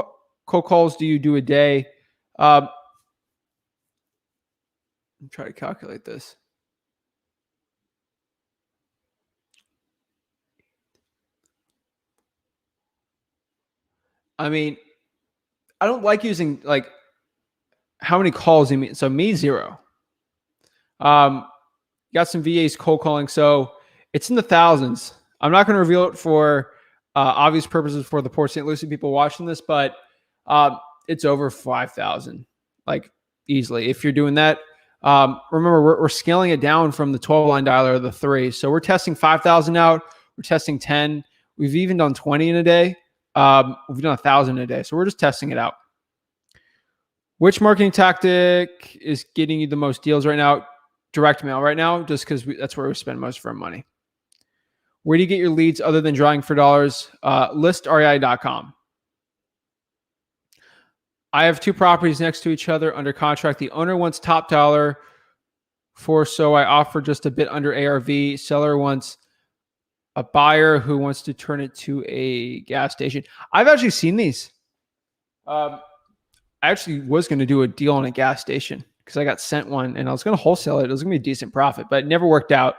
calls do you do a day? I'm trying to calculate this. I mean, I don't like using how many calls you mean. So me, 0. Got some VAs cold calling, so it's in the thousands. I'm not going to reveal it for obvious purposes for the Port St. Lucie people watching this, but it's over 5,000, easily. If you're doing that, remember we're scaling it down from the 12-line dialer to the 3. So we're testing 5,000 out. We're testing 10. We've even done 20 in a day. We've done 1,000 a day. So we're just testing it out. Which marketing tactic is getting you the most deals right now? Direct mail right now, just because that's where we spend most of our money. Where do you get your leads other than drawing for dollars? ListREI.com. I have 2 properties next to each other under contract. The owner wants top dollar so I offer just a bit under ARV. Seller wants a buyer who wants to turn it to a gas station. I've actually seen these. I actually was going to do a deal on a gas station because I got sent one and I was going to wholesale it. It was going to be a decent profit, but it never worked out.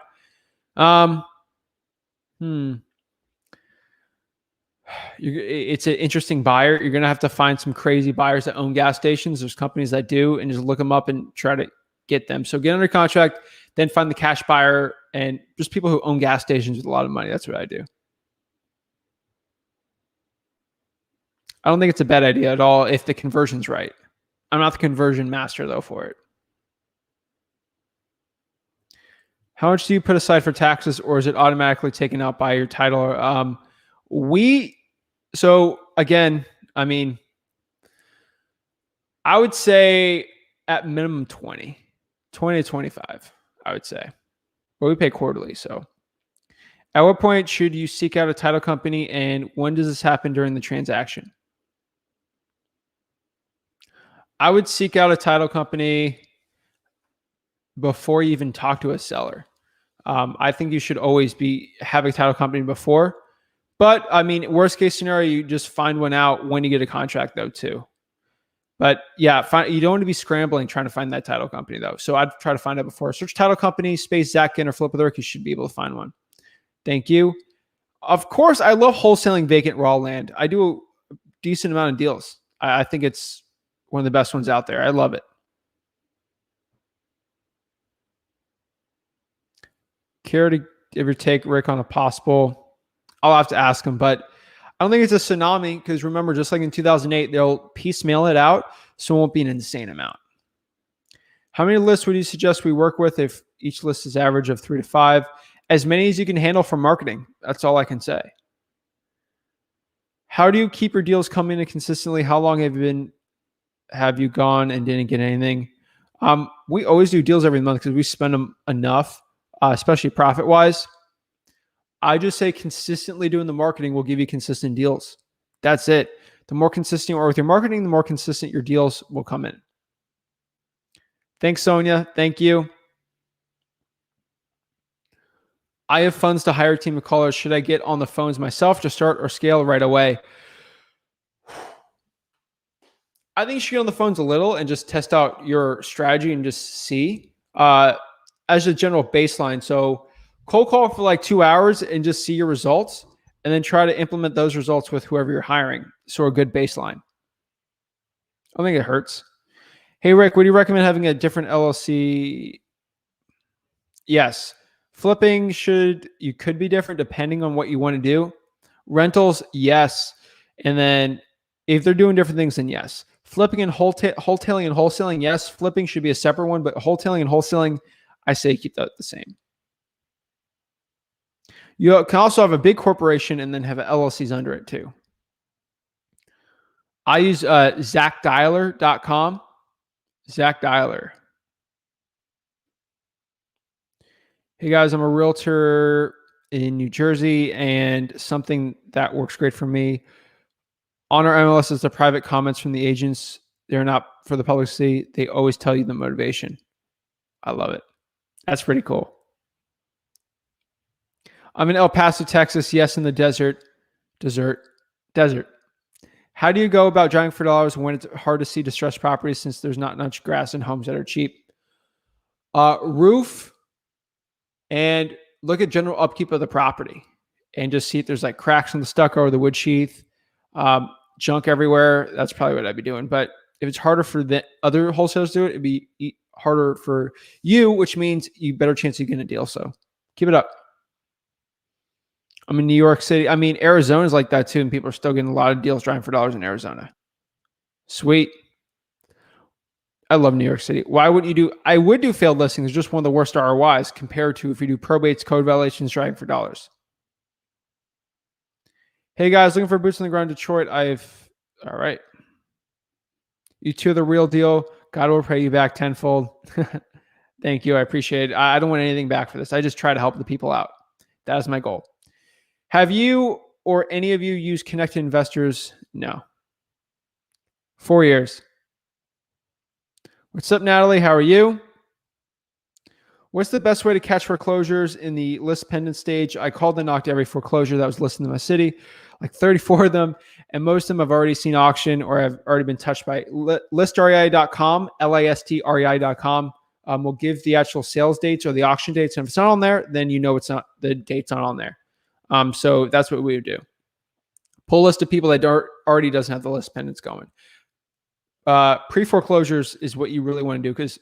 It's an interesting buyer. You're going to have to find some crazy buyers that own gas stations. There's companies that do, and just look them up and try to get them. So get under contract, then find the cash buyer and just people who own gas stations with a lot of money. That's what I do. I don't think it's a bad idea at all if the conversion's right. I'm not the conversion master though for it. How much do you put aside for taxes, or is it automatically taken out by your title? So again, I mean, I would say at minimum 20 to 25, I would say. But we pay quarterly, so At what point should you seek out a title company, and when does this happen during the transaction? I would seek out a title company before you even talk to a seller. I think you should always have a title company before. But I mean, worst case scenario, you just find one out when you get a contract, though, too. But yeah, you don't want to be scrambling trying to find that title company, though. So I'd try to find out before. Search title company, space Zach Ginn or Flip with Rick. You should be able to find one. Thank you. Of course, I love wholesaling vacant raw land. I do a decent amount of deals. I think it's one of the best ones out there. I love it. Care to ever take Rick on a possible? I'll have to ask him, but I don't think it's a tsunami because remember, just like in 2008, they'll piecemeal it out, so it won't be an insane amount. How many lists would you suggest we work with if each list is average of 3 to 5? As many as you can handle for marketing. That's all I can say. How do you keep your deals coming in consistently? How long have you gone and didn't get anything? We always do deals every month because we spend them enough, especially profit-wise. I just say consistently doing the marketing will give you consistent deals. That's it. The more consistent you are with your marketing, the more consistent your deals will come in. Thanks, Sonia. Thank you. I have funds to hire a team of callers. Should I get on the phones myself to start or scale right away? I think you should get on the phones a little and just test out your strategy and just see as a general baseline. So cold call for like 2 hours and just see your results and then try to implement those results with whoever you're hiring. So a good baseline. I don't think it hurts. Hey, Rick, would you recommend having a different LLC? Yes. Flipping you could be different depending on what you want to do. Rentals, yes. And then if they're doing different things, then yes. Flipping and wholesaling and wholesaling, yes. Flipping should be a separate one, but wholesaling and wholesaling, I say keep that the same. You can also have a big corporation and then have LLCs under it too. I use ZachDialer.com. Zach Dialer. Hey guys, I'm a realtor in New Jersey, and something that works great for me on our MLS is the private comments from the agents. They're not for the public to see. They always tell you the motivation. I love it. That's pretty cool. I'm in El Paso, Texas. Yes, in the desert. How do you go about driving for dollars when it's hard to see distressed properties since there's not much grass and homes that are cheap? Roof. And look at general upkeep of the property and just see if there's like cracks in the stucco or the wood sheath, junk everywhere. That's probably what I'd be doing. But if it's harder for the other wholesalers to do it, it'd be harder for you, which means you better chance of getting a deal. So keep it up. I'm in New York City. I mean, Arizona's like that too. And people are still getting a lot of deals driving for dollars in Arizona. Sweet. I love New York City. Why wouldn't you do? I would do failed listings. Just one of the worst ROIs compared to if you do probates, code violations, driving for dollars. Hey guys, looking for boots on the ground in Detroit. All right. You two are the real deal. God will pay you back tenfold. Thank you. I appreciate it. I don't want anything back for this. I just try to help the people out. That is my goal. Have you or any of you used Connected Investors? No. 4 years. What's up, Natalie? How are you? What's the best way to catch foreclosures in the list pendant stage? I called and knocked every foreclosure that was listed in my city, like 34 of them, and most of them I've already seen auction or have already been touched by. ListREI.com, LISTREI.com will give the actual sales dates or the auction dates. And if it's not on there, then you know it's not, the date's not on there. So that's what we would do. Pull a list of people that already doesn't have the list pendants going. Pre-foreclosures is what you really want to do because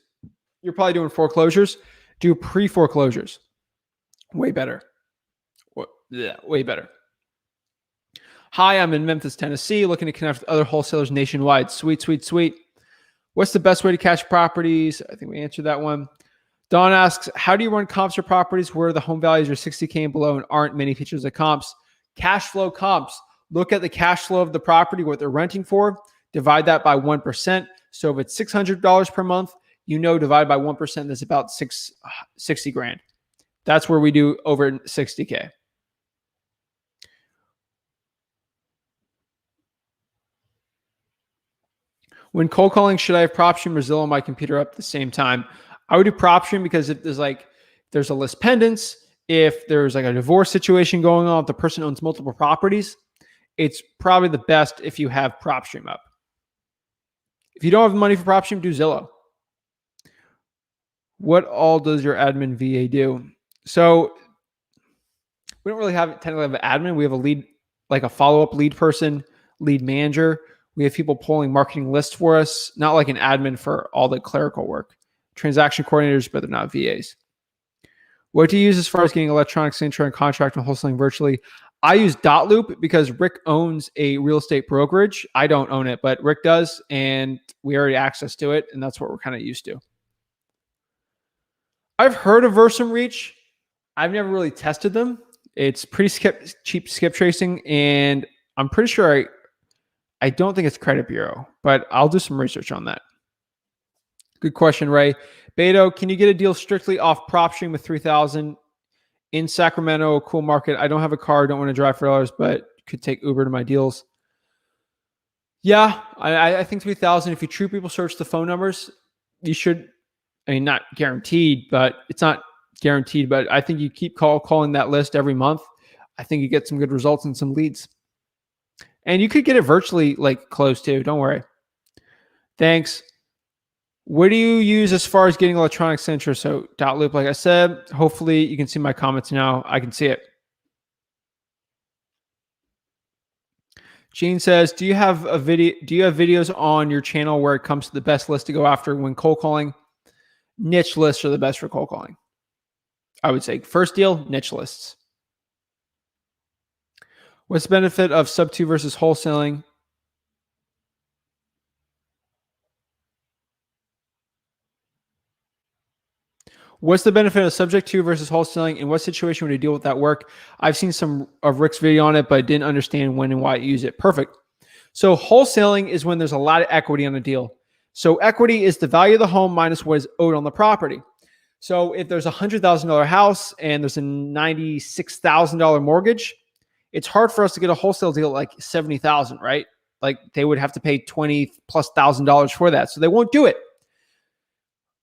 you're probably doing foreclosures. Do pre-foreclosures. Way better. Way better. Hi, I'm in Memphis, Tennessee, looking to connect with other wholesalers nationwide. Sweet, sweet, sweet. What's the best way to catch properties? I think we answered that one. Don asks, how do you run comps for properties where the home values are 60K and below and aren't many features of comps? Cash flow comps. Look at the cash flow of the property, what they're renting for. Divide that by 1%. So if it's $600 per month, divide by 1%, that's about 60 grand. That's where we do over 60K. When cold calling, should I have PropStream or Zillow on my computer up at the same time? I would do PropStream because if there's a list pendants, if there's like a divorce situation going on, if the person owns multiple properties, it's probably the best if you have PropStream up. If you don't have the money for PropStream, do Zillow. What all does your admin VA do? So we don't really technically have an admin. We have a lead, like a follow-up lead person, lead manager. We have people pulling marketing lists for us, not like an admin for all the clerical work. Transaction coordinators, but they're not VAs. What do you use as far as getting electronic signature and contract and wholesaling virtually? I use Dotloop because Rick owns a real estate brokerage. I don't own it, but Rick does, and we already have access to it, and that's what we're kind of used to. I've heard of Versum Reach. I've never really tested them. It's pretty cheap skip tracing, and I'm pretty sure I don't think it's credit bureau, but I'll do some research on that. Good question, Ray. Beto, can you get a deal strictly off PropStream with 3,000 in Sacramento, a cool market? I don't have a car, don't want to drive for dollars, but could take Uber to my deals. Yeah, I think 3,000. If you true people search the phone numbers, you should. I mean, not guaranteed, but it's not guaranteed. But I think you keep calling that list every month. I think you get some good results and some leads. And you could get it virtually like close too. Don't worry. Thanks. What do you use as far as getting electronic signature? So Dotloop, like I said, hopefully you can see my comments now. I can see it. Gene says, do you have videos on your channel where it comes to the best list to go after when cold calling? Niche lists are the best for cold calling. I would say first deal, niche lists. What's the benefit of sub 2 versus wholesaling? What's the benefit of subject to versus wholesaling? In what situation would you deal with that work? I've seen some of Rick's video on it, but I didn't understand when and why you use it. Perfect. So wholesaling is when there's a lot of equity on a deal. So equity is the value of the home minus what is owed on the property. So if there's a $100,000 house and there's a $96,000 mortgage, it's hard for us to get a wholesale deal like $70,000, right? Like they would have to pay $20,000+ for that. So they won't do it.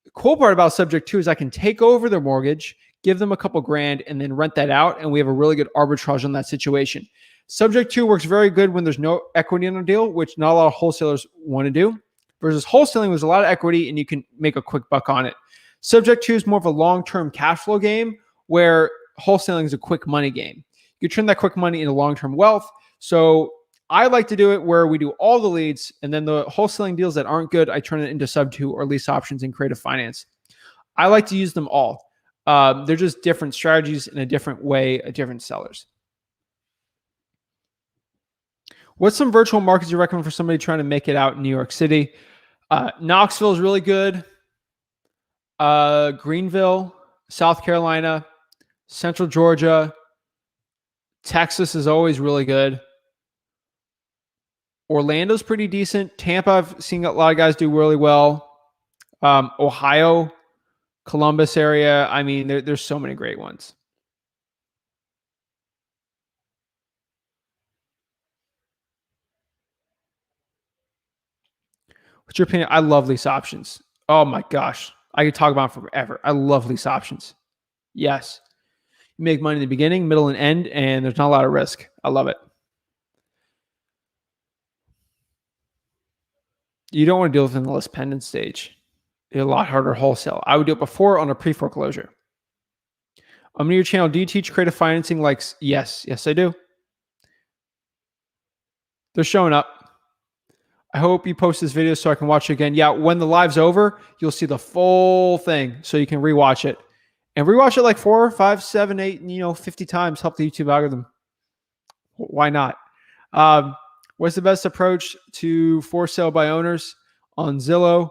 The cool part about subject to is I can take over their mortgage, give them a couple grand, and then rent that out. And we have a really good arbitrage on that situation. Subject to works very good when there's no equity in a deal, which not a lot of wholesalers want to do. Versus wholesaling, there's a lot of equity and you can make a quick buck on it. Subject to is more of a long-term cash flow game where wholesaling is a quick money game. You turn that quick money into long-term wealth. So I like to do it where we do all the leads and then the wholesaling deals that aren't good, I turn it into sub 2 or lease options in creative finance. I like to use them all. They're just different strategies in a different way, different sellers. What's some virtual markets you recommend for somebody trying to make it out in New York City? Knoxville is really good. Greenville, South Carolina, Central Georgia, Texas is always really good. Orlando's pretty decent. Tampa, I've seen a lot of guys do really well. Ohio, Columbus area. I mean, there's so many great ones. What's your opinion? I love lease options. Oh my gosh. I could talk about them forever. I love lease options. Yes. You make money in the beginning, middle, and end, and there's not a lot of risk. I love it. You don't want to deal with it in the list pendant stage. It's a lot harder wholesale. I would do it before on a pre-foreclosure. I'm new to your channel. Do you teach creative financing? Like, yes. Yes, I do. They're showing up. I hope you post this video so I can watch it again. Yeah, when the live's over, you'll see the full thing so you can rewatch it. And rewatch it like 4, 5, 7, 8, 50 times. Help the YouTube algorithm. Why not? What's the best approach to for sale by owners on Zillow?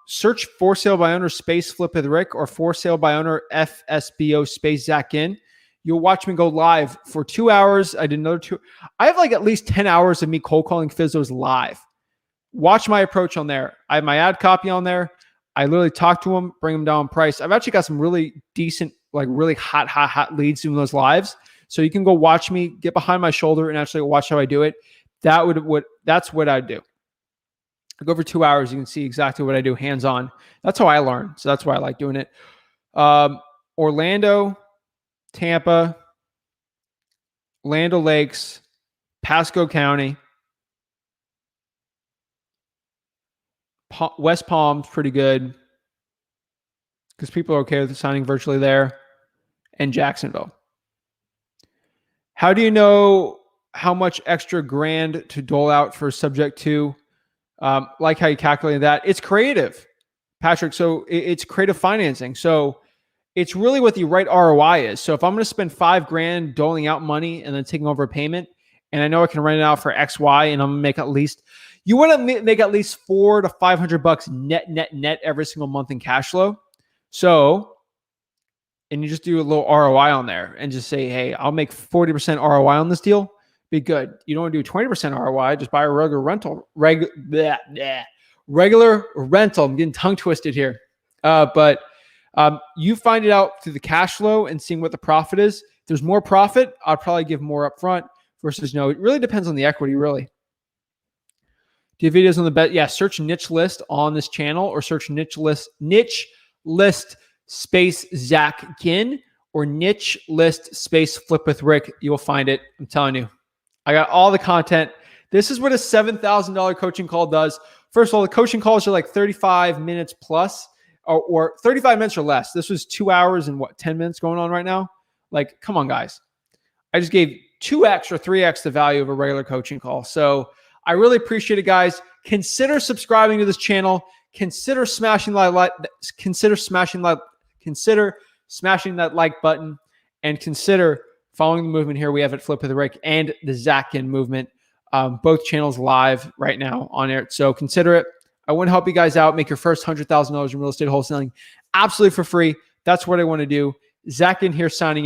Search for sale by owner space flip with Rick or for sale by owner FSBO space Zach Ginn. You'll watch me go live for 2 hours. I did another 2. I have like at least 10 hours of me cold calling Fizzos live. Watch my approach on there. I have my ad copy on there. I literally talk to them, bring them down in price. I've actually got some really decent, like really hot leads doing those lives. So you can go watch me, get behind my shoulder and actually watch how I do it. That's what I'd do. Go over 2 hours. You can see exactly what I do hands-on. That's how I learn. So that's why I like doing it. Orlando, Tampa, Land O'Lakes, Pasco County, West Palm's pretty good because people are okay with signing virtually there, and Jacksonville. How do you know how much extra grand to dole out for subject to? Like how you calculated that. It's creative, Patrick. So it's creative financing. So it's really what the right ROI is. So if I'm going to spend $5,000 doling out money and then taking over a payment, and I know I can rent it out for X, Y, and I'm going to make at least, you want to make at least $400 to $500 net every single month in cash flow. So, and you just do a little ROI on there and just say, hey, I'll make 40% ROI on this deal. Be good. You don't want to do 20% ROI. Just buy a regular rental. Regular rental. I'm getting tongue twisted here. But you find it out through the cash flow and seeing what the profit is. If there's more profit, I'd probably give more upfront versus no. It really depends on the equity, really. Do you have videos on the bet? Yeah, search niche list on this channel or search niche list space Zach Ginn or niche list space flip with Rick. You'll find it. I'm telling you. I got all the content. This is what a $7,000 coaching call does. First of all, the coaching calls are like 35 minutes plus or 35 minutes or less. This was 2 hours and 10 minutes going on right now? Like, come on, guys. I just gave 2x or 3x the value of a regular coaching call. So I really appreciate it, guys. Consider subscribing to this channel. Consider smashing that like button, and consider following the movement here we have at Flip with Rick and the Zach Ginn movement. Both channels live right now on air. So consider it. I want to help you guys out. Make your first $100,000 in real estate wholesaling absolutely for free. That's what I want to do. Zach Ginn here signing out.